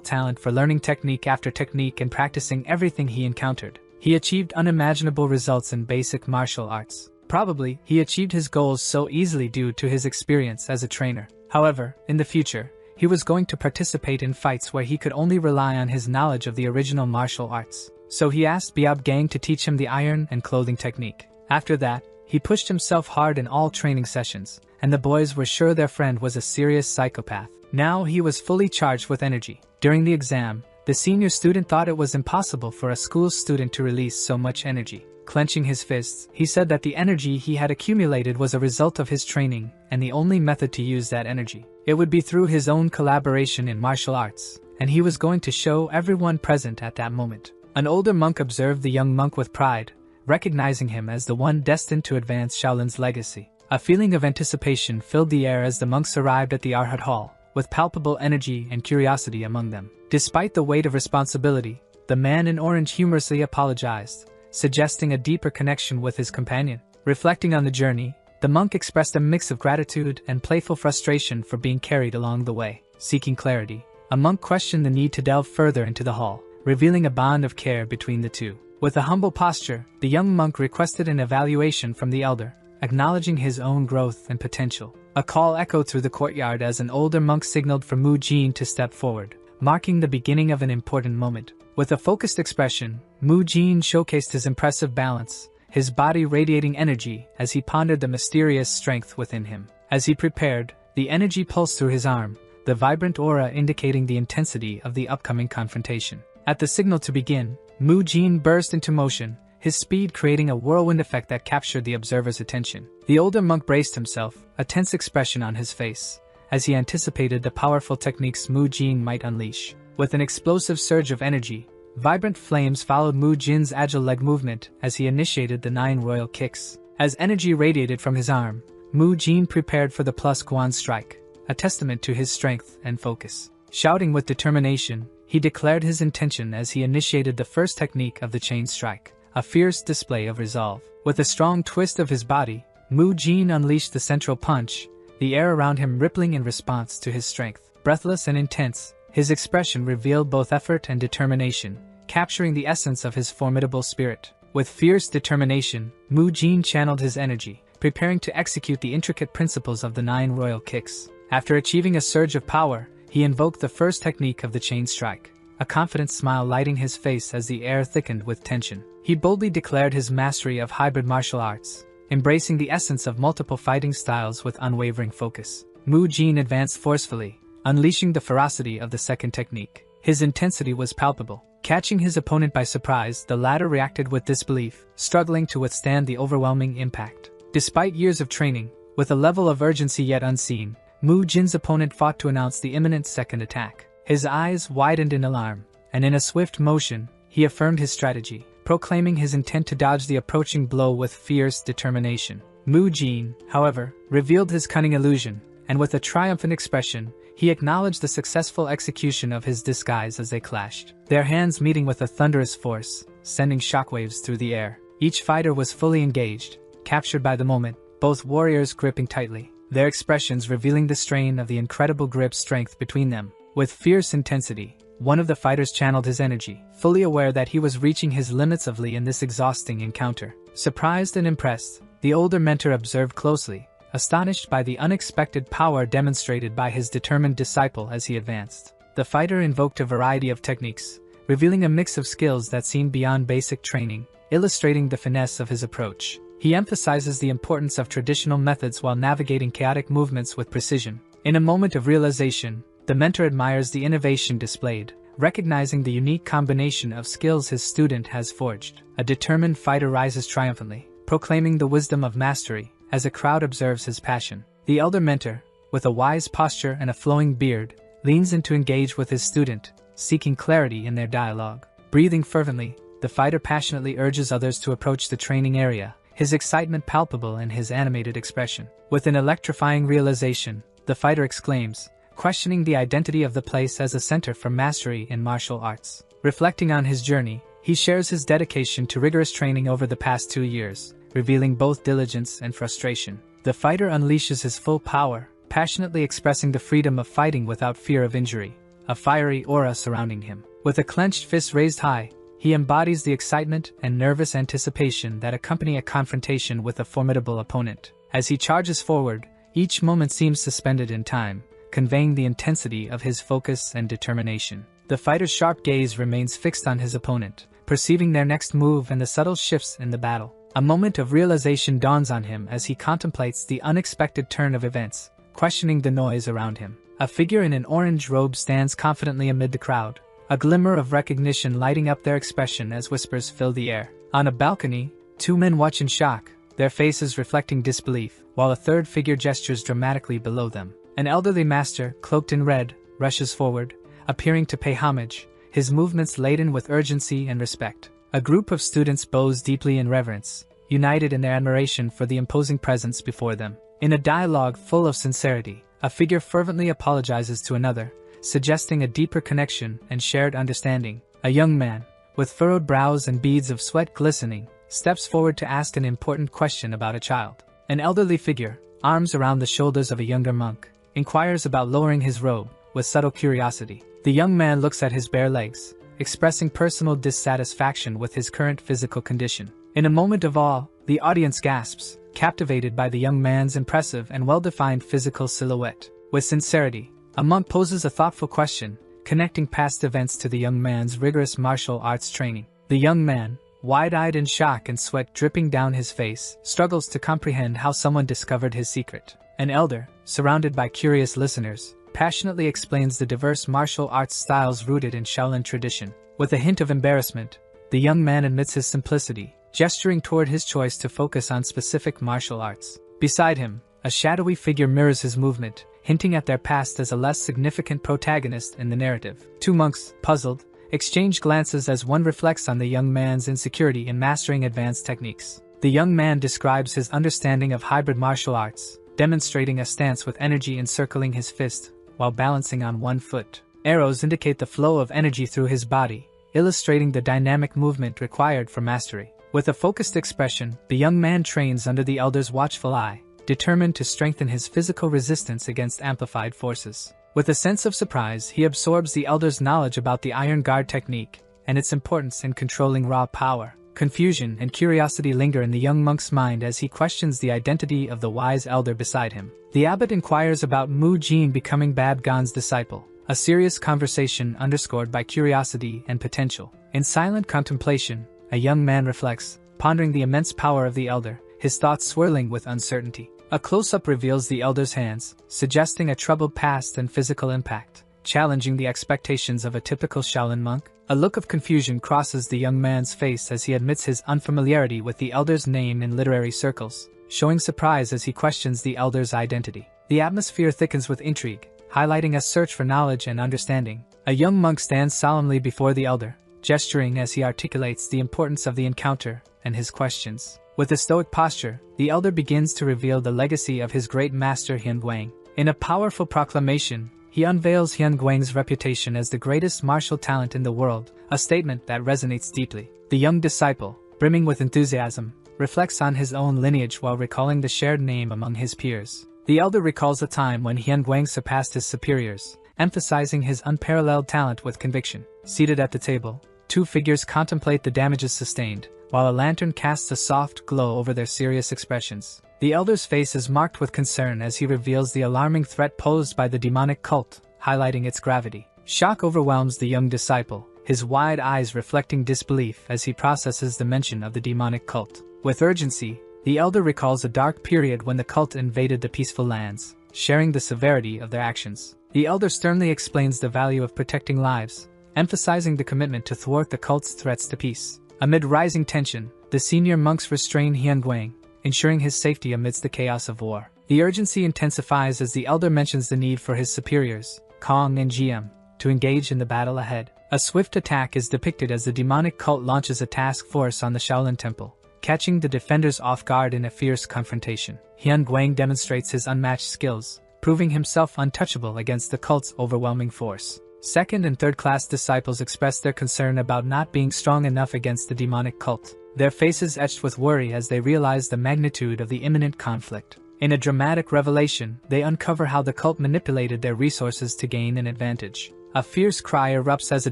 talent for learning technique after technique and practicing everything he encountered. He achieved unimaginable results in basic martial arts. Probably, he achieved his goals so easily due to his experience as a trainer. However, in the future, he was going to participate in fights where he could only rely on his knowledge of the original martial arts. So he asked Biob Gang to teach him the iron and clothing technique. After that, he pushed himself hard in all training sessions, and the boys were sure their friend was a serious psychopath. Now he was fully charged with energy. During the exam, the senior student thought it was impossible for a school student to release so much energy. Clenching his fists, he said that the energy he had accumulated was a result of his training, and the only method to use that energy. It would be through his own collaboration in martial arts, and he was going to show everyone present at that moment. An older monk observed the young monk with pride, recognizing him as the one destined to advance Shaolin's legacy. A feeling of anticipation filled the air as the monks arrived at the Arhat Hall, with palpable energy and curiosity among them. Despite the weight of responsibility, the man in orange humorously apologized, suggesting a deeper connection with his companion. Reflecting on the journey, the monk expressed a mix of gratitude and playful frustration for being carried along the way. Seeking clarity, a monk questioned the need to delve further into the hall, revealing a bond of care between the two. With a humble posture, the young monk requested an evaluation from the elder, acknowledging his own growth and potential. A call echoed through the courtyard as an older monk signaled for Mu Jin to step forward, marking the beginning of an important moment. With a focused expression, Mu Jin showcased his impressive balance, his body radiating energy as he pondered the mysterious strength within him. As he prepared, the energy pulsed through his arm, the vibrant aura indicating the intensity of the upcoming confrontation. At the signal to begin, Mu Jin burst into motion, his speed creating a whirlwind effect that captured the observer's attention. The older monk braced himself, a tense expression on his face, as he anticipated the powerful techniques Mu Jin might unleash. With an explosive surge of energy, vibrant flames followed Mu Jin's agile leg movement as he initiated the 9 royal kicks. As energy radiated from his arm, Mu Jin prepared for the plus Guan strike, a testament to his strength and focus. Shouting with determination, he declared his intention as he initiated the first technique of the chain strike, a fierce display of resolve. With a strong twist of his body, Mu Jin unleashed the central punch, the air around him rippling in response to his strength. Breathless and intense, his expression revealed both effort and determination, capturing the essence of his formidable spirit. With fierce determination, Mu Jin channeled his energy, preparing to execute the intricate principles of the 9 royal kicks. After achieving a surge of power, he invoked the first technique of the chain strike, a confident smile lighting his face as the air thickened with tension. He boldly declared his mastery of hybrid martial arts, embracing the essence of multiple fighting styles with unwavering focus. Mu Jin advanced forcefully, unleashing the ferocity of the second technique. His intensity was palpable. Catching his opponent by surprise, the latter reacted with disbelief, struggling to withstand the overwhelming impact. Despite years of training, with a level of urgency yet unseen, Mu Jin's opponent fought to announce the imminent second attack. His eyes widened in alarm, and in a swift motion, he affirmed his strategy, proclaiming his intent to dodge the approaching blow with fierce determination. Mu Jin, however, revealed his cunning illusion, and with a triumphant expression, he acknowledged the successful execution of his disguise as they clashed, their hands meeting with a thunderous force, sending shockwaves through the air. Each fighter was fully engaged, captured by the moment, both warriors gripping tightly, their expressions revealing the strain of the incredible grip strength between them. With fierce intensity, one of the fighters channeled his energy, fully aware that he was reaching his limits in this exhausting encounter. Surprised and impressed, the older mentor observed closely, astonished by the unexpected power demonstrated by his determined disciple as he advanced. The fighter invoked a variety of techniques, revealing a mix of skills that seemed beyond basic training, illustrating the finesse of his approach. He emphasizes the importance of traditional methods while navigating chaotic movements with precision. In a moment of realization, the mentor admires the innovation displayed, recognizing the unique combination of skills his student has forged. A determined fighter rises triumphantly, proclaiming the wisdom of mastery, as a crowd observes his passion. The elder mentor, with a wise posture and a flowing beard, leans in to engage with his student, seeking clarity in their dialogue. Breathing fervently, the fighter passionately urges others to approach the training area, his excitement palpable in his animated expression. With an electrifying realization, the fighter exclaims, questioning the identity of the place as a center for mastery in martial arts. Reflecting on his journey, he shares his dedication to rigorous training over the past 2 years, revealing both diligence and frustration. The fighter unleashes his full power, passionately expressing the freedom of fighting without fear of injury, a fiery aura surrounding him. With a clenched fist raised high, he embodies the excitement and nervous anticipation that accompany a confrontation with a formidable opponent. As he charges forward, each moment seems suspended in time, conveying the intensity of his focus and determination. The fighter's sharp gaze remains fixed on his opponent, perceiving their next move and the subtle shifts in the battle. A moment of realization dawns on him as he contemplates the unexpected turn of events, questioning the noise around him. A figure in an orange robe stands confidently amid the crowd, a glimmer of recognition lighting up their expression as whispers fill the air. On a balcony, 2 men watch in shock, their faces reflecting disbelief, while a third figure gestures dramatically below them. An elderly master, cloaked in red, rushes forward, appearing to pay homage, his movements laden with urgency and respect. A group of students bows deeply in reverence, united in their admiration for the imposing presence before them. In a dialogue full of sincerity, a figure fervently apologizes to another, suggesting a deeper connection and shared understanding. A young man, with furrowed brows and beads of sweat glistening, steps forward to ask an important question about a child. An elderly figure, arms around the shoulders of a younger monk, inquires about lowering his robe, with subtle curiosity. The young man looks at his bare legs, expressing personal dissatisfaction with his current physical condition. In a moment of awe, the audience gasps, captivated by the young man's impressive and well-defined physical silhouette. With sincerity, a monk poses a thoughtful question, connecting past events to the young man's rigorous martial arts training. The young man, wide-eyed in shock and sweat dripping down his face, struggles to comprehend how someone discovered his secret. An elder, surrounded by curious listeners, passionately explains the diverse martial arts styles rooted in Shaolin tradition. With a hint of embarrassment, the young man admits his simplicity, gesturing toward his choice to focus on specific martial arts. Beside him, a shadowy figure mirrors his movement, hinting at their past as a less significant protagonist in the narrative. 2 monks, puzzled, exchange glances as one reflects on the young man's insecurity in mastering advanced techniques. The young man describes his understanding of hybrid martial arts, demonstrating a stance with energy encircling his fist, while balancing on one foot. Arrows indicate the flow of energy through his body, illustrating the dynamic movement required for mastery. With a focused expression, the young man trains under the elder's watchful eye, determined to strengthen his physical resistance against amplified forces. With a sense of surprise, he absorbs the elder's knowledge about the Iron Guard technique and its importance in controlling raw power. Confusion and curiosity linger in the young monk's mind as he questions the identity of the wise elder beside him. The abbot inquires about Mu Jin becoming Bab Gan's disciple, a serious conversation underscored by curiosity and potential. In silent contemplation, a young man reflects, pondering the immense power of the elder, his thoughts swirling with uncertainty. A close-up reveals the elder's hands, suggesting a troubled past and physical impact, challenging the expectations of a typical Shaolin monk. A look of confusion crosses the young man's face as he admits his unfamiliarity with the elder's name in literary circles, showing surprise as he questions the elder's identity. The atmosphere thickens with intrigue, highlighting a search for knowledge and understanding. A young monk stands solemnly before the elder, gesturing as he articulates the importance of the encounter and his questions. With a stoic posture, the elder begins to reveal the legacy of his great master Hyun Guang. In a powerful proclamation, he unveils Hyun Guang's reputation as the greatest martial talent in the world, a statement that resonates deeply. The young disciple, brimming with enthusiasm, reflects on his own lineage while recalling the shared name among his peers. The elder recalls a time when Hyun Guang surpassed his superiors, emphasizing his unparalleled talent with conviction. Seated at the table, 2 figures contemplate the damages sustained, while a lantern casts a soft glow over their serious expressions. The elder's face is marked with concern as he reveals the alarming threat posed by the demonic cult, highlighting its gravity. Shock overwhelms the young disciple, his wide eyes reflecting disbelief as he processes the mention of the demonic cult. With urgency, the elder recalls a dark period when the cult invaded the peaceful lands, sharing the severity of their actions. The elder sternly explains the value of protecting lives, emphasizing the commitment to thwart the cult's threats to peace. Amid rising tension, the senior monks restrain Hyun Guang, ensuring his safety amidst the chaos of war. The urgency intensifies as the elder mentions the need for his superiors, Kong and GM, to engage in the battle ahead. A swift attack is depicted as the demonic cult launches a task force on the Shaolin Temple, catching the defenders off guard in a fierce confrontation. Hyun Gwang demonstrates his unmatched skills, proving himself untouchable against the cult's overwhelming force. Second and third-class disciples express their concern about not being strong enough against the demonic cult, their faces etched with worry as they realize the magnitude of the imminent conflict. In a dramatic revelation, they uncover how the cult manipulated their resources to gain an advantage. A fierce cry erupts as a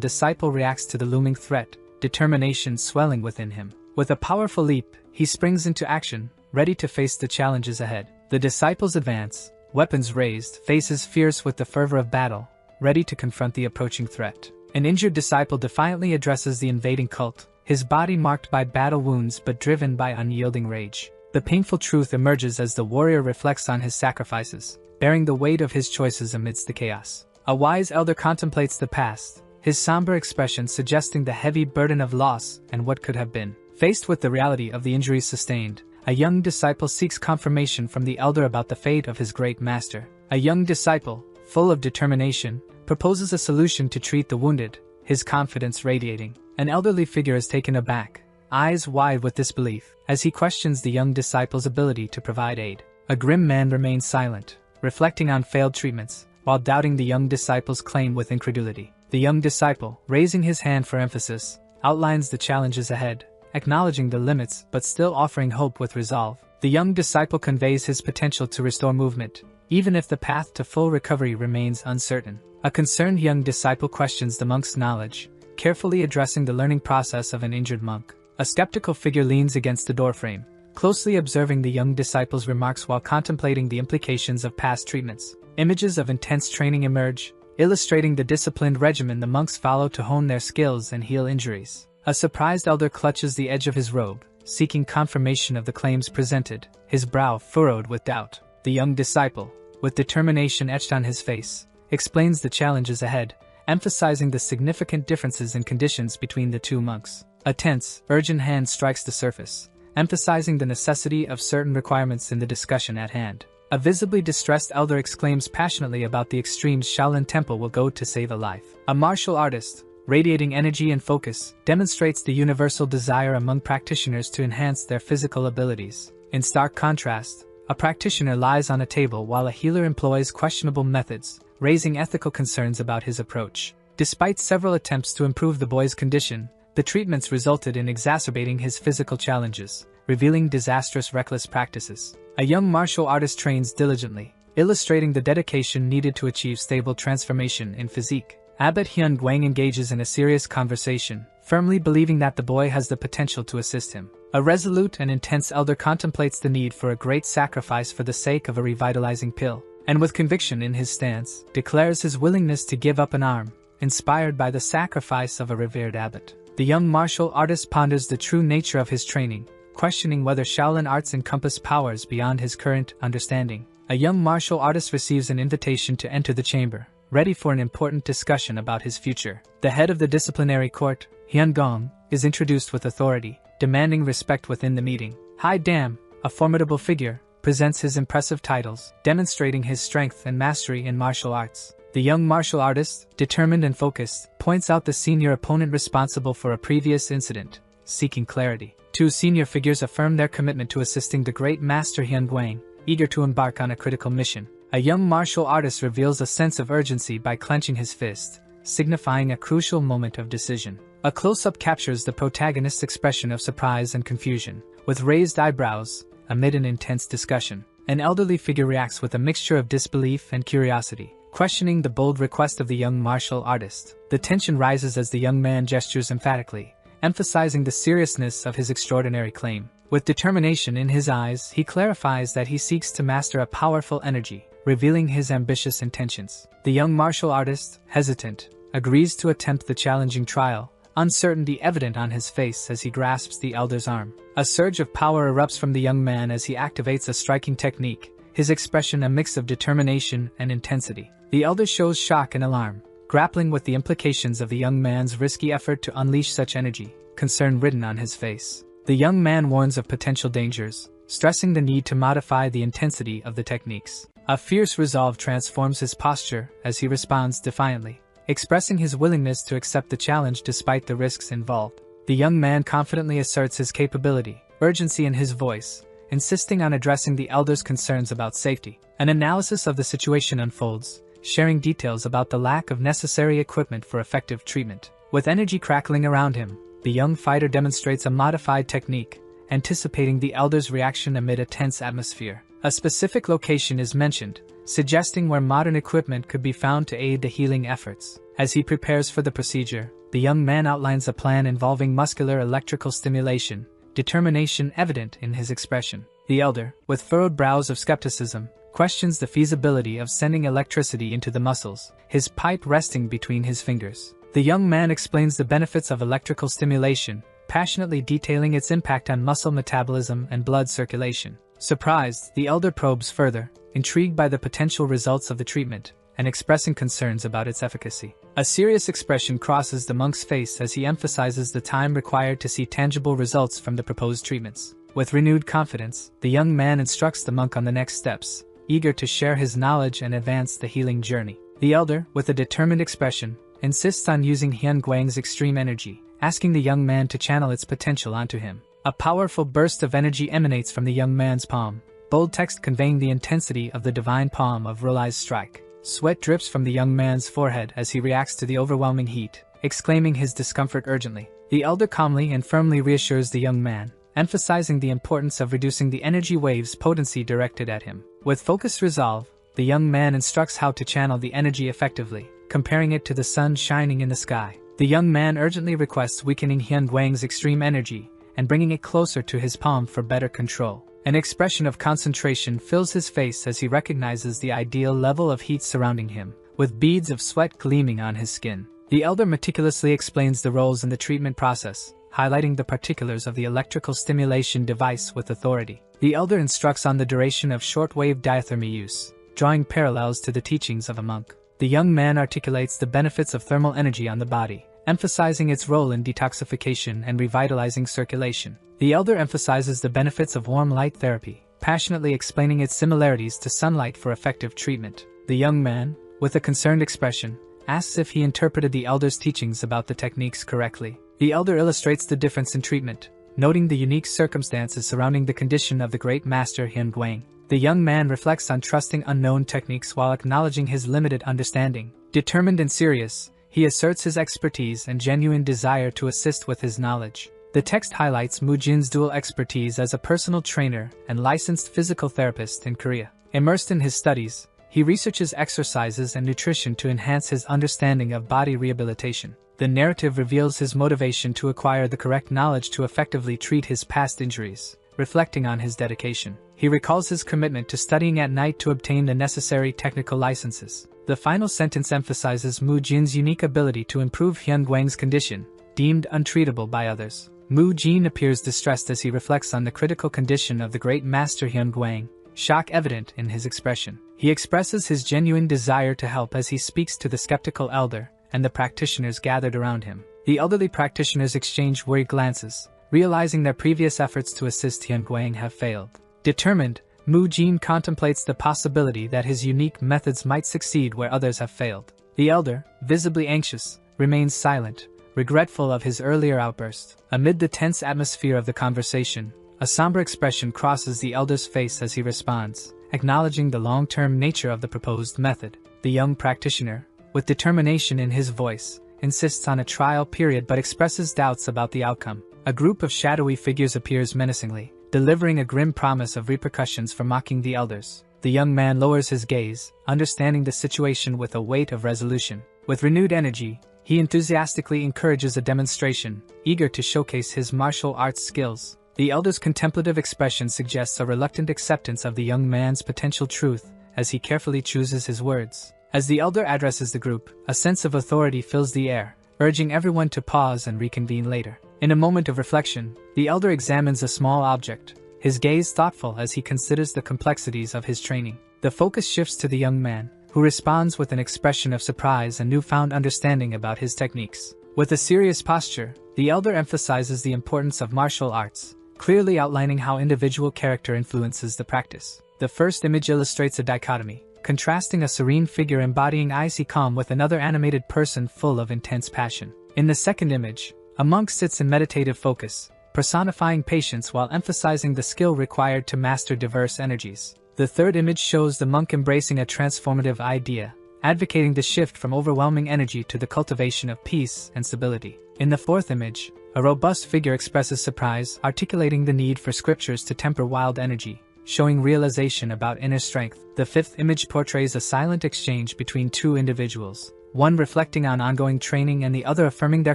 disciple reacts to the looming threat, determination swelling within him. With a powerful leap, he springs into action, ready to face the challenges ahead. The disciples advance, weapons raised, faces fierce with the fervor of battle, ready to confront the approaching threat. An injured disciple defiantly addresses the invading cult, his body marked by battle wounds but driven by unyielding rage. The painful truth emerges as the warrior reflects on his sacrifices, bearing the weight of his choices amidst the chaos. A wise elder contemplates the past, his somber expression suggesting the heavy burden of loss and what could have been. Faced with the reality of the injuries sustained, a young disciple seeks confirmation from the elder about the fate of his great master. A young disciple, full of determination, proposes a solution to treat the wounded, his confidence radiating. An elderly figure is taken aback, eyes wide with disbelief, as he questions the young disciple's ability to provide aid. A grim man remains silent, reflecting on failed treatments, while doubting the young disciple's claim with incredulity. The young disciple, raising his hand for emphasis, outlines the challenges ahead, acknowledging the limits but still offering hope with resolve. The young disciple conveys his potential to restore movement, even if the path to full recovery remains uncertain. A concerned young disciple questions the monk's knowledge, carefully addressing the learning process of an injured monk. A skeptical figure leans against the doorframe, closely observing the young disciple's remarks while contemplating the implications of past treatments. Images of intense training emerge, illustrating the disciplined regimen the monks follow to hone their skills and heal injuries. A surprised elder clutches the edge of his robe, seeking confirmation of the claims presented, his brow furrowed with doubt. The young disciple, with determination etched on his face, explains the challenges ahead, emphasizing the significant differences in conditions between the two monks. A tense, urgent hand strikes the surface, emphasizing the necessity of certain requirements in the discussion at hand. A visibly distressed elder exclaims passionately about the extremes Shaolin Temple will go to save a life. A martial artist, radiating energy and focus, demonstrates the universal desire among practitioners to enhance their physical abilities. In stark contrast, a practitioner lies on a table while a healer employs questionable methods, raising ethical concerns about his approach. Despite several attempts to improve the boy's condition, the treatments resulted in exacerbating his physical challenges, revealing disastrous reckless practices. A young martial artist trains diligently, illustrating the dedication needed to achieve stable transformation in physique. Abbot Hyun Gwang engages in a serious conversation, firmly believing that the boy has the potential to assist him. A resolute and intense elder contemplates the need for a great sacrifice for the sake of a revitalizing pill, and with conviction in his stance, declares his willingness to give up an arm, inspired by the sacrifice of a revered abbot. The young martial artist ponders the true nature of his training, questioning whether Shaolin arts encompass powers beyond his current understanding. A young martial artist receives an invitation to enter the chamber, ready for an important discussion about his future. The head of the disciplinary court, Hyun Gong, is introduced with authority, demanding respect within the meeting. Hai Dam, a formidable figure, presents his impressive titles, demonstrating his strength and mastery in martial arts. The young martial artist, determined and focused, points out the senior opponent responsible for a previous incident, seeking clarity. Two senior figures affirm their commitment to assisting the great master Hyun Gwang, eager to embark on a critical mission. A young martial artist reveals a sense of urgency by clenching his fist, signifying a crucial moment of decision. A close-up captures the protagonist's expression of surprise and confusion, with raised eyebrows, amid an intense discussion. An elderly figure reacts with a mixture of disbelief and curiosity, questioning the bold request of the young martial artist. The tension rises as the young man gestures emphatically, emphasizing the seriousness of his extraordinary claim. With determination in his eyes, he clarifies that he seeks to master a powerful energy, revealing his ambitious intentions. The young martial artist, hesitant, agrees to attempt the challenging trial, uncertainty evident on his face as he grasps the elder's arm. A surge of power erupts from the young man as he activates a striking technique, his expression a mix of determination and intensity. The elder shows shock and alarm, grappling with the implications of the young man's risky effort to unleash such energy, concern written on his face. The young man warns of potential dangers, stressing the need to modify the intensity of the techniques. A fierce resolve transforms his posture as he responds defiantly, expressing his willingness to accept the challenge despite the risks involved. The young man confidently asserts his capability, urgency in his voice, insisting on addressing the elder's concerns about safety. An analysis of the situation unfolds, sharing details about the lack of necessary equipment for effective treatment. With energy crackling around him, the young fighter demonstrates a modified technique, anticipating the elder's reaction amid a tense atmosphere. A specific location is mentioned, suggesting where modern equipment could be found to aid the healing efforts. As he prepares for the procedure, the young man outlines a plan involving muscular electrical stimulation, determination evident in his expression. The elder, with furrowed brows of skepticism, questions the feasibility of sending electricity into the muscles, his pipe resting between his fingers. The young man explains the benefits of electrical stimulation, passionately detailing its impact on muscle metabolism and blood circulation. Surprised, the elder probes further, intrigued by the potential results of the treatment, and expressing concerns about its efficacy. A serious expression crosses the monk's face as he emphasizes the time required to see tangible results from the proposed treatments. With renewed confidence, the young man instructs the monk on the next steps, eager to share his knowledge and advance the healing journey. The elder, with a determined expression, insists on using Hyun Guang's extreme energy, asking the young man to channel its potential onto him. A powerful burst of energy emanates from the young man's palm, bold text conveying the intensity of the divine palm of Rolai's strike. Sweat drips from the young man's forehead as he reacts to the overwhelming heat, exclaiming his discomfort urgently. The elder calmly and firmly reassures the young man, emphasizing the importance of reducing the energy wave's potency directed at him. With focused resolve, the young man instructs how to channel the energy effectively, comparing it to the sun shining in the sky. The young man urgently requests weakening Hyun Guang's extreme energy and bringing it closer to his palm for better control. An expression of concentration fills his face as he recognizes the ideal level of heat surrounding him, with beads of sweat gleaming on his skin. The elder meticulously explains the roles in the treatment process, highlighting the particulars of the electrical stimulation device with authority. The elder instructs on the duration of shortwave diathermy use, drawing parallels to the teachings of a monk. The young man articulates the benefits of thermal energy on the body, emphasizing its role in detoxification and revitalizing circulation. The elder emphasizes the benefits of warm light therapy, passionately explaining its similarities to sunlight for effective treatment. The young man, with a concerned expression, asks if he interpreted the elder's teachings about the techniques correctly. The elder illustrates the difference in treatment, noting the unique circumstances surrounding the condition of the great master Hyun Guang. The young man reflects on trusting unknown techniques while acknowledging his limited understanding. Determined and serious, he asserts his expertise and genuine desire to assist with his knowledge. The text highlights Mu Jin's dual expertise as a personal trainer and licensed physical therapist in Korea. Immersed in his studies, he researches exercises and nutrition to enhance his understanding of body rehabilitation. The narrative reveals his motivation to acquire the correct knowledge to effectively treat his past injuries, reflecting on his dedication. He recalls his commitment to studying at night to obtain the necessary technical licenses. The final sentence emphasizes Mu Jin's unique ability to improve Hyun Guang's condition, deemed untreatable by others. Mu Jin appears distressed as he reflects on the critical condition of the great master Hyun Guang, shock evident in his expression. He expresses his genuine desire to help as he speaks to the skeptical elder and the practitioners gathered around him. The elderly practitioners exchange worried glances, realizing their previous efforts to assist Hyun Guang have failed. Determined, Mu Jin contemplates the possibility that his unique methods might succeed where others have failed. The elder, visibly anxious, remains silent, regretful of his earlier outburst. Amid the tense atmosphere of the conversation, a somber expression crosses the elder's face as he responds, acknowledging the long-term nature of the proposed method. The young practitioner, with determination in his voice, insists on a trial period but expresses doubts about the outcome. A group of shadowy figures appears menacingly, delivering a grim promise of repercussions for mocking the elders. The young man lowers his gaze, understanding the situation with a weight of resolution. With renewed energy, he enthusiastically encourages a demonstration, eager to showcase his martial arts skills. The elder's contemplative expression suggests a reluctant acceptance of the young man's potential truth as he carefully chooses his words. As the elder addresses the group, a sense of authority fills the air, urging everyone to pause and reconvene later. In a moment of reflection, the elder examines a small object, his gaze thoughtful as he considers the complexities of his training. The focus shifts to the young man, who responds with an expression of surprise and newfound understanding about his techniques. With a serious posture, the elder emphasizes the importance of martial arts, clearly outlining how individual character influences the practice. The first image illustrates a dichotomy, contrasting a serene figure embodying icy calm with another animated person full of intense passion. In the second image, a monk sits in meditative focus, personifying patience while emphasizing the skill required to master diverse energies. The third image shows the monk embracing a transformative idea, advocating the shift from overwhelming energy to the cultivation of peace and stability. In the fourth image, a robust figure expresses surprise, articulating the need for scriptures to temper wild energy, showing realization about inner strength. The fifth image portrays a silent exchange between two individuals, one reflecting on ongoing training and the other affirming their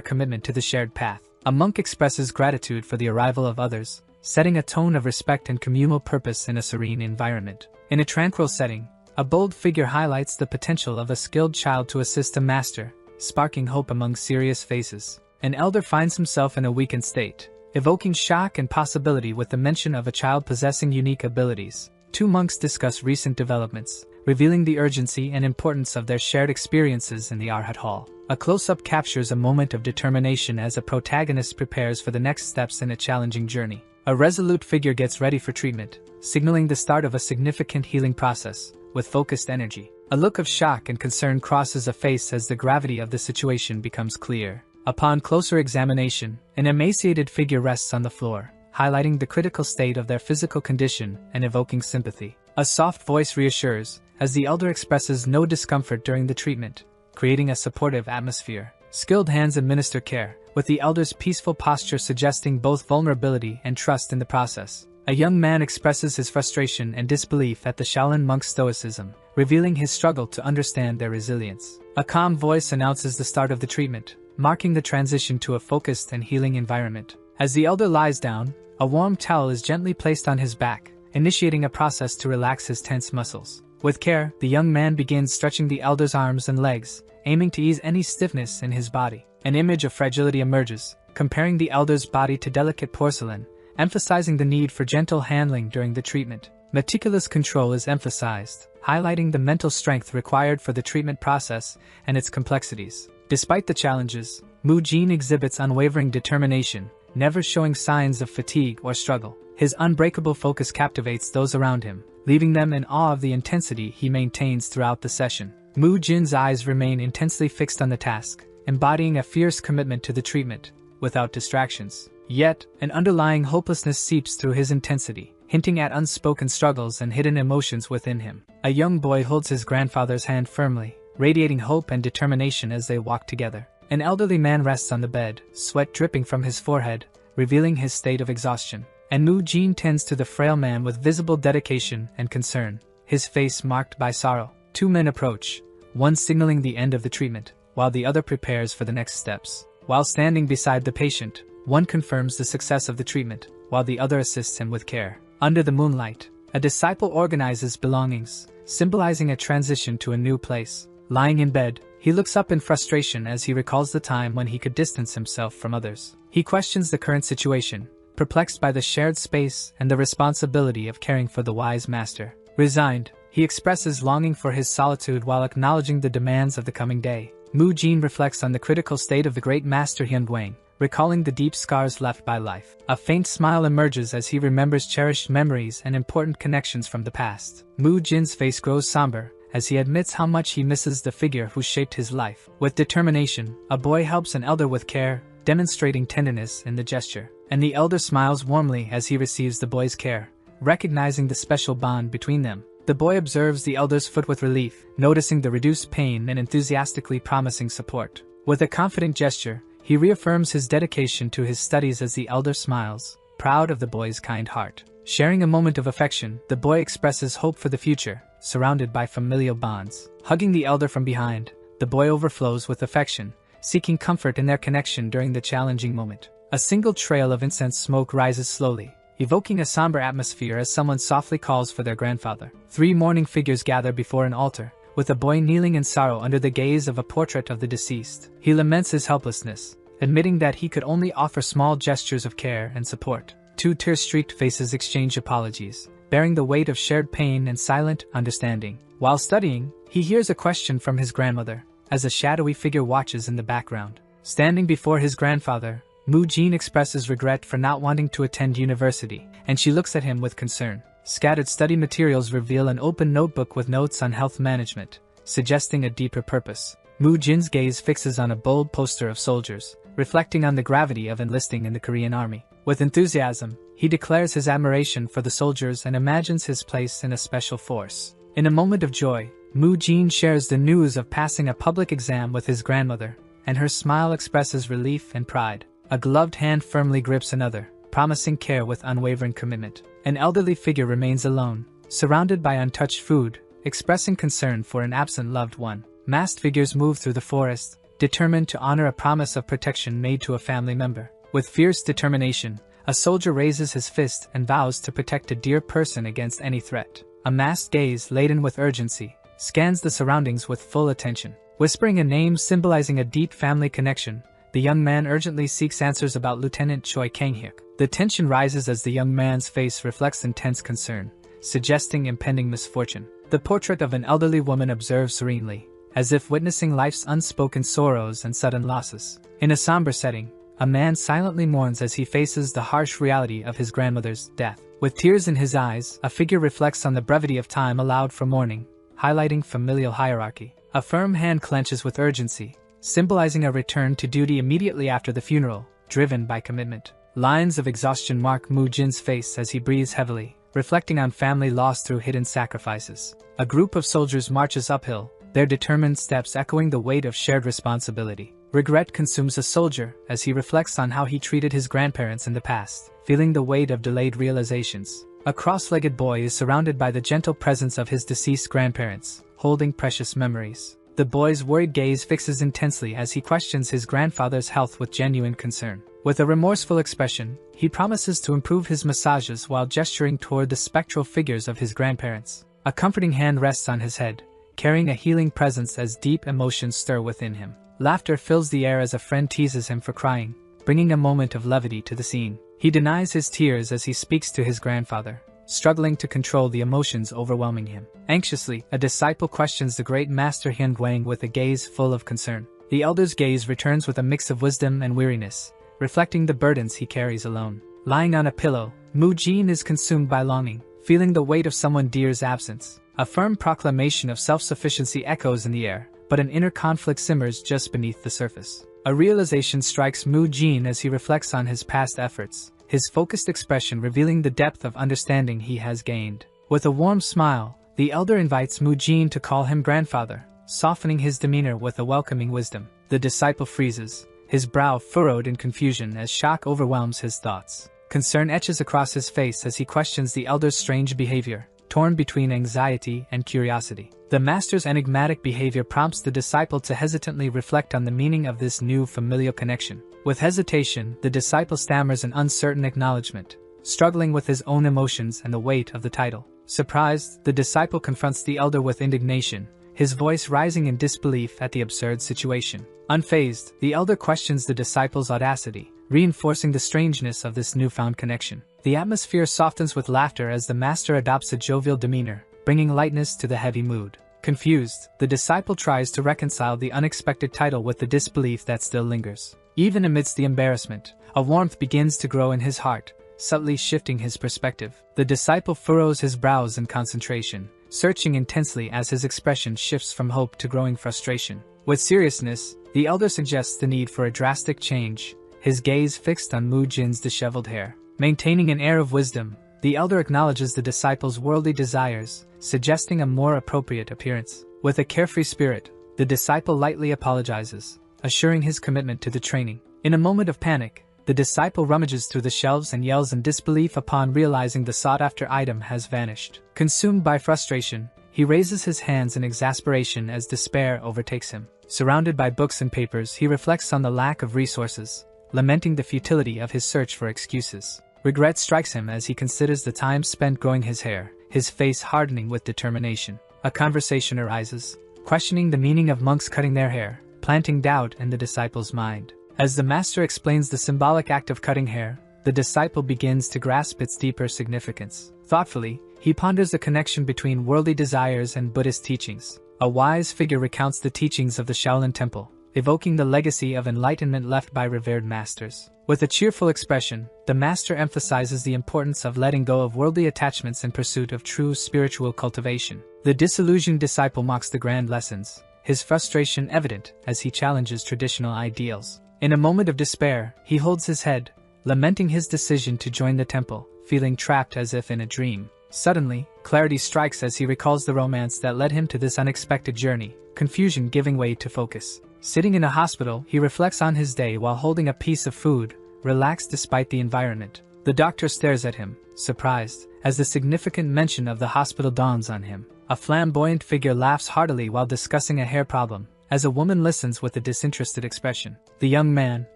commitment to the shared path. A monk expresses gratitude for the arrival of others, setting a tone of respect and communal purpose in a serene environment. In a tranquil setting, a bold figure highlights the potential of a skilled child to assist a master, sparking hope among serious faces. An elder finds himself in a weakened state, evoking shock and possibility with the mention of a child possessing unique abilities. Two monks discuss recent developments, revealing the urgency and importance of their shared experiences in the Arhat Hall. A close-up captures a moment of determination as a protagonist prepares for the next steps in a challenging journey. A resolute figure gets ready for treatment, signaling the start of a significant healing process, with focused energy. A look of shock and concern crosses a face as the gravity of the situation becomes clear. Upon closer examination, an emaciated figure rests on the floor, highlighting the critical state of their physical condition and evoking sympathy. A soft voice reassures, as the elder expresses no discomfort during the treatment, creating a supportive atmosphere. Skilled hands administer care, with the elder's peaceful posture suggesting both vulnerability and trust in the process. A young man expresses his frustration and disbelief at the Shaolin monk's stoicism, revealing his struggle to understand their resilience. A calm voice announces the start of the treatment, marking the transition to a focused and healing environment. As the elder lies down, a warm towel is gently placed on his back, initiating a process to relax his tense muscles. With care, the young man begins stretching the elder's arms and legs, aiming to ease any stiffness in his body. An image of fragility emerges, comparing the elder's body to delicate porcelain, emphasizing the need for gentle handling during the treatment. Meticulous control is emphasized, highlighting the mental strength required for the treatment process and its complexities. Despite the challenges, Mu Jin exhibits unwavering determination, never showing signs of fatigue or struggle. His unbreakable focus captivates those around him, leaving them in awe of the intensity he maintains throughout the session. Mu Jin's eyes remain intensely fixed on the task, embodying a fierce commitment to the treatment, without distractions. Yet, an underlying hopelessness seeps through his intensity, hinting at unspoken struggles and hidden emotions within him. A young boy holds his grandfather's hand firmly, radiating hope and determination as they walk together. An elderly man rests on the bed, sweat dripping from his forehead, revealing his state of exhaustion. And Mu Jin tends to the frail man with visible dedication and concern, his face marked by sorrow. Two men approach, one signaling the end of the treatment, while the other prepares for the next steps. While standing beside the patient, one confirms the success of the treatment, while the other assists him with care. Under the moonlight, a disciple organizes belongings, symbolizing a transition to a new place. Lying in bed, he looks up in frustration as he recalls the time when he could distance himself from others. He questions the current situation, perplexed by the shared space and the responsibility of caring for the wise master. Resigned, he expresses longing for his solitude while acknowledging the demands of the coming day. Mu Jin reflects on the critical state of the great master Hyunguang, recalling the deep scars left by life. A faint smile emerges as he remembers cherished memories and important connections from the past. Mu Jin's face grows somber, as he admits how much he misses the figure who shaped his life. With determination, a boy helps an elder with care, demonstrating tenderness in the gesture. And the elder smiles warmly as he receives the boy's care, recognizing the special bond between them. The boy observes the elder's foot with relief, noticing the reduced pain and enthusiastically promising support. With a confident gesture, he reaffirms his dedication to his studies as the elder smiles, proud of the boy's kind heart. Sharing a moment of affection, the boy expresses hope for the future, surrounded by familial bonds. Hugging the elder from behind, the boy overflows with affection, seeking comfort in their connection during the challenging moment. A single trail of incense smoke rises slowly, evoking a somber atmosphere as someone softly calls for their grandfather. Three mourning figures gather before an altar, with a boy kneeling in sorrow under the gaze of a portrait of the deceased. He laments his helplessness, admitting that he could only offer small gestures of care and support. Two tear-streaked faces exchange apologies, bearing the weight of shared pain and silent understanding. While studying, he hears a question from his grandmother, as a shadowy figure watches in the background. Standing before his grandfather, Mu Jin expresses regret for not wanting to attend university, and she looks at him with concern. Scattered study materials reveal an open notebook with notes on health management, suggesting a deeper purpose. Mu Jin's gaze fixes on a bold poster of soldiers, reflecting on the gravity of enlisting in the Korean army. With enthusiasm, he declares his admiration for the soldiers and imagines his place in a special force. In a moment of joy, Moo Jin shares the news of passing a public exam with his grandmother, and her smile expresses relief and pride. A gloved hand firmly grips another, promising care with unwavering commitment. An elderly figure remains alone, surrounded by untouched food, expressing concern for an absent loved one. Masked figures move through the forest, determined to honor a promise of protection made to a family member. With fierce determination, a soldier raises his fist and vows to protect a dear person against any threat. A masked gaze laden with urgency scans the surroundings with full attention. Whispering a name symbolizing a deep family connection, the young man urgently seeks answers about Lieutenant Choi Kang-hyuk. The tension rises as the young man's face reflects intense concern, suggesting impending misfortune. The portrait of an elderly woman observes serenely, as if witnessing life's unspoken sorrows and sudden losses. In a somber setting, a man silently mourns as he faces the harsh reality of his grandmother's death. With tears in his eyes, a figure reflects on the brevity of time allowed for mourning, highlighting familial hierarchy. A firm hand clenches with urgency, symbolizing a return to duty immediately after the funeral, driven by commitment. Lines of exhaustion mark Moo Jin's face as he breathes heavily, reflecting on family loss through hidden sacrifices. A group of soldiers marches uphill, their determined steps echoing the weight of shared responsibility. Regret consumes a soldier as he reflects on how he treated his grandparents in the past, feeling the weight of delayed realizations. A cross-legged boy is surrounded by the gentle presence of his deceased grandparents, holding precious memories. The boy's worried gaze fixes intensely as he questions his grandfather's health with genuine concern. With a remorseful expression, he promises to improve his massages while gesturing toward the spectral figures of his grandparents. A comforting hand rests on his head, carrying a healing presence as deep emotions stir within him. Laughter fills the air as a friend teases him for crying, bringing a moment of levity to the scene. He denies his tears as he speaks to his grandfather, struggling to control the emotions overwhelming him. Anxiously, a disciple questions the great master Hyun Gwang with a gaze full of concern. The elder's gaze returns with a mix of wisdom and weariness, reflecting the burdens he carries alone. Lying on a pillow, Moo Jin is consumed by longing, feeling the weight of someone dear's absence. A firm proclamation of self-sufficiency echoes in the air, but an inner conflict simmers just beneath the surface. A realization strikes Moo Jin as he reflects on his past efforts, his focused expression revealing the depth of understanding he has gained. With a warm smile, the elder invites Moo Jin to call him grandfather, softening his demeanor with a welcoming wisdom. The disciple freezes, his brow furrowed in confusion as shock overwhelms his thoughts. Concern etches across his face as he questions the elder's strange behavior, torn between anxiety and curiosity. The master's enigmatic behavior prompts the disciple to hesitantly reflect on the meaning of this new familial connection. With hesitation, the disciple stammers an uncertain acknowledgement, struggling with his own emotions and the weight of the title. Surprised, the disciple confronts the elder with indignation, his voice rising in disbelief at the absurd situation. Unfazed, the elder questions the disciple's audacity, reinforcing the strangeness of this newfound connection. The atmosphere softens with laughter as the master adopts a jovial demeanor, bringing lightness to the heavy mood. Confused, the disciple tries to reconcile the unexpected title with the disbelief that still lingers. Even amidst the embarrassment, a warmth begins to grow in his heart, subtly shifting his perspective. The disciple furrows his brows in concentration, searching intensely as his expression shifts from hope to growing frustration. With seriousness, the elder suggests the need for a drastic change, his gaze fixed on Moo Jin's disheveled hair. Maintaining an air of wisdom, the elder acknowledges the disciple's worldly desires, suggesting a more appropriate appearance. With a carefree spirit, the disciple lightly apologizes, assuring his commitment to the training. In a moment of panic, the disciple rummages through the shelves and yells in disbelief upon realizing the sought-after item has vanished. Consumed by frustration, he raises his hands in exasperation as despair overtakes him. Surrounded by books and papers, he reflects on the lack of resources, lamenting the futility of his search for excuses. Regret strikes him as he considers the time spent growing his hair, his face hardening with determination. A conversation arises, questioning the meaning of monks cutting their hair, planting doubt in the disciple's mind. As the master explains the symbolic act of cutting hair, the disciple begins to grasp its deeper significance. Thoughtfully, he ponders the connection between worldly desires and Buddhist teachings. A wise figure recounts the teachings of the Shaolin Temple, evoking the legacy of enlightenment left by revered masters. With a cheerful expression, the master emphasizes the importance of letting go of worldly attachments in pursuit of true spiritual cultivation. The disillusioned disciple mocks the grand lessons, his frustration evident as he challenges traditional ideals. In a moment of despair, he holds his head, lamenting his decision to join the temple, feeling trapped as if in a dream. Suddenly, clarity strikes as he recalls the romance that led him to this unexpected journey, confusion giving way to focus. Sitting in a hospital, he reflects on his day while holding a piece of food, relaxed despite the environment. The doctor stares at him, surprised, as the significant mention of the hospital dawns on him. A flamboyant figure laughs heartily while discussing a hair problem, as a woman listens with a disinterested expression. The young man,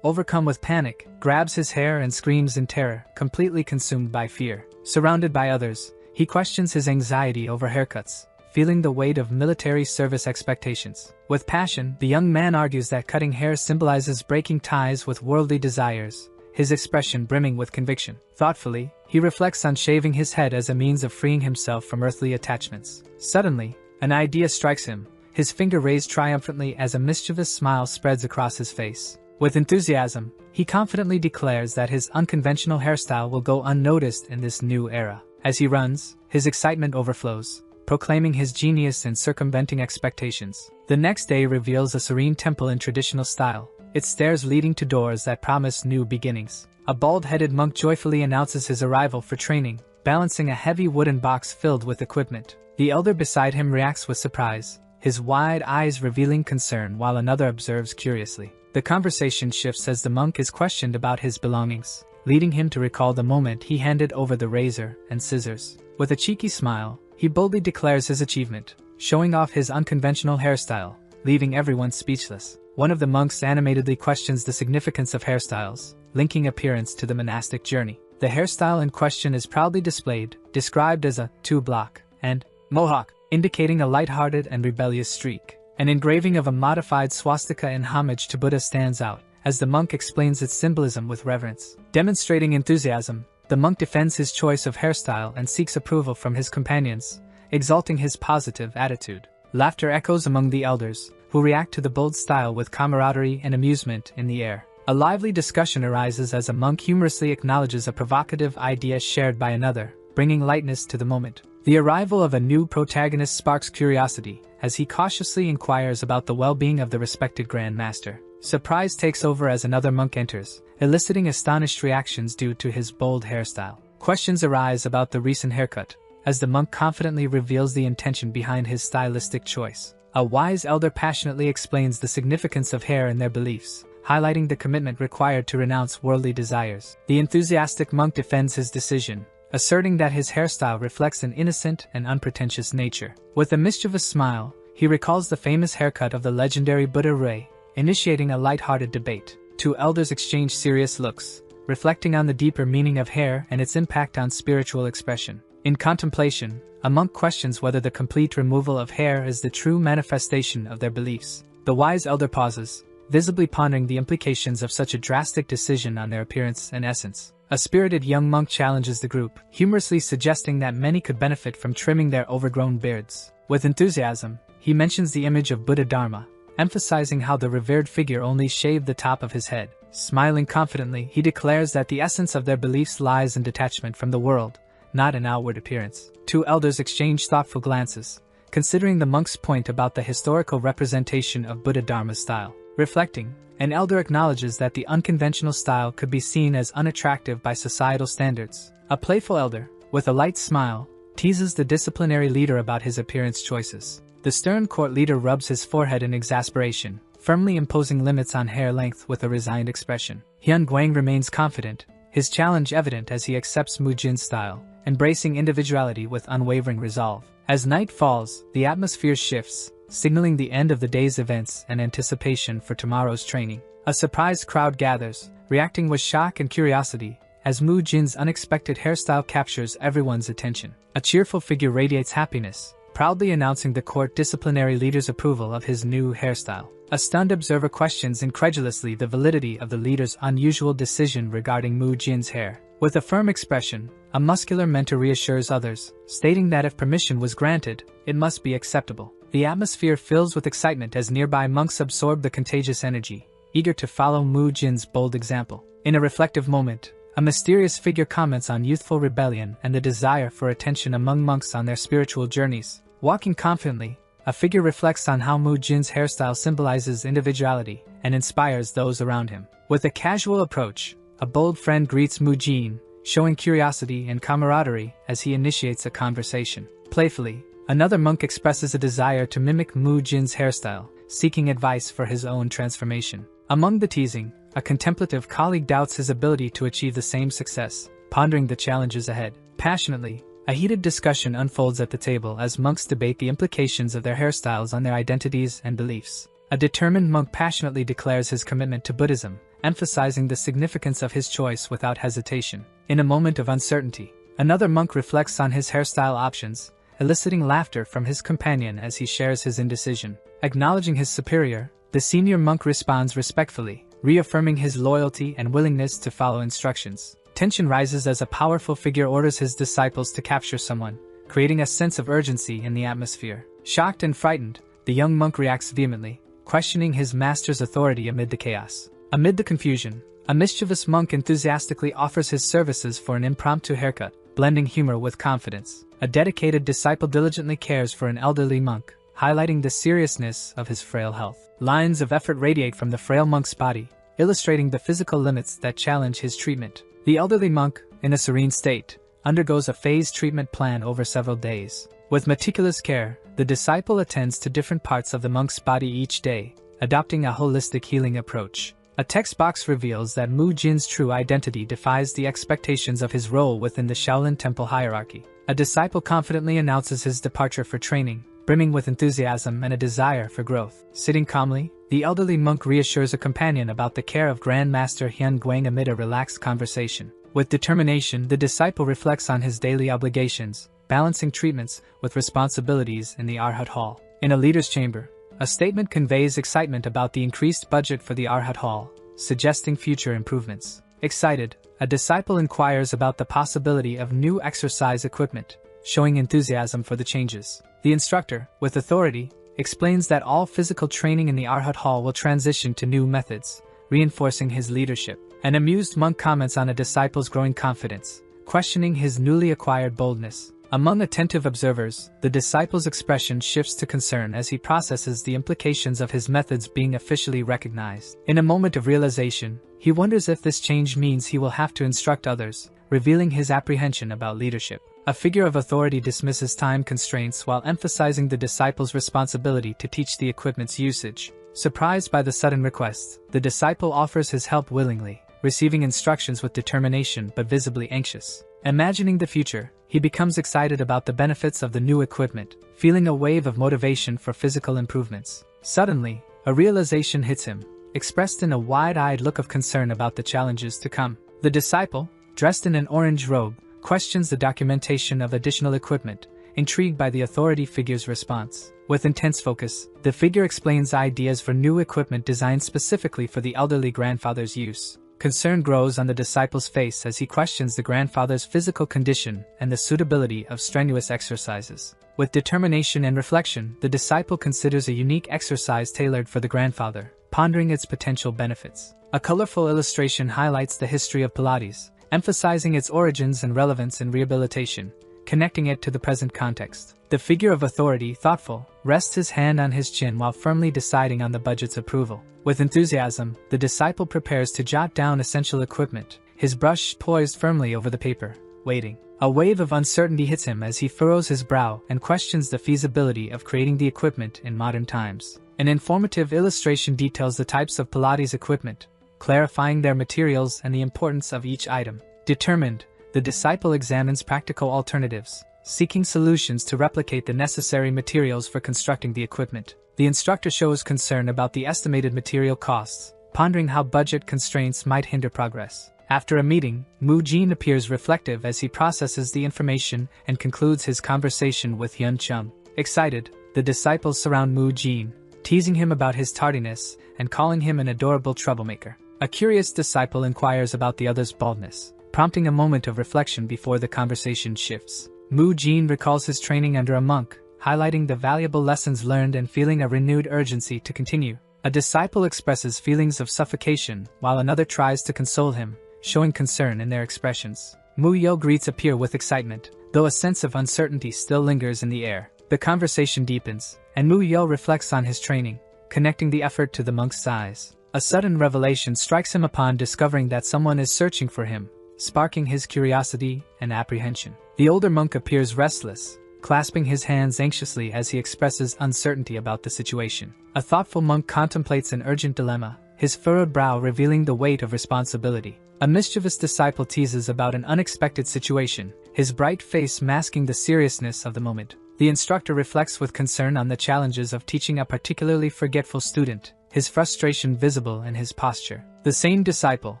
overcome with panic, grabs his hair and screams in terror, completely consumed by fear. Surrounded by others, he questions his anxiety over haircuts, feeling the weight of military service expectations. With passion, the young man argues that cutting hair symbolizes breaking ties with worldly desires, his expression brimming with conviction. Thoughtfully, he reflects on shaving his head as a means of freeing himself from earthly attachments. Suddenly, an idea strikes him, his finger raised triumphantly as a mischievous smile spreads across his face. With enthusiasm, he confidently declares that his unconventional hairstyle will go unnoticed in this new era. As he runs, his excitement overflows, proclaiming his genius and circumventing expectations. The next day reveals a serene temple in traditional style, its stairs leading to doors that promise new beginnings. A bald-headed monk joyfully announces his arrival for training, balancing a heavy wooden box filled with equipment. The elder beside him reacts with surprise, his wide eyes revealing concern while another observes curiously. The conversation shifts as the monk is questioned about his belongings, leading him to recall the moment he handed over the razor and scissors. With a cheeky smile, he boldly declares his achievement, showing off his unconventional hairstyle, leaving everyone speechless. One of the monks animatedly questions the significance of hairstyles, linking appearance to the monastic journey. The hairstyle in question is proudly displayed, described as a two-block and mohawk, indicating a lighthearted and rebellious streak. An engraving of a modified swastika in homage to Buddha stands out, as the monk explains its symbolism with reverence. Demonstrating enthusiasm, the monk defends his choice of hairstyle and seeks approval from his companions, exalting his positive attitude. Laughter echoes among the elders, who react to the bold style with camaraderie and amusement in the air. A lively discussion arises as a monk humorously acknowledges a provocative idea shared by another, bringing lightness to the moment. The arrival of a new protagonist sparks curiosity, as he cautiously inquires about the well-being of the respected Grand Master. Surprise takes over as another monk enters, eliciting astonished reactions due to his bold hairstyle. Questions arise about the recent haircut, as the monk confidently reveals the intention behind his stylistic choice. A wise elder passionately explains the significance of hair and their beliefs, highlighting the commitment required to renounce worldly desires. The enthusiastic monk defends his decision, asserting that his hairstyle reflects an innocent and unpretentious nature. With a mischievous smile, he recalls the famous haircut of the legendary Buddha Ray, initiating a light-hearted debate. Two elders exchange serious looks, reflecting on the deeper meaning of hair and its impact on spiritual expression. In contemplation, a monk questions whether the complete removal of hair is the true manifestation of their beliefs. The wise elder pauses, visibly pondering the implications of such a drastic decision on their appearance and essence. A spirited young monk challenges the group, humorously suggesting that many could benefit from trimming their overgrown beards. With enthusiasm, he mentions the image of Buddha Dharma, emphasizing how the revered figure only shaved the top of his head. Smiling confidently, he declares that the essence of their beliefs lies in detachment from the world, not in outward appearance. Two elders exchange thoughtful glances, considering the monk's point about the historical representation of Buddha Dharma's style. Reflecting, an elder acknowledges that the unconventional style could be seen as unattractive by societal standards. A playful elder, with a light smile, teases the disciplinary leader about his appearance choices. The stern court leader rubs his forehead in exasperation, firmly imposing limits on hair length with a resigned expression. Hyun Guang remains confident, his challenge evident as he accepts Mu Jin's style, embracing individuality with unwavering resolve. As night falls, the atmosphere shifts, signaling the end of the day's events and anticipation for tomorrow's training. A surprised crowd gathers, reacting with shock and curiosity, as Mu Jin's unexpected hairstyle captures everyone's attention. A cheerful figure radiates happiness, proudly announcing the court disciplinary leader's approval of his new hairstyle. A stunned observer questions incredulously the validity of the leader's unusual decision regarding Mu Jin's hair. With a firm expression, a muscular mentor reassures others, stating that if permission was granted, it must be acceptable. The atmosphere fills with excitement as nearby monks absorb the contagious energy, eager to follow Mu Jin's bold example. In a reflective moment, a mysterious figure comments on youthful rebellion and the desire for attention among monks on their spiritual journeys. Walking confidently, a figure reflects on how Mu Jin's hairstyle symbolizes individuality and inspires those around him. With a casual approach, a bold friend greets Mu Jin, showing curiosity and camaraderie as he initiates a conversation. Playfully, another monk expresses a desire to mimic Mu Jin's hairstyle, seeking advice for his own transformation. Among the teasing, a contemplative colleague doubts his ability to achieve the same success, pondering the challenges ahead. Passionately, a heated discussion unfolds at the table as monks debate the implications of their hairstyles on their identities and beliefs. A determined monk passionately declares his commitment to Buddhism, emphasizing the significance of his choice without hesitation. In a moment of uncertainty, another monk reflects on his hairstyle options, eliciting laughter from his companion as he shares his indecision. Acknowledging his superior, the senior monk responds respectfully, reaffirming his loyalty and willingness to follow instructions. Tension rises as a powerful figure orders his disciples to capture someone, creating a sense of urgency in the atmosphere. Shocked and frightened, the young monk reacts vehemently, questioning his master's authority amid the chaos. Amid the confusion, a mischievous monk enthusiastically offers his services for an impromptu haircut, blending humor with confidence. A dedicated disciple diligently cares for an elderly monk, highlighting the seriousness of his frail health. Lines of effort radiate from the frail monk's body, illustrating the physical limits that challenge his treatment. The elderly monk, in a serene state, undergoes a phased treatment plan over several days. With meticulous care, the disciple attends to different parts of the monk's body each day, adopting a holistic healing approach. A text box reveals that Mu Jin's true identity defies the expectations of his role within the Shaolin Temple hierarchy. A disciple confidently announces his departure for training, brimming with enthusiasm and a desire for growth. Sitting calmly, the elderly monk reassures a companion about the care of Grand Master Hyun Guang amid a relaxed conversation. With determination, the disciple reflects on his daily obligations, balancing treatments with responsibilities in the Arhat Hall. In a leader's chamber, a statement conveys excitement about the increased budget for the Arhat Hall, suggesting future improvements. Excited, a disciple inquires about the possibility of new exercise equipment, showing enthusiasm for the changes. The instructor, with authority, explains that all physical training in the Arhat Hall will transition to new methods, reinforcing his leadership. An amused monk comments on a disciple's growing confidence, questioning his newly acquired boldness. Among attentive observers, the disciple's expression shifts to concern as he processes the implications of his methods being officially recognized. In a moment of realization, he wonders if this change means he will have to instruct others, revealing his apprehension about leadership. A figure of authority dismisses time constraints while emphasizing the disciple's responsibility to teach the equipment's usage. Surprised by the sudden request, the disciple offers his help willingly, receiving instructions with determination but visibly anxious. Imagining the future, he becomes excited about the benefits of the new equipment, feeling a wave of motivation for physical improvements. Suddenly, a realization hits him, expressed in a wide-eyed look of concern about the challenges to come. The disciple, dressed in an orange robe, questions the documentation of additional equipment, intrigued by the authority figure's response. With intense focus, the figure explains ideas for new equipment designed specifically for the elderly grandfather's use. Concern grows on the disciple's face as he questions the grandfather's physical condition and the suitability of strenuous exercises. With determination and reflection, the disciple considers a unique exercise tailored for the grandfather, pondering its potential benefits. A colorful illustration highlights the history of Pilates, emphasizing its origins and relevance in rehabilitation, connecting it to the present context. The figure of authority, thoughtful, rests his hand on his chin while firmly deciding on the budget's approval. With enthusiasm, the disciple prepares to jot down essential equipment, his brush poised firmly over the paper, waiting. A wave of uncertainty hits him as he furrows his brow and questions the feasibility of creating the equipment in modern times. An informative illustration details the types of Pilates equipment, clarifying their materials and the importance of each item. Determined, the disciple examines practical alternatives, seeking solutions to replicate the necessary materials for constructing the equipment. The instructor shows concern about the estimated material costs, pondering how budget constraints might hinder progress. After a meeting, Mu Jin appears reflective as he processes the information and concludes his conversation with Hyun Chung. Excited, the disciples surround Mu Jin, teasing him about his tardiness and calling him an adorable troublemaker. A curious disciple inquires about the other's baldness, prompting a moment of reflection before the conversation shifts. Mu Jin recalls his training under a monk, highlighting the valuable lessons learned and feeling a renewed urgency to continue. A disciple expresses feelings of suffocation while another tries to console him, showing concern in their expressions. Mu Yo greets appear with excitement, though a sense of uncertainty still lingers in the air. The conversation deepens, and Mu Yeo reflects on his training, connecting the effort to the monk's size. A sudden revelation strikes him upon discovering that someone is searching for him, sparking his curiosity and apprehension. The older monk appears restless, clasping his hands anxiously as he expresses uncertainty about the situation. A thoughtful monk contemplates an urgent dilemma, his furrowed brow revealing the weight of responsibility. A mischievous disciple teases about an unexpected situation, his bright face masking the seriousness of the moment. The instructor reflects with concern on the challenges of teaching a particularly forgetful student, his frustration visible in his posture. The same disciple,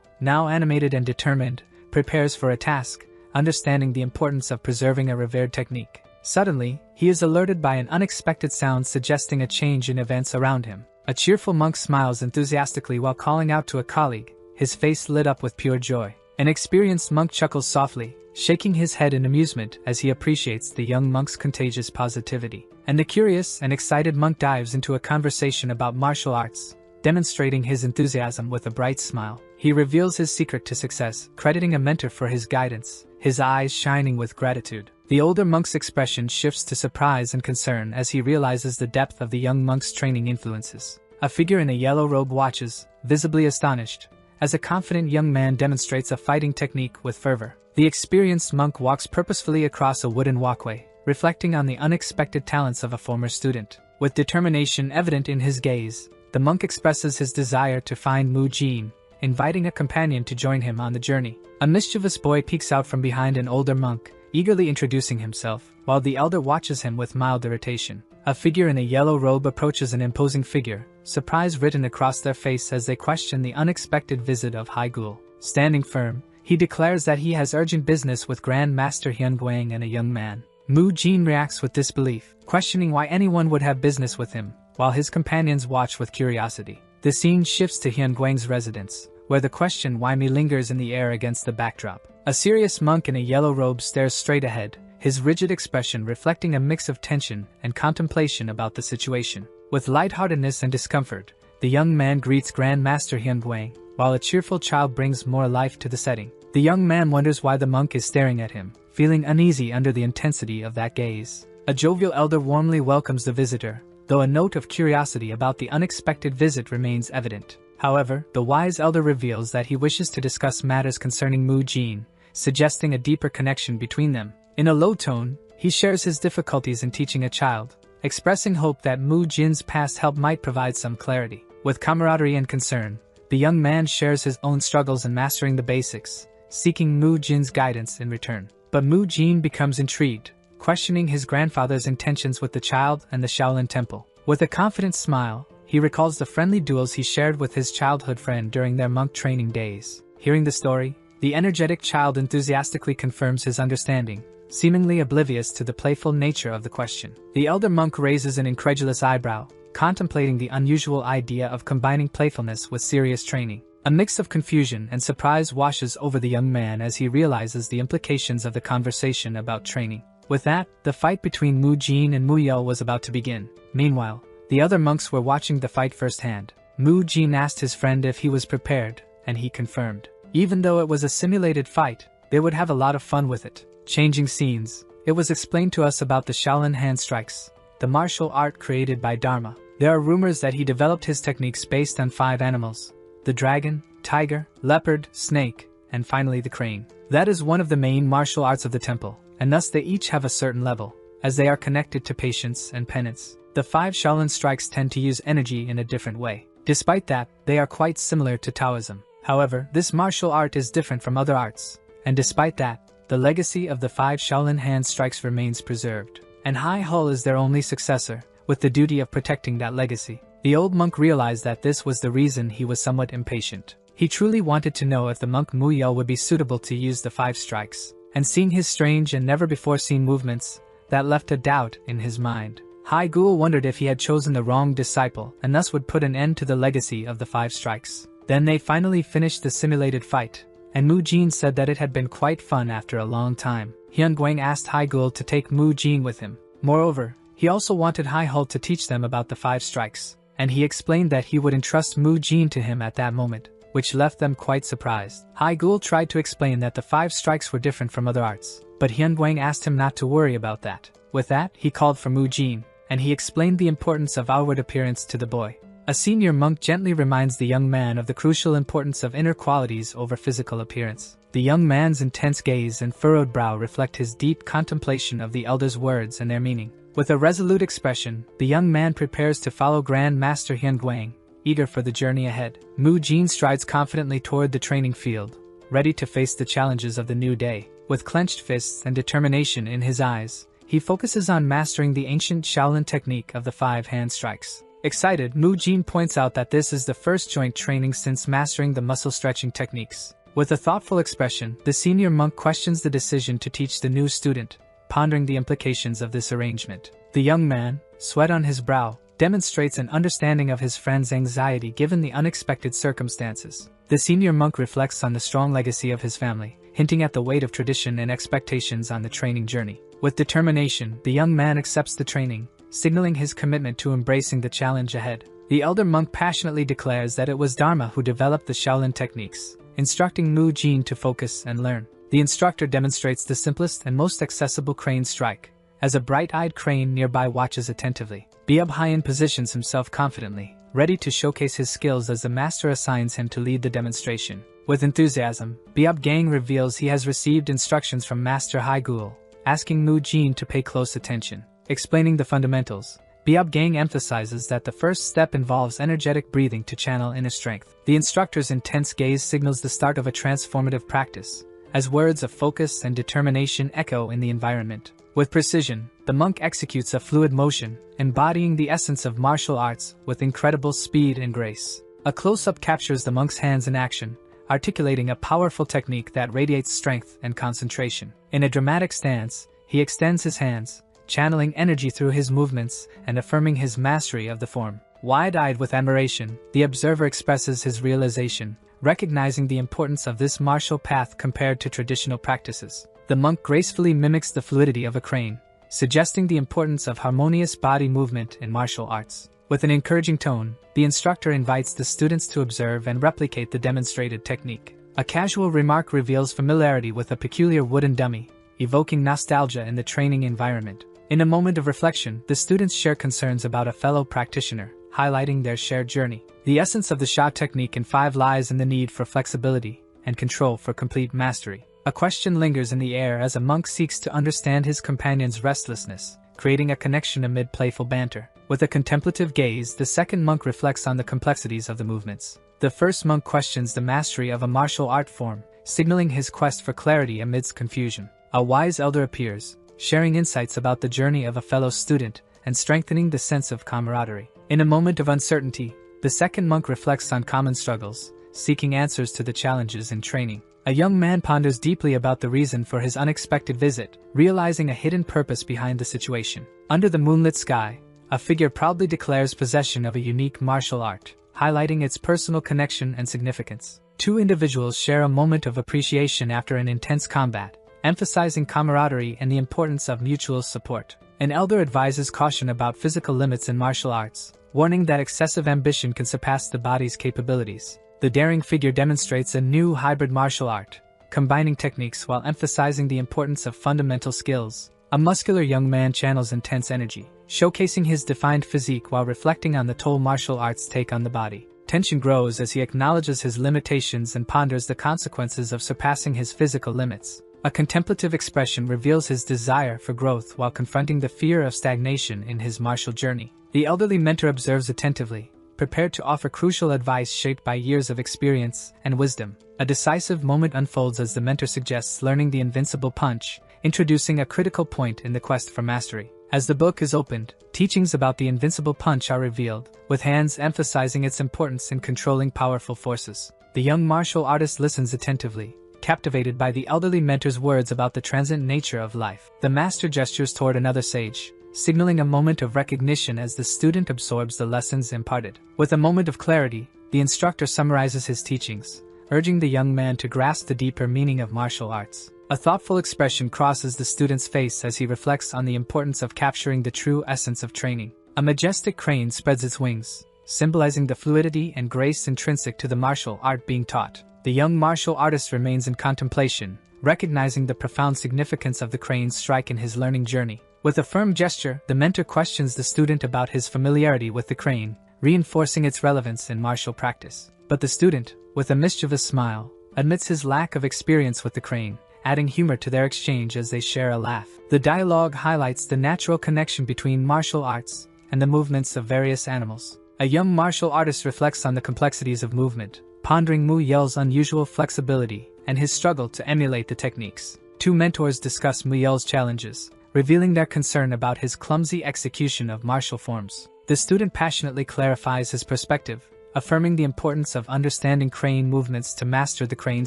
now animated and determined, prepares for a task, understanding the importance of preserving a revered technique. Suddenly, he is alerted by an unexpected sound suggesting a change in events around him. A cheerful monk smiles enthusiastically while calling out to a colleague, his face lit up with pure joy. An experienced monk chuckles softly, shaking his head in amusement as he appreciates the young monk's contagious positivity. And the curious and excited monk dives into a conversation about martial arts, demonstrating his enthusiasm with a bright smile. He reveals his secret to success, crediting a mentor for his guidance, his eyes shining with gratitude. The older monk's expression shifts to surprise and concern as he realizes the depth of the young monk's training influences. A figure in a yellow robe watches, visibly astonished, as a confident young man demonstrates a fighting technique with fervor. The experienced monk walks purposefully across a wooden walkway, reflecting on the unexpected talents of a former student. With determination evident in his gaze, the monk expresses his desire to find Mu Jin, inviting a companion to join him on the journey. A mischievous boy peeks out from behind an older monk, eagerly introducing himself, while the elder watches him with mild irritation. A figure in a yellow robe approaches an imposing figure, surprise written across their face as they question the unexpected visit of Haigul. Standing firm, he declares that he has urgent business with Grand Master Hyun Guang and a young man. Mu Jin reacts with disbelief, questioning why anyone would have business with him, while his companions watch with curiosity. The scene shifts to Hyun Guang's residence, where the question why me lingers in the air against the backdrop. A serious monk in a yellow robe stares straight ahead, his rigid expression reflecting a mix of tension and contemplation about the situation. With lightheartedness and discomfort, the young man greets Grand Master Hyun Guang, while a cheerful child brings more life to the setting. The young man wonders why the monk is staring at him, feeling uneasy under the intensity of that gaze. A jovial elder warmly welcomes the visitor, though a note of curiosity about the unexpected visit remains evident. However, the wise elder reveals that he wishes to discuss matters concerning Mu Jin, suggesting a deeper connection between them. In a low tone, he shares his difficulties in teaching a child, expressing hope that Mu Jin's past help might provide some clarity. With camaraderie and concern, the young man shares his own struggles in mastering the basics, seeking Mu Jin's guidance in return. But Mu Jin becomes intrigued, questioning his grandfather's intentions with the child and the Shaolin Temple. With a confident smile, he recalls the friendly duels he shared with his childhood friend during their monk training days. Hearing the story, the energetic child enthusiastically confirms his understanding, seemingly oblivious to the playful nature of the question. The elder monk raises an incredulous eyebrow, contemplating the unusual idea of combining playfulness with serious training. A mix of confusion and surprise washes over the young man as he realizes the implications of the conversation about training. With that, the fight between Mu Jin and Mu Yeo was about to begin. Meanwhile, the other monks were watching the fight firsthand. Mu Jin asked his friend if he was prepared, and he confirmed. Even though it was a simulated fight, they would have a lot of fun with it. Changing scenes, it was explained to us about the Shaolin hand strikes, the martial art created by Dharma. There are rumors that he developed his techniques based on 5 animals: the dragon, tiger, leopard, snake, and finally the crane. That is one of the main martial arts of the temple, and thus they each have a certain level, as they are connected to patience and penance. The 5 Shaolin strikes tend to use energy in a different way. Despite that, they are quite similar to Taoism. However, this martial art is different from other arts, and despite that, the legacy of the 5 Shaolin hand strikes remains preserved. And Hai Hul is their only successor, with the duty of protecting that legacy. The old monk realized that this was the reason he was somewhat impatient. He truly wanted to know if the monk Mu Yeo would be suitable to use the 5 strikes, and seeing his strange and never-before-seen movements, that left a doubt in his mind. Hai Gul wondered if he had chosen the wrong disciple and thus would put an end to the legacy of the 5 strikes. Then they finally finished the simulated fight, and Mu Jin said that it had been quite fun after a long time. Hyun Guang asked Hai Gul to take Mu Jin with him. Moreover, he also wanted Hai Hul to teach them about the 5 strikes, and he explained that he would entrust Mu Jin to him at that moment, which left them quite surprised. Hai Gul tried to explain that the 5 strikes were different from other arts, but Hyun Guang asked him not to worry about that. With that, he called for Mu Jin, and he explained the importance of outward appearance to the boy. A senior monk gently reminds the young man of the crucial importance of inner qualities over physical appearance. The young man's intense gaze and furrowed brow reflect his deep contemplation of the elder's words and their meaning. With a resolute expression, the young man prepares to follow Grand Master Hyun Guang, eager for the journey ahead. Mu Jin strides confidently toward the training field, ready to face the challenges of the new day. With clenched fists and determination in his eyes, he focuses on mastering the ancient Shaolin technique of the 5 hand strikes. Excited, Mu Jin points out that this is the first joint training since mastering the muscle stretching techniques. With a thoughtful expression, the senior monk questions the decision to teach the new student, pondering the implications of this arrangement. The young man, sweat on his brow, demonstrates an understanding of his friend's anxiety given the unexpected circumstances. The senior monk reflects on the strong legacy of his family, hinting at the weight of tradition and expectations on the training journey. With determination, the young man accepts the training, signaling his commitment to embracing the challenge ahead. The elder monk passionately declares that it was Dharma who developed the Shaolin techniques, instructing Mu Jin to focus and learn. The instructor demonstrates the simplest and most accessible crane strike, as a bright-eyed crane nearby watches attentively. Biab Hyen positions himself confidently, ready to showcase his skills as the master assigns him to lead the demonstration. With enthusiasm, Biab Gang reveals he has received instructions from Master Haigul, asking Mu Jin to pay close attention. Explaining the fundamentals, Biab Gang emphasizes that the first step involves energetic breathing to channel inner strength. The instructor's intense gaze signals the start of a transformative practice, as words of focus and determination echo in the environment. With precision, the monk executes a fluid motion, embodying the essence of martial arts with incredible speed and grace. A close-up captures the monk's hands in action, articulating a powerful technique that radiates strength and concentration. In a dramatic stance, he extends his hands, channeling energy through his movements and affirming his mastery of the form. Wide-eyed with admiration, the observer expresses his realization, recognizing the importance of this martial path compared to traditional practices. The monk gracefully mimics the fluidity of a crane, suggesting the importance of harmonious body movement in martial arts. With an encouraging tone, the instructor invites the students to observe and replicate the demonstrated technique. A casual remark reveals familiarity with a peculiar wooden dummy, evoking nostalgia in the training environment. In a moment of reflection, the students share concerns about a fellow practitioner, highlighting their shared journey. The essence of the Sha technique in 5 lies in the need for flexibility and control for complete mastery. A question lingers in the air as a monk seeks to understand his companion's restlessness, creating a connection amid playful banter. With a contemplative gaze, the second monk reflects on the complexities of the movements. The first monk questions the mastery of a martial art form, signaling his quest for clarity amidst confusion. A wise elder appears, sharing insights about the journey of a fellow student and strengthening the sense of camaraderie. In a moment of uncertainty, the second monk reflects on common struggles, seeking answers to the challenges in training. A young man ponders deeply about the reason for his unexpected visit, realizing a hidden purpose behind the situation. Under the moonlit sky, a figure proudly declares possession of a unique martial art, highlighting its personal connection and significance. 2 individuals share a moment of appreciation after an intense combat, emphasizing camaraderie and the importance of mutual support. An elder advises caution about physical limits in martial arts, warning that excessive ambition can surpass the body's capabilities. The daring figure demonstrates a new hybrid martial art, combining techniques while emphasizing the importance of fundamental skills. A muscular young man channels intense energy, showcasing his defined physique while reflecting on the toll martial arts take on the body. Tension grows as he acknowledges his limitations and ponders the consequences of surpassing his physical limits. A contemplative expression reveals his desire for growth while confronting the fear of stagnation in his martial journey. The elderly mentor observes attentively, prepared to offer crucial advice shaped by years of experience and wisdom. A decisive moment unfolds as the mentor suggests learning the invincible punch, introducing a critical point in the quest for mastery. As the book is opened, teachings about the invincible punch are revealed, with hands emphasizing its importance in controlling powerful forces. The young martial artist listens attentively, captivated by the elderly mentor's words about the transient nature of life. The master gestures toward another sage, signaling a moment of recognition as the student absorbs the lessons imparted. With a moment of clarity, the instructor summarizes his teachings, urging the young man to grasp the deeper meaning of martial arts. A thoughtful expression crosses the student's face as he reflects on the importance of capturing the true essence of training. A majestic crane spreads its wings, symbolizing the fluidity and grace intrinsic to the martial art being taught. The young martial artist remains in contemplation, recognizing the profound significance of the crane's strike in his learning journey. With a firm gesture, the mentor questions the student about his familiarity with the crane, reinforcing its relevance in martial practice. But the student, with a mischievous smile, admits his lack of experience with the crane, adding humor to their exchange as they share a laugh. The dialogue highlights the natural connection between martial arts and the movements of various animals. A young martial artist reflects on the complexities of movement, pondering Mu Yel's unusual flexibility and his struggle to emulate the techniques. Two mentors discuss Mu Yel's challenges, revealing their concern about his clumsy execution of martial forms. The student passionately clarifies his perspective, affirming the importance of understanding crane movements to master the crane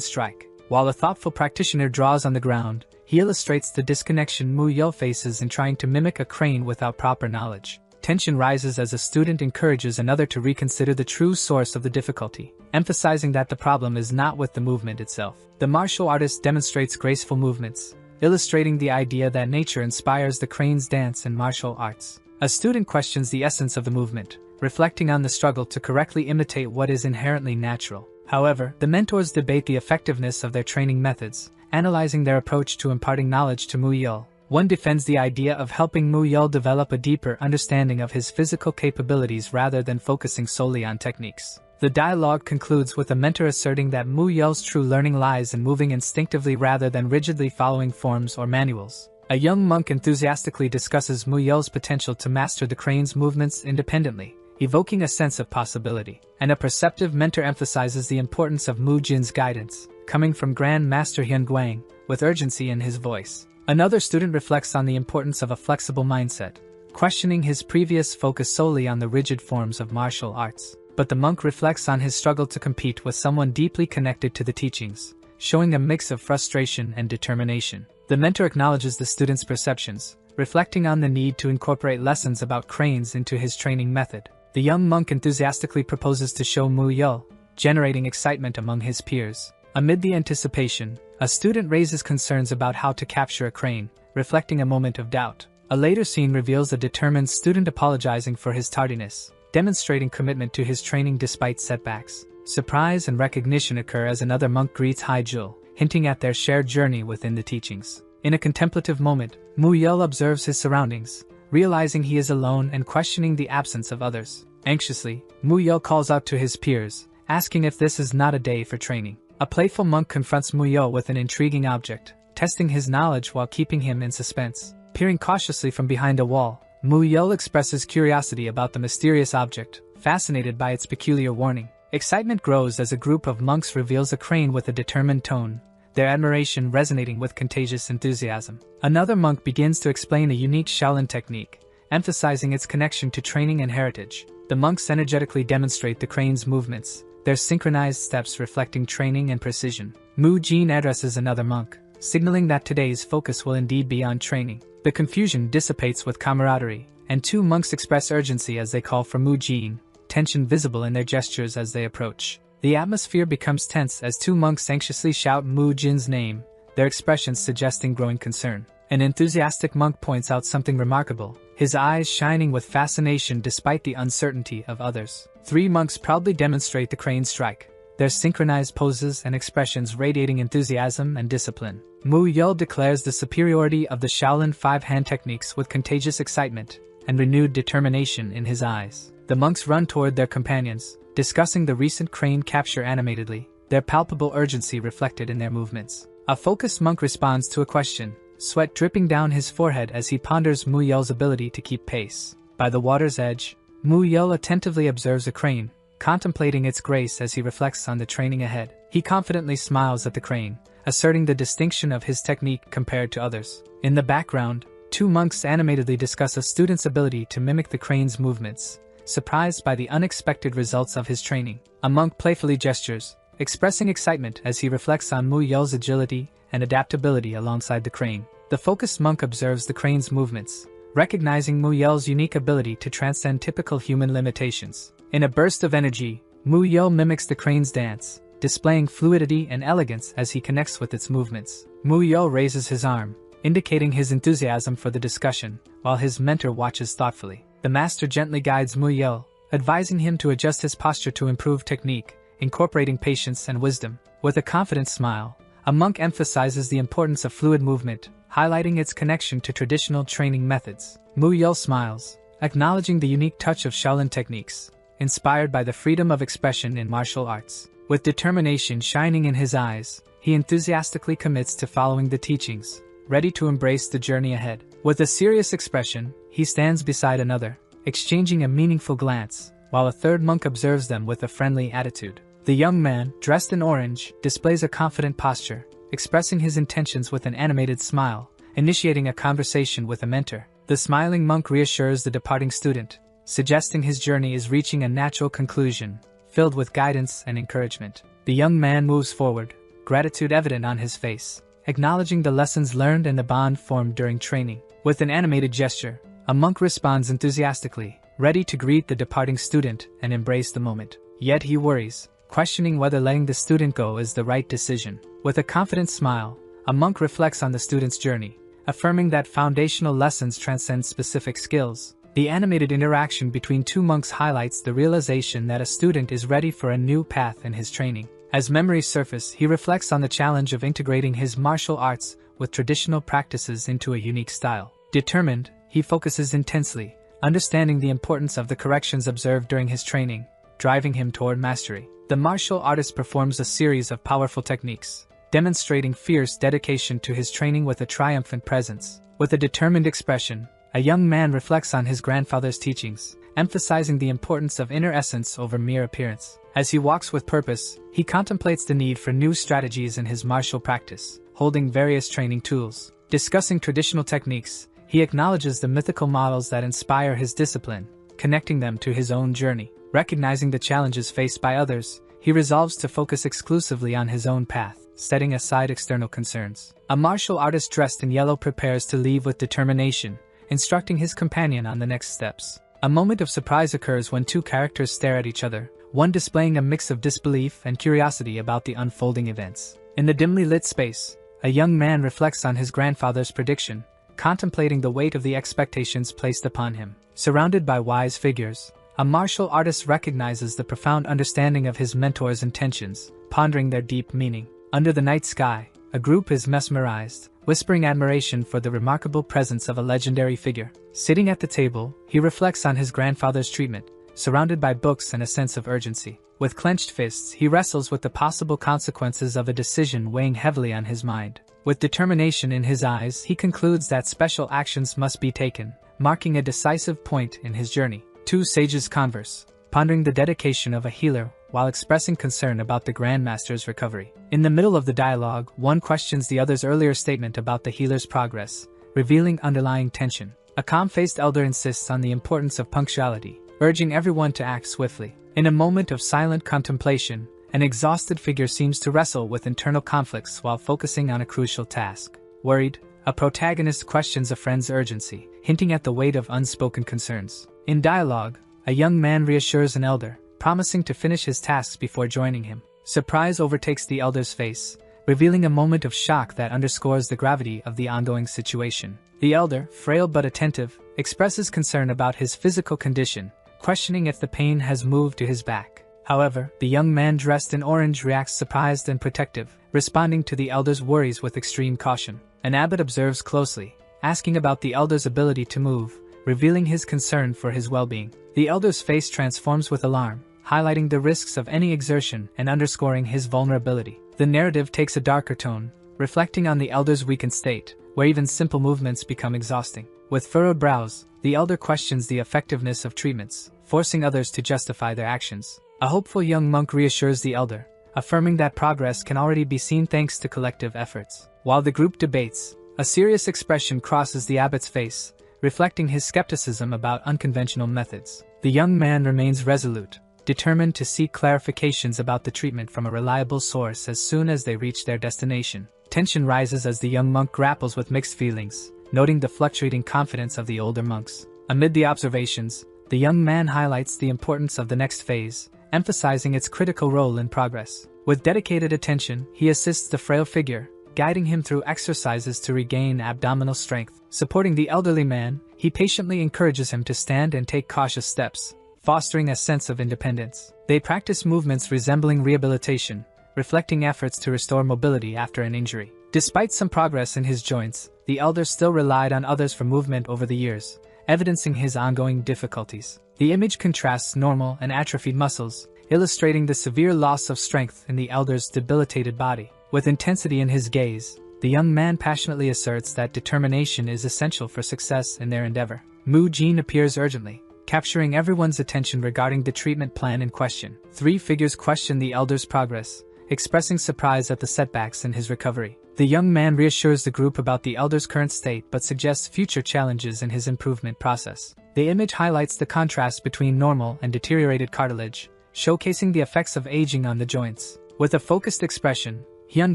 strike. While a thoughtful practitioner draws on the ground, he illustrates the disconnection Mu Yel faces in trying to mimic a crane without proper knowledge. Tension rises as a student encourages another to reconsider the true source of the difficulty, emphasizing that the problem is not with the movement itself. The martial artist demonstrates graceful movements, illustrating the idea that nature inspires the crane's dance and martial arts. A student questions the essence of the movement, reflecting on the struggle to correctly imitate what is inherently natural. However, the mentors debate the effectiveness of their training methods, analyzing their approach to imparting knowledge to Mu Yel. One defends the idea of helping Mu Yel develop a deeper understanding of his physical capabilities rather than focusing solely on techniques. The dialogue concludes with a mentor asserting that Mu Yel's true learning lies in moving instinctively rather than rigidly following forms or manuals. A young monk enthusiastically discusses Mu Yel's potential to master the crane's movements independently, evoking a sense of possibility. And a perceptive mentor emphasizes the importance of Mu Jin's guidance, coming from Grand Master Hyun Guang, with urgency in his voice. Another student reflects on the importance of a flexible mindset, questioning his previous focus solely on the rigid forms of martial arts. But the monk reflects on his struggle to compete with someone deeply connected to the teachings, showing a mix of frustration and determination. The mentor acknowledges the student's perceptions, reflecting on the need to incorporate lessons about cranes into his training method. The young monk enthusiastically proposes to show Mu Yel, generating excitement among his peers. Amid the anticipation, a student raises concerns about how to capture a crane, reflecting a moment of doubt. A later scene reveals a determined student apologizing for his tardiness, demonstrating commitment to his training despite setbacks. Surprise and recognition occur as another monk greets Haijul, hinting at their shared journey within the teachings. In a contemplative moment, Mu Yel observes his surroundings, realizing he is alone and questioning the absence of others. Anxiously, Mu Yel calls out to his peers, asking if this is not a day for training. A playful monk confronts Mu Yel with an intriguing object, testing his knowledge while keeping him in suspense. Peering cautiously from behind a wall, Mu Yel expresses curiosity about the mysterious object, fascinated by its peculiar warning. Excitement grows as a group of monks reveals a crane with a determined tone, their admiration resonating with contagious enthusiasm. Another monk begins to explain a unique Shaolin technique, emphasizing its connection to training and heritage. The monks energetically demonstrate the crane's movements, their synchronized steps reflecting training and precision. Mu Jin addresses another monk, signaling that today's focus will indeed be on training. The confusion dissipates with camaraderie, and two monks express urgency as they call for Mu Jin, tension visible in their gestures as they approach. The atmosphere becomes tense as two monks anxiously shout Mu Jin's name, their expressions suggesting growing concern. An enthusiastic monk points out something remarkable, his eyes shining with fascination despite the uncertainty of others. Three monks proudly demonstrate the crane strike, their synchronized poses and expressions radiating enthusiasm and discipline. Mu Yel declares the superiority of the Shaolin five-hand techniques with contagious excitement and renewed determination in his eyes. The monks run toward their companions, discussing the recent crane capture animatedly, their palpable urgency reflected in their movements. A focused monk responds to a question, sweat dripping down his forehead as he ponders Mu Yel's ability to keep pace. By the water's edge, Mu Yel attentively observes a crane, contemplating its grace as he reflects on the training ahead. He confidently smiles at the crane, asserting the distinction of his technique compared to others. In the background, two monks animatedly discuss a student's ability to mimic the crane's movements, surprised by the unexpected results of his training. A monk playfully gestures, expressing excitement as he reflects on Mu Yel's agility and adaptability alongside the crane. The focused monk observes the crane's movements, recognizing Mu Yel's unique ability to transcend typical human limitations. In a burst of energy, Mu Yel mimics the crane's dance, displaying fluidity and elegance as he connects with its movements. Mu Yel raises his arm, indicating his enthusiasm for the discussion, while his mentor watches thoughtfully. The master gently guides Mu Yel, advising him to adjust his posture to improve technique, incorporating patience and wisdom. With a confident smile, a monk emphasizes the importance of fluid movement, highlighting its connection to traditional training methods. Mu Yul smiles, acknowledging the unique touch of Shaolin techniques, inspired by the freedom of expression in martial arts. With determination shining in his eyes, he enthusiastically commits to following the teachings, ready to embrace the journey ahead. With a serious expression, he stands beside another, exchanging a meaningful glance, while a third monk observes them with a friendly attitude. The young man, dressed in orange, displays a confident posture, expressing his intentions with an animated smile, initiating a conversation with a mentor. The smiling monk reassures the departing student, suggesting his journey is reaching a natural conclusion, filled with guidance and encouragement. The young man moves forward, gratitude evident on his face, acknowledging the lessons learned and the bond formed during training. With an animated gesture, a monk responds enthusiastically, ready to greet the departing student and embrace the moment. Yet he worries, questioning whether letting the student go is the right decision. With a confident smile, a monk reflects on the student's journey, affirming that foundational lessons transcend specific skills. The animated interaction between two monks highlights the realization that a student is ready for a new path in his training. As memories surface, he reflects on the challenge of integrating his martial arts with traditional practices into a unique style. Determined, he focuses intensely, understanding the importance of the corrections observed during his training, driving him toward mastery. The martial artist performs a series of powerful techniques, demonstrating fierce dedication to his training with a triumphant presence. With a determined expression, a young man reflects on his grandfather's teachings, emphasizing the importance of inner essence over mere appearance. As he walks with purpose, he contemplates the need for new strategies in his martial practice, holding various training tools. Discussing traditional techniques, he acknowledges the mythical models that inspire his discipline, connecting them to his own journey. Recognizing the challenges faced by others, he resolves to focus exclusively on his own path, setting aside external concerns. A martial artist dressed in yellow prepares to leave with determination, instructing his companion on the next steps. A moment of surprise occurs when two characters stare at each other, one displaying a mix of disbelief and curiosity about the unfolding events. In the dimly lit space, a young man reflects on his grandfather's prediction, contemplating the weight of the expectations placed upon him. Surrounded by wise figures, a martial artist recognizes the profound understanding of his mentor's intentions, pondering their deep meaning. Under the night sky, a group is mesmerized, whispering admiration for the remarkable presence of a legendary figure. Sitting at the table, he reflects on his grandfather's treatment, surrounded by books and a sense of urgency. With clenched fists, he wrestles with the possible consequences of a decision weighing heavily on his mind. With determination in his eyes, he concludes that special actions must be taken, marking a decisive point in his journey. Two sages converse, pondering the dedication of a healer while expressing concern about the Grandmaster's recovery. In the middle of the dialogue, one questions the other's earlier statement about the healer's progress, revealing underlying tension. A calm-faced elder insists on the importance of punctuality, urging everyone to act swiftly. In a moment of silent contemplation, an exhausted figure seems to wrestle with internal conflicts while focusing on a crucial task. Worried, a protagonist questions a friend's urgency, hinting at the weight of unspoken concerns. In dialogue, a young man reassures an elder, promising to finish his tasks before joining him. Surprise overtakes the elder's face, revealing a moment of shock that underscores the gravity of the ongoing situation. The elder, frail but attentive, expresses concern about his physical condition, questioning if the pain has moved to his back. However, the young man dressed in orange reacts surprised and protective, responding to the elder's worries with extreme caution. An abbot observes closely, asking about the elder's ability to move, revealing his concern for his well-being. The elder's face transforms with alarm, highlighting the risks of any exertion and underscoring his vulnerability. The narrative takes a darker tone, reflecting on the elder's weakened state, where even simple movements become exhausting. With furrowed brows, the elder questions the effectiveness of treatments, forcing others to justify their actions. A hopeful young monk reassures the elder, affirming that progress can already be seen thanks to collective efforts. While the group debates, a serious expression crosses the abbot's face, reflecting his skepticism about unconventional methods. The young man remains resolute, determined to seek clarifications about the treatment from a reliable source as soon as they reach their destination. Tension rises as the young monk grapples with mixed feelings, noting the fluctuating confidence of the older monks. Amid the observations, the young man highlights the importance of the next phase, emphasizing its critical role in progress. With dedicated attention, he assists the frail figure, guiding him through exercises to regain abdominal strength. Supporting the elderly man, he patiently encourages him to stand and take cautious steps, fostering a sense of independence. They practice movements resembling rehabilitation, reflecting efforts to restore mobility after an injury. Despite some progress in his joints, the elder still relied on others for movement over the years, evidencing his ongoing difficulties. The image contrasts normal and atrophied muscles, illustrating the severe loss of strength in the elder's debilitated body. With intensity in his gaze, the young man passionately asserts that determination is essential for success in their endeavor. Mu Jin appears urgently, capturing everyone's attention regarding the treatment plan in question. Three figures question the elder's progress, expressing surprise at the setbacks in his recovery. The young man reassures the group about the elder's current state but suggests future challenges in his improvement process. The image highlights the contrast between normal and deteriorated cartilage, showcasing the effects of aging on the joints. With a focused expression, Hyun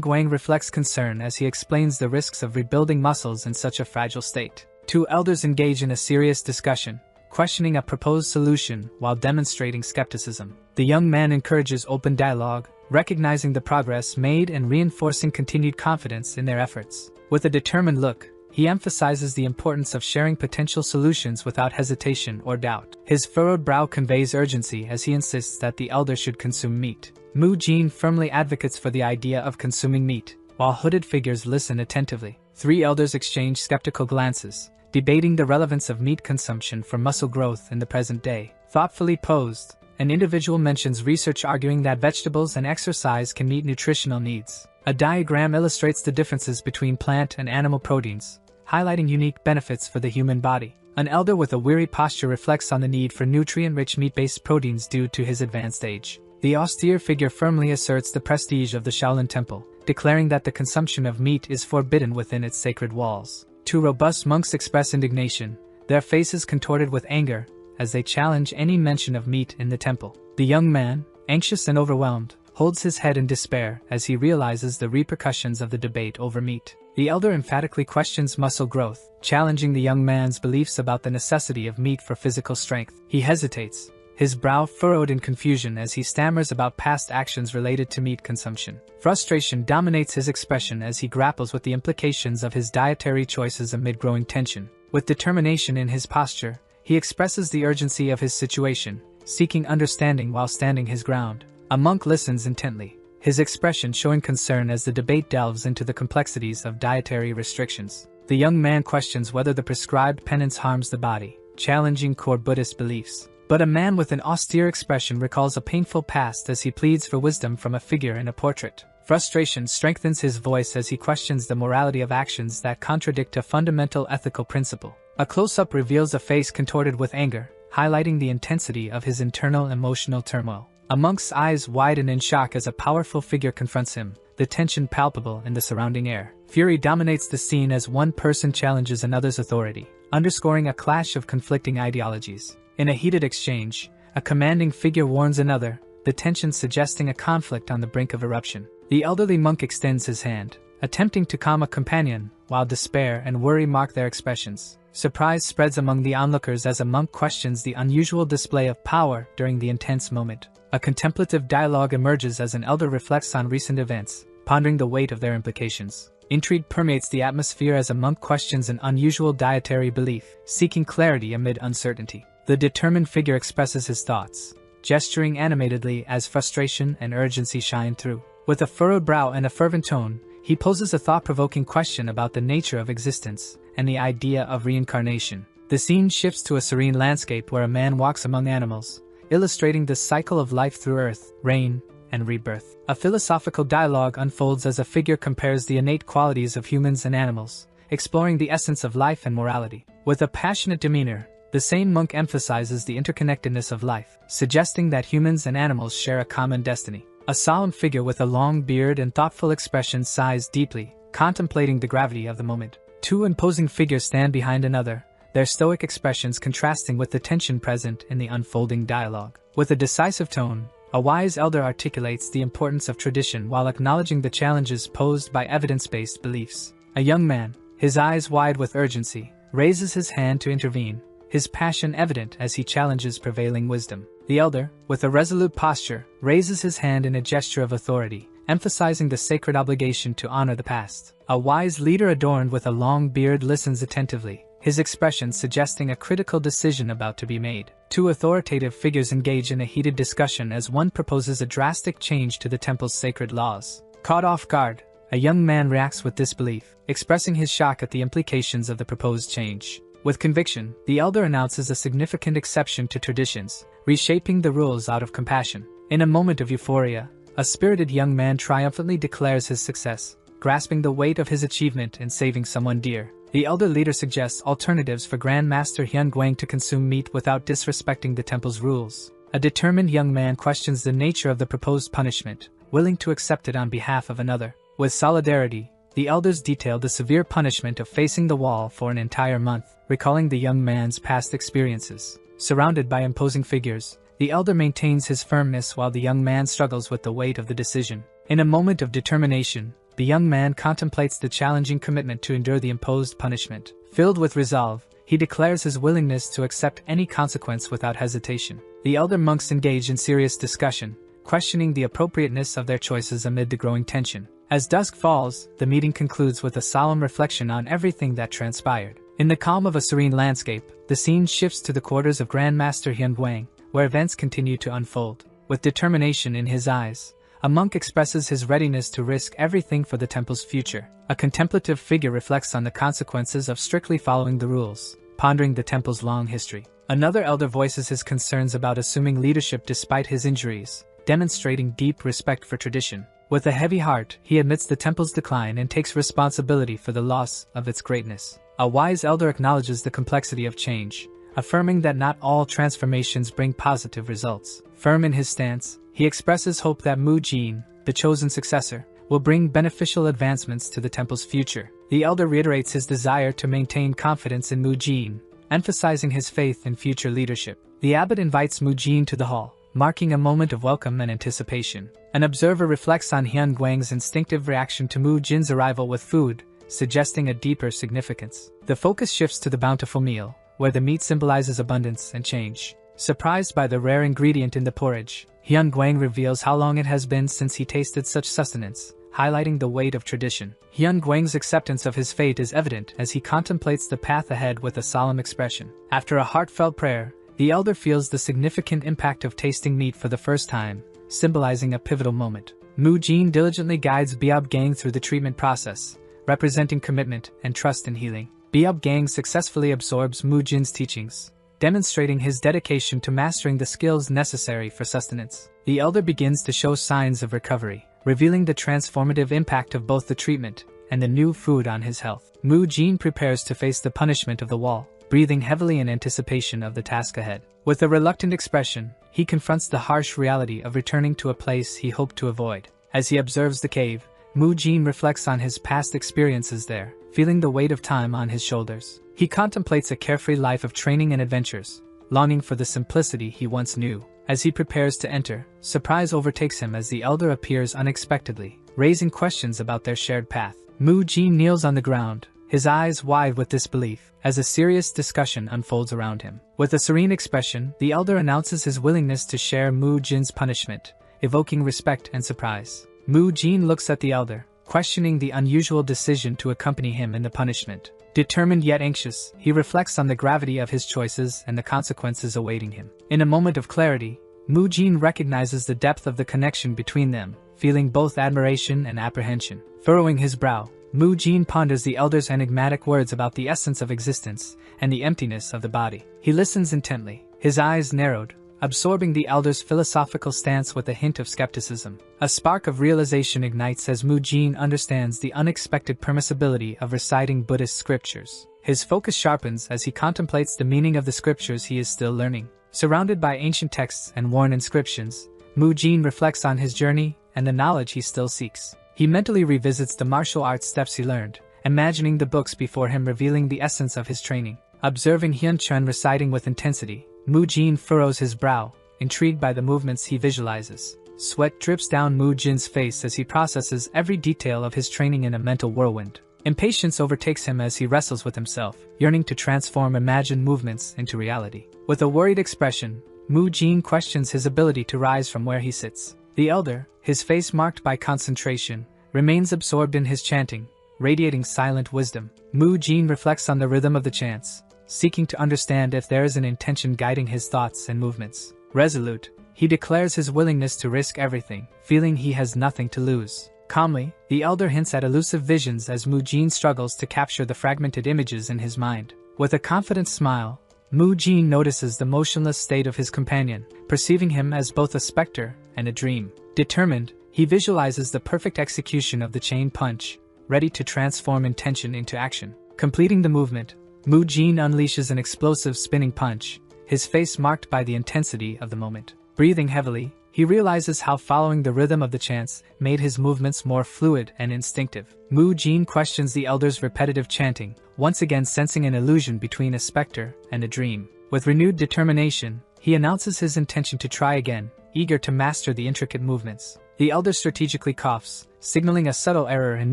Guang reflects concern as he explains the risks of rebuilding muscles in such a fragile state. Two elders engage in a serious discussion, questioning a proposed solution while demonstrating skepticism. The young man encourages open dialogue, recognizing the progress made and reinforcing continued confidence in their efforts. With a determined look, he emphasizes the importance of sharing potential solutions without hesitation or doubt. His furrowed brow conveys urgency as he insists that the elder should consume meat. Mu Jin firmly advocates for the idea of consuming meat, while hooded figures listen attentively. Three elders exchange skeptical glances, debating the relevance of meat consumption for muscle growth in the present day. Thoughtfully posed, an individual mentions research arguing that vegetables and exercise can meet nutritional needs. A diagram illustrates the differences between plant and animal proteins, highlighting unique benefits for the human body. An elder with a weary posture reflects on the need for nutrient-rich meat-based proteins due to his advanced age. The austere figure firmly asserts the prestige of the Shaolin Temple, declaring that the consumption of meat is forbidden within its sacred walls. Two robust monks express indignation, their faces contorted with anger, as they challenge any mention of meat in the temple. The young man, anxious and overwhelmed, holds his head in despair as he realizes the repercussions of the debate over meat. The elder emphatically questions muscle growth, challenging the young man's beliefs about the necessity of meat for physical strength. He hesitates, his brow furrowed in confusion as he stammers about past actions related to meat consumption. Frustration dominates his expression as he grapples with the implications of his dietary choices amid growing tension. With determination in his posture, he expresses the urgency of his situation, seeking understanding while standing his ground. A monk listens intently, his expression showing concern as the debate delves into the complexities of dietary restrictions. The young man questions whether the prescribed penance harms the body, challenging core Buddhist beliefs. But a man with an austere expression recalls a painful past as he pleads for wisdom from a figure in a portrait. Frustration strengthens his voice as he questions the morality of actions that contradict a fundamental ethical principle. A close-up reveals a face contorted with anger, highlighting the intensity of his internal emotional turmoil. A monk's eyes widen in shock as a powerful figure confronts him, the tension palpable in the surrounding air. Fury dominates the scene as one person challenges another's authority, underscoring a clash of conflicting ideologies. In a heated exchange, a commanding figure warns another, the tension suggesting a conflict on the brink of eruption. The elderly monk extends his hand, attempting to calm a companion, while despair and worry mark their expressions. Surprise spreads among the onlookers as a monk questions the unusual display of power during the intense moment. A contemplative dialogue emerges as an elder reflects on recent events, pondering the weight of their implications. Intrigue permeates the atmosphere as a monk questions an unusual dietary belief, seeking clarity amid uncertainty. The determined figure expresses his thoughts, gesturing animatedly as frustration and urgency shine through. With a furrowed brow and a fervent tone, he poses a thought-provoking question about the nature of existence and the idea of reincarnation. The scene shifts to a serene landscape where a man walks among animals, illustrating the cycle of life through earth, rain, and rebirth. A philosophical dialogue unfolds as a figure compares the innate qualities of humans and animals, exploring the essence of life and morality. With a passionate demeanor, the same monk emphasizes the interconnectedness of life, suggesting that humans and animals share a common destiny. A solemn figure with a long beard and thoughtful expression sighs deeply, contemplating the gravity of the moment. Two imposing figures stand behind another, their stoic expressions contrasting with the tension present in the unfolding dialogue. With a decisive tone, a wise elder articulates the importance of tradition while acknowledging the challenges posed by evidence-based beliefs. A young man, his eyes wide with urgency, raises his hand to intervene, his passion evident as he challenges prevailing wisdom. The elder, with a resolute posture, raises his hand in a gesture of authority, emphasizing the sacred obligation to honor the past. A wise leader adorned with a long beard listens attentively, his expression suggesting a critical decision about to be made. Two authoritative figures engage in a heated discussion as one proposes a drastic change to the temple's sacred laws. Caught off guard, a young man reacts with disbelief, expressing his shock at the implications of the proposed change. With conviction, the elder announces a significant exception to traditions, reshaping the rules out of compassion. In a moment of euphoria, a spirited young man triumphantly declares his success, grasping the weight of his achievement in saving someone dear. The elder leader suggests alternatives for Grand Master Hyun Guang to consume meat without disrespecting the temple's rules. A determined young man questions the nature of the proposed punishment, willing to accept it on behalf of another. With solidarity, the elders detail the severe punishment of facing the wall for an entire month, recalling the young man's past experiences. Surrounded by imposing figures, the elder maintains his firmness while the young man struggles with the weight of the decision. In a moment of determination, the young man contemplates the challenging commitment to endure the imposed punishment. Filled with resolve, he declares his willingness to accept any consequence without hesitation. The elder monks engage in serious discussion, questioning the appropriateness of their choices amid the growing tension. As dusk falls, the meeting concludes with a solemn reflection on everything that transpired. In the calm of a serene landscape, the scene shifts to the quarters of Grand Master Hyun Guang, where events continue to unfold. With determination in his eyes, a monk expresses his readiness to risk everything for the temple's future. A contemplative figure reflects on the consequences of strictly following the rules, pondering the temple's long history. Another elder voices his concerns about assuming leadership despite his injuries, demonstrating deep respect for tradition. With a heavy heart, he admits the temple's decline and takes responsibility for the loss of its greatness. A wise elder acknowledges the complexity of change, affirming that not all transformations bring positive results. Firm in his stance, he expresses hope that Mu Jin, the chosen successor, will bring beneficial advancements to the temple's future. The elder reiterates his desire to maintain confidence in Mu Jin, emphasizing his faith in future leadership. The abbot invites Mu Jin to the hall, marking a moment of welcome and anticipation. An observer reflects on Hyun Guang's instinctive reaction to Mu Jin's arrival with food, suggesting a deeper significance. The focus shifts to the bountiful meal, where the meat symbolizes abundance and change. Surprised by the rare ingredient in the porridge, Hyun Guang reveals how long it has been since he tasted such sustenance, highlighting the weight of tradition. Hyun Guang's acceptance of his fate is evident as he contemplates the path ahead with a solemn expression. After a heartfelt prayer, the elder feels the significant impact of tasting meat for the first time, symbolizing a pivotal moment. Mu Jin diligently guides Biab Gang through the treatment process, representing commitment and trust in healing. Biab Gang successfully absorbs Mu Jin's teachings, demonstrating his dedication to mastering the skills necessary for sustenance. The elder begins to show signs of recovery, revealing the transformative impact of both the treatment and the new food on his health. Mu Jin prepares to face the punishment of the wall, breathing heavily in anticipation of the task ahead. With a reluctant expression, he confronts the harsh reality of returning to a place he hoped to avoid. As he observes the cave, Mu Jin reflects on his past experiences there, feeling the weight of time on his shoulders. He contemplates a carefree life of training and adventures, longing for the simplicity he once knew. As he prepares to enter, surprise overtakes him as the elder appears unexpectedly, raising questions about their shared path. Mu Jin kneels on the ground, his eyes wide with disbelief, as a serious discussion unfolds around him. With a serene expression, the elder announces his willingness to share Mu Jin's punishment, evoking respect and surprise. Mu Jin looks at the elder, questioning the unusual decision to accompany him in the punishment. Determined yet anxious, he reflects on the gravity of his choices and the consequences awaiting him. In a moment of clarity, Mu Jin recognizes the depth of the connection between them, feeling both admiration and apprehension. Furrowing his brow, Mu Jin ponders the elder's enigmatic words about the essence of existence and the emptiness of the body. He listens intently, his eyes narrowed, absorbing the elder's philosophical stance with a hint of skepticism. A spark of realization ignites as Mu Jin understands the unexpected permissibility of reciting Buddhist scriptures. His focus sharpens as he contemplates the meaning of the scriptures he is still learning. Surrounded by ancient texts and worn inscriptions, Mu Jin reflects on his journey and the knowledge he still seeks. He mentally revisits the martial arts steps he learned, imagining the books before him revealing the essence of his training. Observing Hyun Chun reciting with intensity, Mu Jin furrows his brow, intrigued by the movements he visualizes. Sweat drips down Mu Jin's face as he processes every detail of his training in a mental whirlwind. Impatience overtakes him as he wrestles with himself, yearning to transform imagined movements into reality. With a worried expression, Mu Jin questions his ability to rise from where he sits. The elder, his face marked by concentration, remains absorbed in his chanting, radiating silent wisdom. Mu Jin reflects on the rhythm of the chants, seeking to understand if there is an intention guiding his thoughts and movements. Resolute, he declares his willingness to risk everything, feeling he has nothing to lose. Calmly, the elder hints at elusive visions as Mu Jin struggles to capture the fragmented images in his mind. With a confident smile, Mu Jin notices the motionless state of his companion, perceiving him as both a specter and a dream. Determined, he visualizes the perfect execution of the chain punch, ready to transform intention into action. Completing the movement, Mu Jin unleashes an explosive spinning punch, his face marked by the intensity of the moment. Breathing heavily, he realizes how following the rhythm of the chants made his movements more fluid and instinctive. Mu Jin questions the elder's repetitive chanting, once again sensing an illusion between a specter and a dream. With renewed determination, he announces his intention to try again, eager to master the intricate movements. The elder strategically coughs, signaling a subtle error in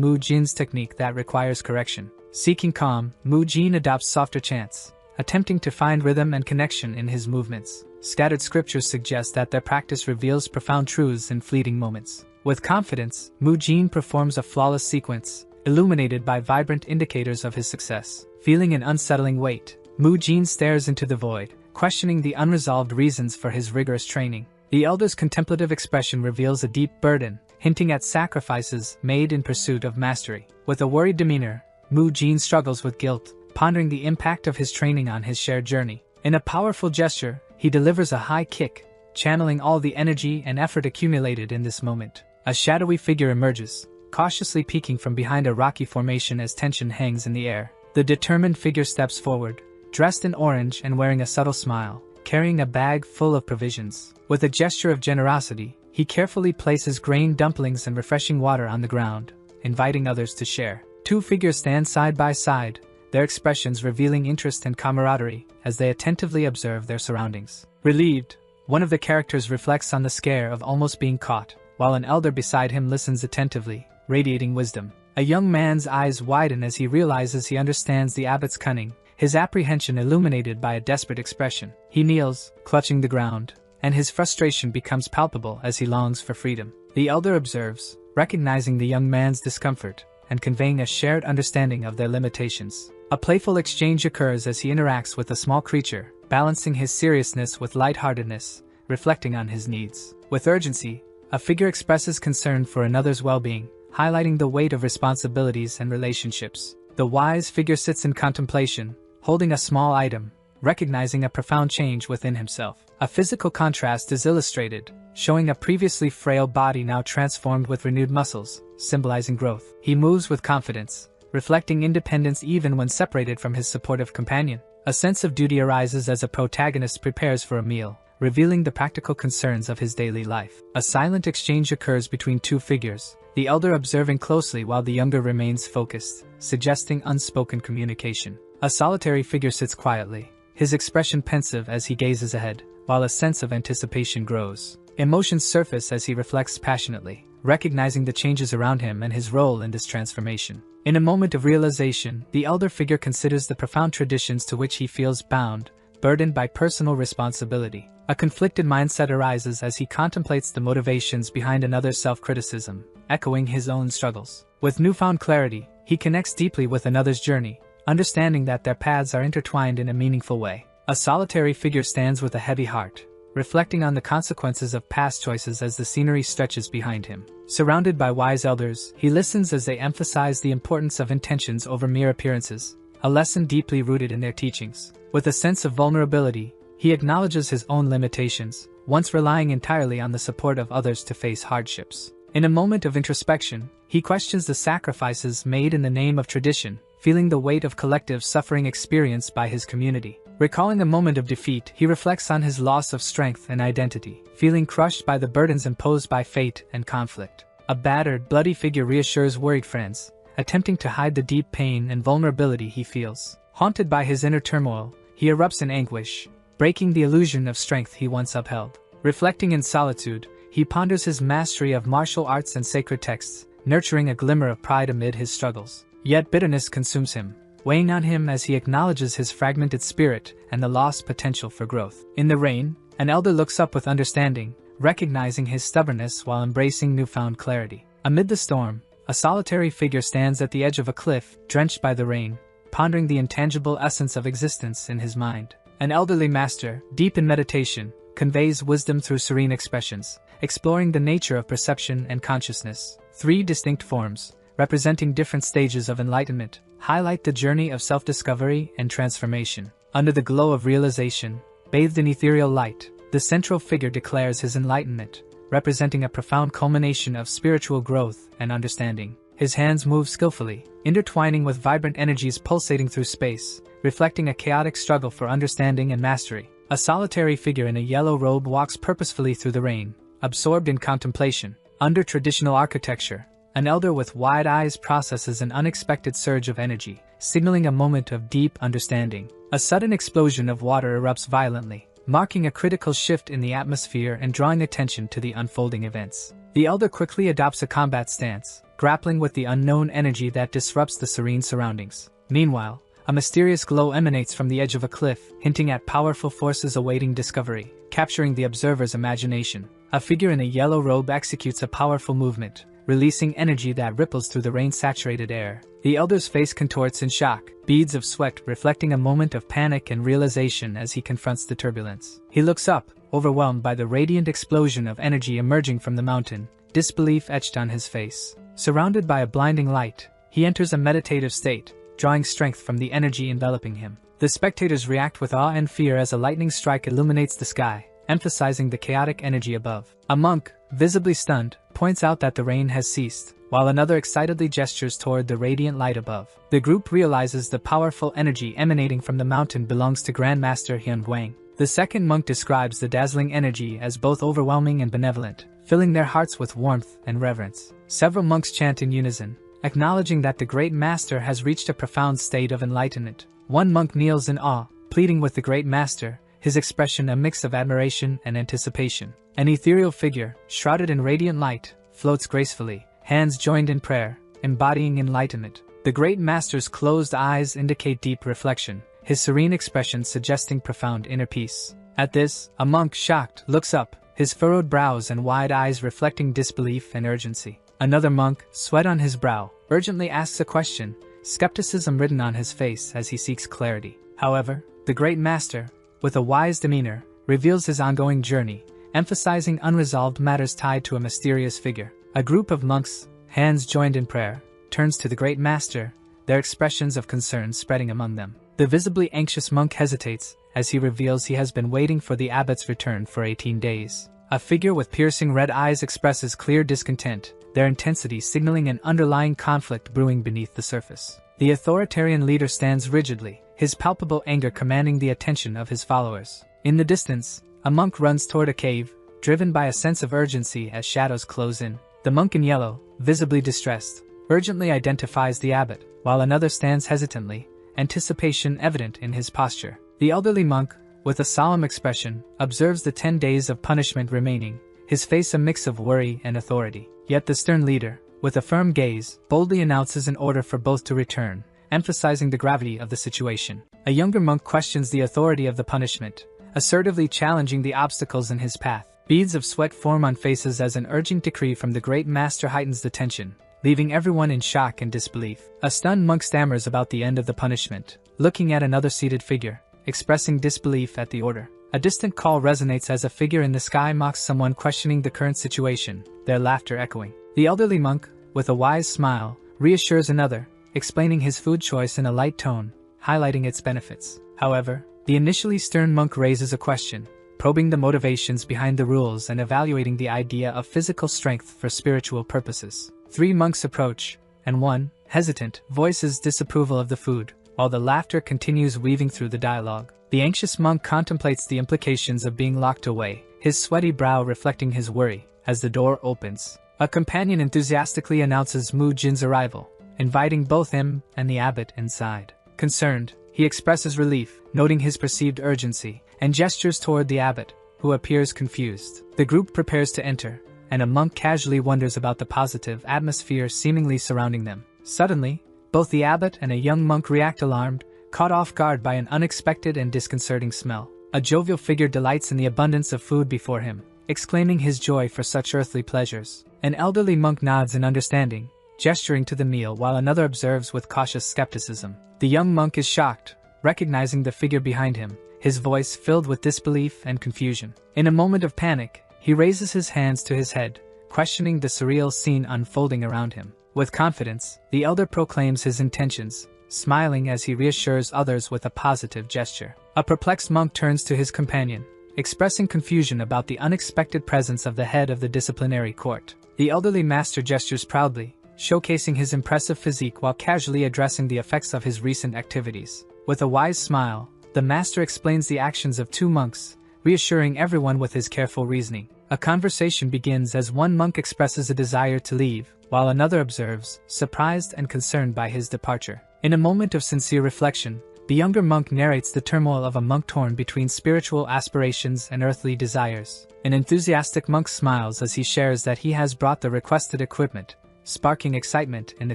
Mu Jin's technique that requires correction. Seeking calm, Mu Jin adopts softer chants, attempting to find rhythm and connection in his movements. Scattered scriptures suggest that their practice reveals profound truths in fleeting moments. With confidence, Mu Jin performs a flawless sequence, illuminated by vibrant indicators of his success. Feeling an unsettling weight, Mu Jin stares into the void, questioning the unresolved reasons for his rigorous training. The elder's contemplative expression reveals a deep burden, hinting at sacrifices made in pursuit of mastery. With a worried demeanor, Mu Jin struggles with guilt, pondering the impact of his training on his shared journey. In a powerful gesture, he delivers a high kick, channeling all the energy and effort accumulated in this moment. A shadowy figure emerges, cautiously peeking from behind a rocky formation as tension hangs in the air. The determined figure steps forward, dressed in orange and wearing a subtle smile, carrying a bag full of provisions. With a gesture of generosity, he carefully places grain dumplings and refreshing water on the ground, inviting others to share. Two figures stand side by side, their expressions revealing interest and camaraderie as they attentively observe their surroundings. Relieved, one of the characters reflects on the scare of almost being caught, while an elder beside him listens attentively, radiating wisdom. A young man's eyes widen as he realizes he understands the abbot's cunning, his apprehension illuminated by a desperate expression. He kneels, clutching the ground, and his frustration becomes palpable as he longs for freedom. The elder observes, recognizing the young man's discomfort, and conveying a shared understanding of their limitations. A playful exchange occurs as he interacts with a small creature, balancing his seriousness with lightheartedness, reflecting on his needs. With urgency, a figure expresses concern for another's well-being, highlighting the weight of responsibilities and relationships. The wise figure sits in contemplation, holding a small item, recognizing a profound change within himself. A physical contrast is illustrated, showing a previously frail body now transformed with renewed muscles, symbolizing growth. He moves with confidence, reflecting independence even when separated from his supportive companion. A sense of duty arises as a protagonist prepares for a meal, revealing the practical concerns of his daily life. A silent exchange occurs between two figures, the elder observing closely while the younger remains focused, suggesting unspoken communication. A solitary figure sits quietly, his expression pensive as he gazes ahead, while a sense of anticipation grows. Emotions surface as he reflects passionately, recognizing the changes around him and his role in this transformation. In a moment of realization, the elder figure considers the profound traditions to which he feels bound, burdened by personal responsibility. A conflicted mindset arises as he contemplates the motivations behind another's self-criticism, echoing his own struggles. With newfound clarity, he connects deeply with another's journey, understanding that their paths are intertwined in a meaningful way. A solitary figure stands with a heavy heart, reflecting on the consequences of past choices as the scenery stretches behind him. Surrounded by wise elders, he listens as they emphasize the importance of intentions over mere appearances, a lesson deeply rooted in their teachings. With a sense of vulnerability, he acknowledges his own limitations, once relying entirely on the support of others to face hardships. In a moment of introspection, he questions the sacrifices made in the name of tradition, feeling the weight of collective suffering experienced by his community. Recalling a moment of defeat, he reflects on his loss of strength and identity, feeling crushed by the burdens imposed by fate and conflict. A battered, bloody figure reassures worried friends, attempting to hide the deep pain and vulnerability he feels. Haunted by his inner turmoil, he erupts in anguish, breaking the illusion of strength he once upheld. Reflecting in solitude, he ponders his mastery of martial arts and sacred texts, nurturing a glimmer of pride amid his struggles. Yet bitterness consumes him, weighing on him as he acknowledges his fragmented spirit and the lost potential for growth. In the rain, an elder looks up with understanding, recognizing his stubbornness while embracing newfound clarity. Amid the storm, a solitary figure stands at the edge of a cliff, drenched by the rain, pondering the intangible essence of existence in his mind. An elderly master, deep in meditation, conveys wisdom through serene expressions, exploring the nature of perception and consciousness. 3 distinct forms, representing different stages of enlightenment, highlight the journey of self-discovery and transformation. Under the glow of realization, bathed in ethereal light, the central figure declares his enlightenment, representing a profound culmination of spiritual growth and understanding. His hands move skillfully, intertwining with vibrant energies pulsating through space, reflecting a chaotic struggle for understanding and mastery. A solitary figure in a yellow robe walks purposefully through the rain, absorbed in contemplation. Under traditional architecture, an elder with wide eyes processes an unexpected surge of energy, signaling a moment of deep understanding. A sudden explosion of water erupts violently, marking a critical shift in the atmosphere and drawing attention to the unfolding events. The elder quickly adopts a combat stance, grappling with the unknown energy that disrupts the serene surroundings. Meanwhile, a mysterious glow emanates from the edge of a cliff, hinting at powerful forces awaiting discovery, capturing the observer's imagination. A figure in a yellow robe executes a powerful movement, releasing energy that ripples through the rain-saturated air. The elder's face contorts in shock, beads of sweat reflecting a moment of panic and realization as he confronts the turbulence. He looks up, overwhelmed by the radiant explosion of energy emerging from the mountain, disbelief etched on his face. Surrounded by a blinding light, he enters a meditative state, drawing strength from the energy enveloping him. The spectators react with awe and fear as a lightning strike illuminates the sky, emphasizing the chaotic energy above. A monk, visibly stunned, points out that the rain has ceased, while another excitedly gestures toward the radiant light above. The group realizes the powerful energy emanating from the mountain belongs to Grand Master Hyun Wang. The second monk describes the dazzling energy as both overwhelming and benevolent, filling their hearts with warmth and reverence. Several monks chant in unison, acknowledging that the Great Master has reached a profound state of enlightenment. One monk kneels in awe, pleading with the Great Master, his expression a mix of admiration and anticipation. An ethereal figure, shrouded in radiant light, floats gracefully, hands joined in prayer, embodying enlightenment. The Great Master's closed eyes indicate deep reflection, his serene expression suggesting profound inner peace. At this, a monk, shocked, looks up, his furrowed brows and wide eyes reflecting disbelief and urgency. Another monk, sweat on his brow, urgently asks a question, skepticism written on his face as he seeks clarity. However, the Great Master, with a wise demeanor, reveals his ongoing journey, emphasizing unresolved matters tied to a mysterious figure. A group of monks, hands joined in prayer, turns to the Great Master, their expressions of concern spreading among them. The visibly anxious monk hesitates, as he reveals he has been waiting for the abbot's return for 18 days. A figure with piercing red eyes expresses clear discontent, their intensity signaling an underlying conflict brewing beneath the surface. The authoritarian leader stands rigidly, his palpable anger commanding the attention of his followers. In the distance, a monk runs toward a cave, driven by a sense of urgency as shadows close in. The monk in yellow, visibly distressed, urgently identifies the abbot, while another stands hesitantly, anticipation evident in his posture. The elderly monk, with a solemn expression, observes the 10 days of punishment remaining, his face a mix of worry and authority. Yet the stern leader, with a firm gaze, boldly announces an order for both to return, emphasizing the gravity of the situation. A younger monk questions the authority of the punishment, assertively challenging the obstacles in his path. Beads of sweat form on faces as an urgent decree from the Great Master heightens the tension, leaving everyone in shock and disbelief. A stunned monk stammers about the end of the punishment, looking at another seated figure, expressing disbelief at the order. A distant call resonates as a figure in the sky mocks someone questioning the current situation, their laughter echoing. The elderly monk, with a wise smile, reassures another, explaining his food choice in a light tone, highlighting its benefits. However, the initially stern monk raises a question, probing the motivations behind the rules and evaluating the idea of physical strength for spiritual purposes. 3 monks approach, and one, hesitant, voices disapproval of the food, while the laughter continues weaving through the dialogue. The anxious monk contemplates the implications of being locked away, his sweaty brow reflecting his worry. As the door opens, a companion enthusiastically announces Mu Jin's arrival, inviting both him and the abbot inside. Concerned, he expresses relief, noting his perceived urgency, and gestures toward the abbot, who appears confused. The group prepares to enter, and a monk casually wonders about the positive atmosphere seemingly surrounding them. Suddenly, both the abbot and a young monk react alarmed, caught off guard by an unexpected and disconcerting smell. A jovial figure delights in the abundance of food before him, exclaiming his joy for such earthly pleasures. An elderly monk nods in understanding, gesturing to the meal while another observes with cautious skepticism. The young monk is shocked, recognizing the figure behind him, his voice filled with disbelief and confusion. In a moment of panic, he raises his hands to his head, questioning the surreal scene unfolding around him. With confidence, the elder proclaims his intentions, smiling as he reassures others with a positive gesture. A perplexed monk turns to his companion, expressing confusion about the unexpected presence of the head of the disciplinary court. The elderly master gestures proudly, showcasing his impressive physique while casually addressing the effects of his recent activities. With a wise smile, the master explains the actions of two monks, reassuring everyone with his careful reasoning. A conversation begins as one monk expresses a desire to leave, while another observes, surprised and concerned by his departure. In a moment of sincere reflection, the younger monk narrates the turmoil of a monk torn between spiritual aspirations and earthly desires. An enthusiastic monk smiles as he shares that he has brought the requested equipment, sparking excitement in the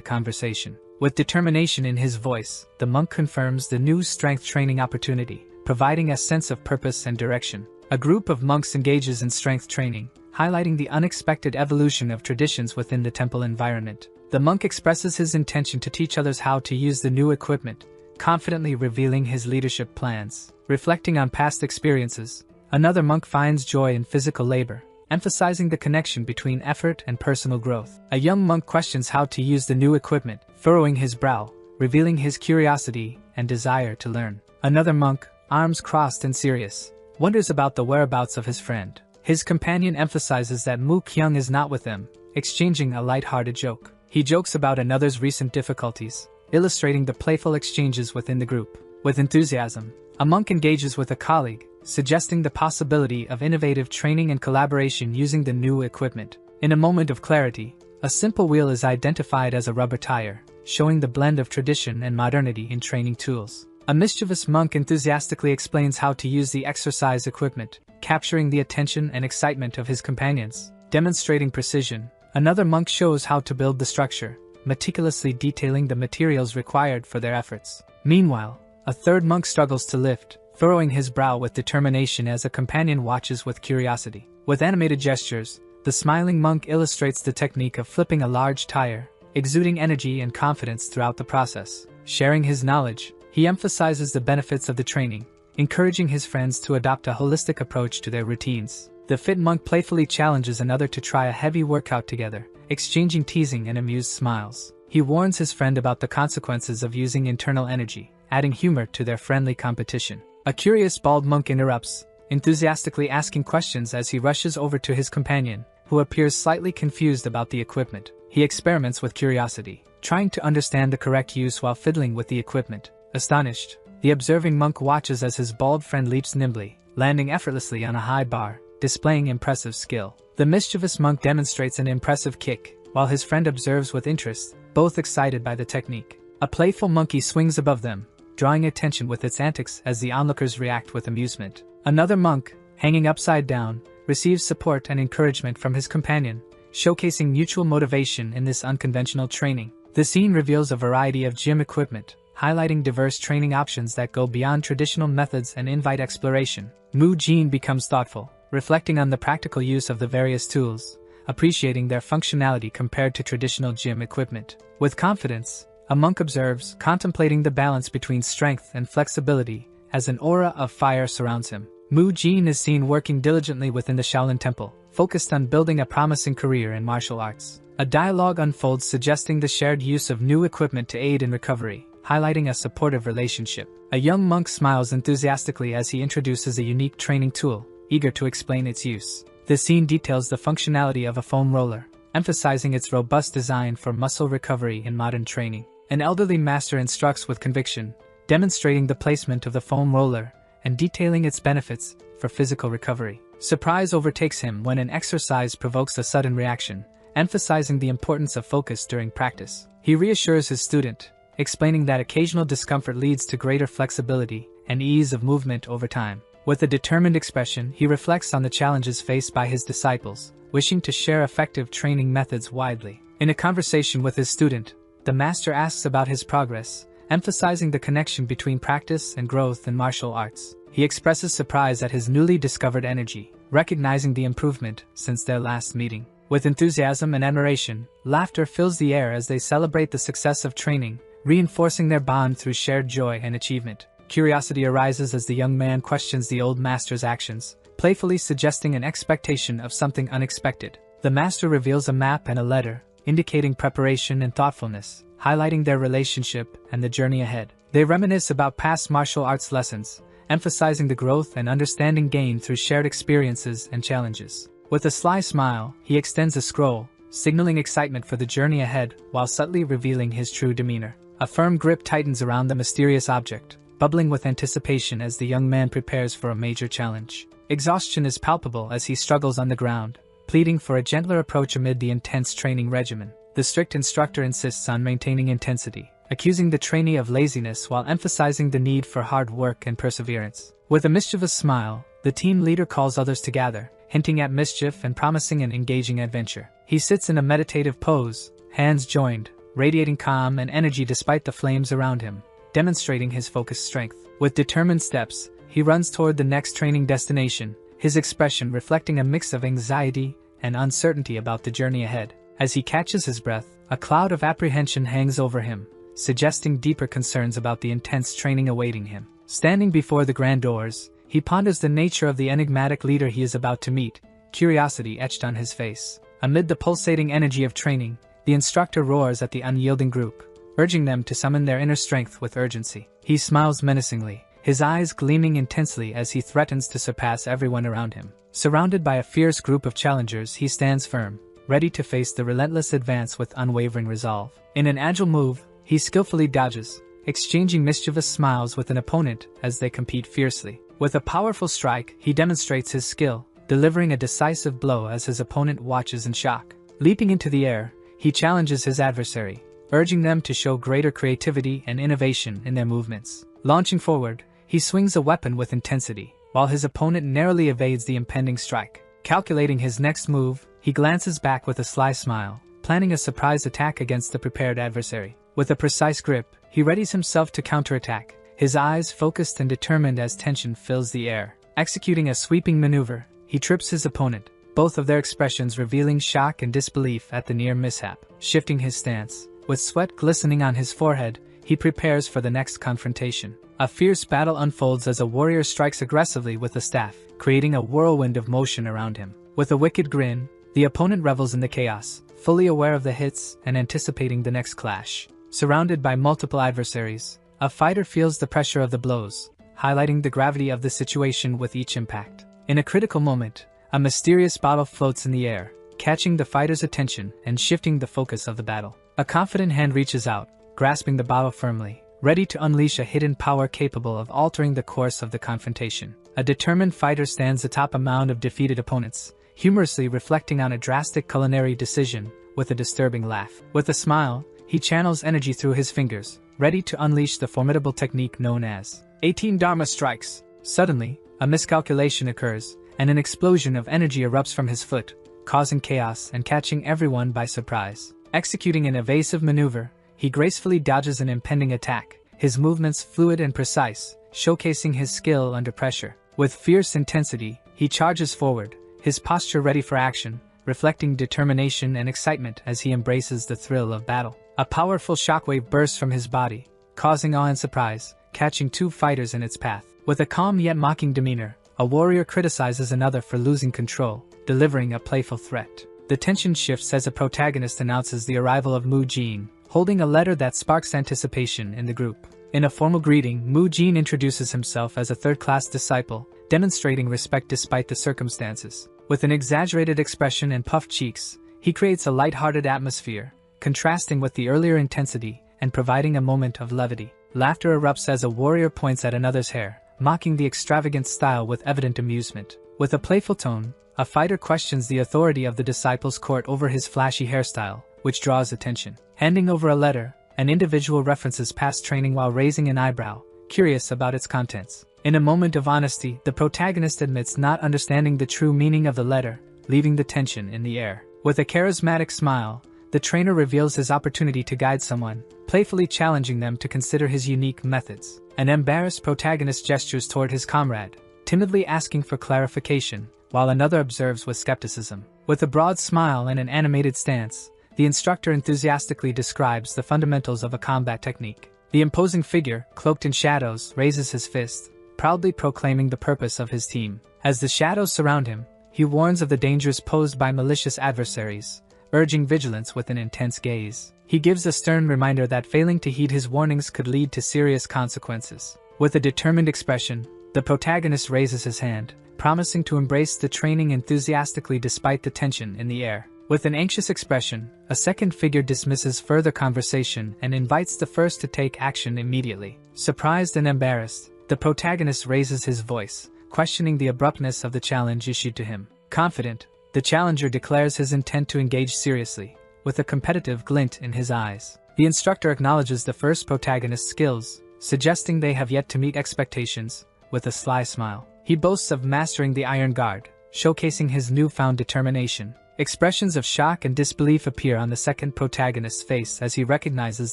conversation. With determination in his voice, the monk confirms the new strength training opportunity, providing a sense of purpose and direction. A group of monks engages in strength training, highlighting the unexpected evolution of traditions within the temple environment. The monk expresses his intention to teach others how to use the new equipment, confidently revealing his leadership plans. Reflecting on past experiences, another monk finds joy in physical labor, emphasizing the connection between effort and personal growth. A young monk questions how to use the new equipment, furrowing his brow, revealing his curiosity and desire to learn. Another monk, arms crossed and serious, wonders about the whereabouts of his friend. His companion emphasizes that Mu Kyung is not with them, exchanging a light-hearted joke. He jokes about another's recent difficulties, illustrating the playful exchanges within the group. With enthusiasm, a monk engages with a colleague, suggesting the possibility of innovative training and collaboration using the new equipment. In a moment of clarity, a simple wheel is identified as a rubber tire, showing the blend of tradition and modernity in training tools. A mischievous monk enthusiastically explains how to use the exercise equipment, capturing the attention and excitement of his companions. Demonstrating precision, another monk shows how to build the structure, meticulously detailing the materials required for their efforts. Meanwhile, a third monk struggles to lift, furrowing his brow with determination as a companion watches with curiosity. With animated gestures, the smiling monk illustrates the technique of flipping a large tire, exuding energy and confidence throughout the process. Sharing his knowledge, he emphasizes the benefits of the training, encouraging his friends to adopt a holistic approach to their routines. The fit monk playfully challenges another to try a heavy workout together, exchanging teasing and amused smiles. He warns his friend about the consequences of using internal energy, adding humor to their friendly competition. A curious bald monk interrupts, enthusiastically asking questions as he rushes over to his companion, who appears slightly confused about the equipment. He experiments with curiosity, trying to understand the correct use while fiddling with the equipment. Astonished, the observing monk watches as his bald friend leaps nimbly, landing effortlessly on a high bar, displaying impressive skill. The mischievous monk demonstrates an impressive kick, while his friend observes with interest, both excited by the technique. A playful monkey swings above them, drawing attention with its antics as the onlookers react with amusement. Another monk, hanging upside down, receives support and encouragement from his companion, showcasing mutual motivation in this unconventional training. The scene reveals a variety of gym equipment, highlighting diverse training options that go beyond traditional methods and invite exploration. Mu Jin becomes thoughtful, reflecting on the practical use of the various tools, appreciating their functionality compared to traditional gym equipment. With confidence, a monk observes, contemplating the balance between strength and flexibility, as an aura of fire surrounds him. Mu Jin is seen working diligently within the Shaolin Temple, focused on building a promising career in martial arts. A dialogue unfolds suggesting the shared use of new equipment to aid in recovery, highlighting a supportive relationship. A young monk smiles enthusiastically as he introduces a unique training tool, eager to explain its use. The scene details the functionality of a foam roller, emphasizing its robust design for muscle recovery in modern training. An elderly master instructs with conviction, demonstrating the placement of the foam roller and detailing its benefits for physical recovery. Surprise overtakes him when an exercise provokes a sudden reaction, emphasizing the importance of focus during practice. He reassures his student, explaining that occasional discomfort leads to greater flexibility and ease of movement over time. With a determined expression, he reflects on the challenges faced by his disciples, wishing to share effective training methods widely. In a conversation with his student, the master asks about his progress, emphasizing the connection between practice and growth in martial arts. he expresses surprise at his newly discovered energy, recognizing the improvement since their last meeting. With enthusiasm and admiration, laughter fills the air as they celebrate the success of training, reinforcing their bond through shared joy and achievement. Curiosity arises as the young man questions the old master's actions, playfully suggesting an expectation of something unexpected. The master reveals a map and a letter, indicating preparation and thoughtfulness, highlighting their relationship and the journey ahead. They reminisce about past martial arts lessons, emphasizing the growth and understanding gained through shared experiences and challenges. With a sly smile, he extends a scroll, signaling excitement for the journey ahead while subtly revealing his true demeanor. A firm grip tightens around the mysterious object, bubbling with anticipation as the young man prepares for a major challenge. Exhaustion is palpable as he struggles on the ground, pleading for a gentler approach amid the intense training regimen. The strict instructor insists on maintaining intensity, accusing the trainee of laziness while emphasizing the need for hard work and perseverance. With a mischievous smile, the team leader calls others to gather, hinting at mischief and promising an engaging adventure. He sits in a meditative pose, hands joined, radiating calm and energy despite the flames around him, demonstrating his focused strength. With determined steps, he runs toward the next training destination, his expression reflecting a mix of anxiety and uncertainty about the journey ahead. As he catches his breath, a cloud of apprehension hangs over him, suggesting deeper concerns about the intense training awaiting him. Standing before the grand doors, he ponders the nature of the enigmatic leader he is about to meet, curiosity etched on his face. Amid the pulsating energy of training, the instructor roars at the unyielding group, urging them to summon their inner strength with urgency. He smiles menacingly, his eyes gleaming intensely as he threatens to surpass everyone around him. Surrounded by a fierce group of challengers, he stands firm, ready to face the relentless advance with unwavering resolve. In an agile move, he skillfully dodges, exchanging mischievous smiles with an opponent as they compete fiercely. With a powerful strike, he demonstrates his skill, delivering a decisive blow as his opponent watches in shock. Leaping into the air, he challenges his adversary, urging them to show greater creativity and innovation in their movements. Launching forward, he swings a weapon with intensity, while his opponent narrowly evades the impending strike. Calculating his next move, he glances back with a sly smile, planning a surprise attack against the prepared adversary. With a precise grip, he readies himself to counterattack, his eyes focused and determined as tension fills the air. Executing a sweeping maneuver, he trips his opponent, both of their expressions revealing shock and disbelief at the near mishap. Shifting his stance, with sweat glistening on his forehead, he prepares for the next confrontation. A fierce battle unfolds as a warrior strikes aggressively with a staff, creating a whirlwind of motion around him. With a wicked grin, the opponent revels in the chaos, fully aware of the hits and anticipating the next clash. Surrounded by multiple adversaries, a fighter feels the pressure of the blows, highlighting the gravity of the situation with each impact. In a critical moment, a mysterious bottle floats in the air, catching the fighter's attention and shifting the focus of the battle. A confident hand reaches out, grasping the bottle firmly, ready to unleash a hidden power capable of altering the course of the confrontation. A determined fighter stands atop a mound of defeated opponents, humorously reflecting on a drastic culinary decision with a disturbing laugh. With a smile, he channels energy through his fingers, ready to unleash the formidable technique known as 18 Dharma strikes. Suddenly, a miscalculation occurs, and an explosion of energy erupts from his foot, causing chaos and catching everyone by surprise. Executing an evasive maneuver, he gracefully dodges an impending attack, his movements fluid and precise, showcasing his skill under pressure. With fierce intensity, he charges forward, his posture ready for action, reflecting determination and excitement as he embraces the thrill of battle. A powerful shockwave bursts from his body, causing awe and surprise, catching two fighters in its path. With a calm yet mocking demeanor, a warrior criticizes another for losing control, delivering a playful threat. The tension shifts as a protagonist announces the arrival of Mu Jin, holding a letter that sparks anticipation in the group. In a formal greeting, Mu Jin introduces himself as a third-class disciple, demonstrating respect despite the circumstances. With an exaggerated expression and puffed cheeks, he creates a light-hearted atmosphere, contrasting with the earlier intensity and providing a moment of levity. Laughter erupts as a warrior points at another's hair, mocking the extravagant style with evident amusement. With a playful tone, a fighter questions the authority of the disciples' court over his flashy hairstyle, which draws attention. Handing over a letter, an individual references past training while raising an eyebrow, curious about its contents. In a moment of honesty, the protagonist admits not understanding the true meaning of the letter, leaving the tension in the air. With a charismatic smile, the trainer reveals his opportunity to guide someone, playfully challenging them to consider his unique methods. An embarrassed protagonist gestures toward his comrade, timidly asking for clarification, while another observes with skepticism. With a broad smile and an animated stance, the instructor enthusiastically describes the fundamentals of a combat technique. The imposing figure, cloaked in shadows, raises his fist, proudly proclaiming the purpose of his team. As the shadows surround him, he warns of the dangers posed by malicious adversaries, urging vigilance with an intense gaze. He gives a stern reminder that failing to heed his warnings could lead to serious consequences. With a determined expression, the protagonist raises his hand, promising to embrace the training enthusiastically despite the tension in the air. With an anxious expression, a second figure dismisses further conversation and invites the first to take action immediately. Surprised and embarrassed, the protagonist raises his voice, questioning the abruptness of the challenge issued to him. Confident, the challenger declares his intent to engage seriously, with a competitive glint in his eyes. The instructor acknowledges the first protagonist's skills, suggesting they have yet to meet expectations, with a sly smile. He boasts of mastering the Iron Guard, showcasing his newfound determination. Expressions of shock and disbelief appear on the second protagonist's face as he recognizes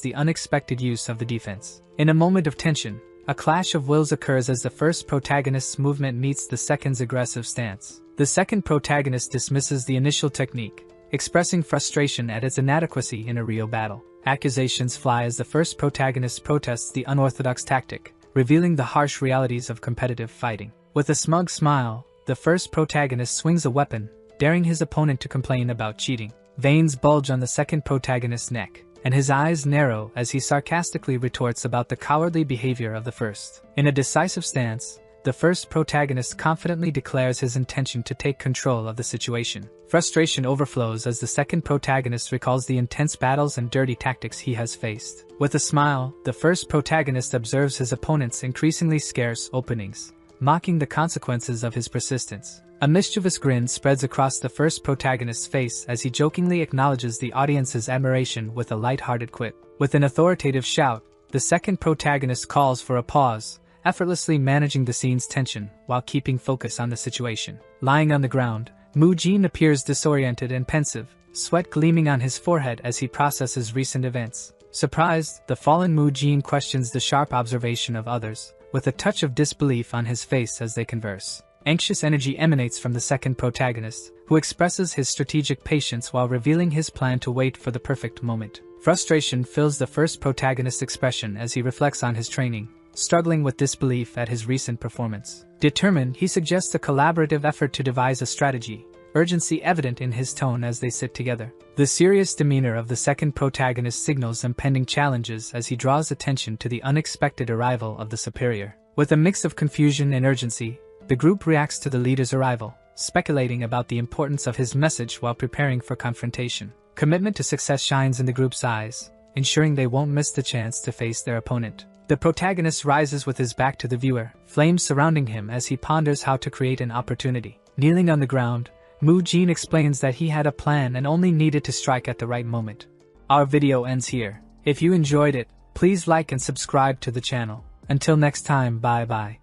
the unexpected use of the defense. In a moment of tension, a clash of wills occurs as the first protagonist's movement meets the second's aggressive stance. The second protagonist dismisses the initial technique, expressing frustration at its inadequacy in a real battle. Accusations fly as the first protagonist protests the unorthodox tactic, revealing the harsh realities of competitive fighting. With a smug smile, the first protagonist swings a weapon, daring his opponent to complain about cheating. Veins bulge on the second protagonist's neck, and his eyes narrow as he sarcastically retorts about the cowardly behavior of the first. In a decisive stance, the first protagonist confidently declares his intention to take control of the situation. Frustration overflows as the second protagonist recalls the intense battles and dirty tactics he has faced. With a smile, the first protagonist observes his opponent's increasingly scarce openings, mocking the consequences of his persistence. A mischievous grin spreads across the first protagonist's face as he jokingly acknowledges the audience's admiration with a light-hearted quip. With an authoritative shout, the second protagonist calls for a pause, effortlessly managing the scene's tension while keeping focus on the situation. Lying on the ground, Mu-jin appears disoriented and pensive, sweat gleaming on his forehead as he processes recent events. Surprised, the fallen Mu-jin questions the sharp observation of others, with a touch of disbelief on his face as they converse. Anxious energy emanates from the second protagonist, who expresses his strategic patience while revealing his plan to wait for the perfect moment. Frustration fills the first protagonist's expression as he reflects on his training, struggling with disbelief at his recent performance. Determined, he suggests a collaborative effort to devise a strategy, urgency evident in his tone as they sit together. The serious demeanor of the second protagonist signals impending challenges as he draws attention to the unexpected arrival of the superior. With a mix of confusion and urgency, the group reacts to the leader's arrival, speculating about the importance of his message while preparing for confrontation. Commitment to success shines in the group's eyes, ensuring they won't miss the chance to face their opponent. The protagonist rises with his back to the viewer, flames surrounding him as he ponders how to create an opportunity. Kneeling on the ground, Mu-jin explains that he had a plan and only needed to strike at the right moment. Our video ends here. If you enjoyed it, please like and subscribe to the channel. Until next time, bye bye.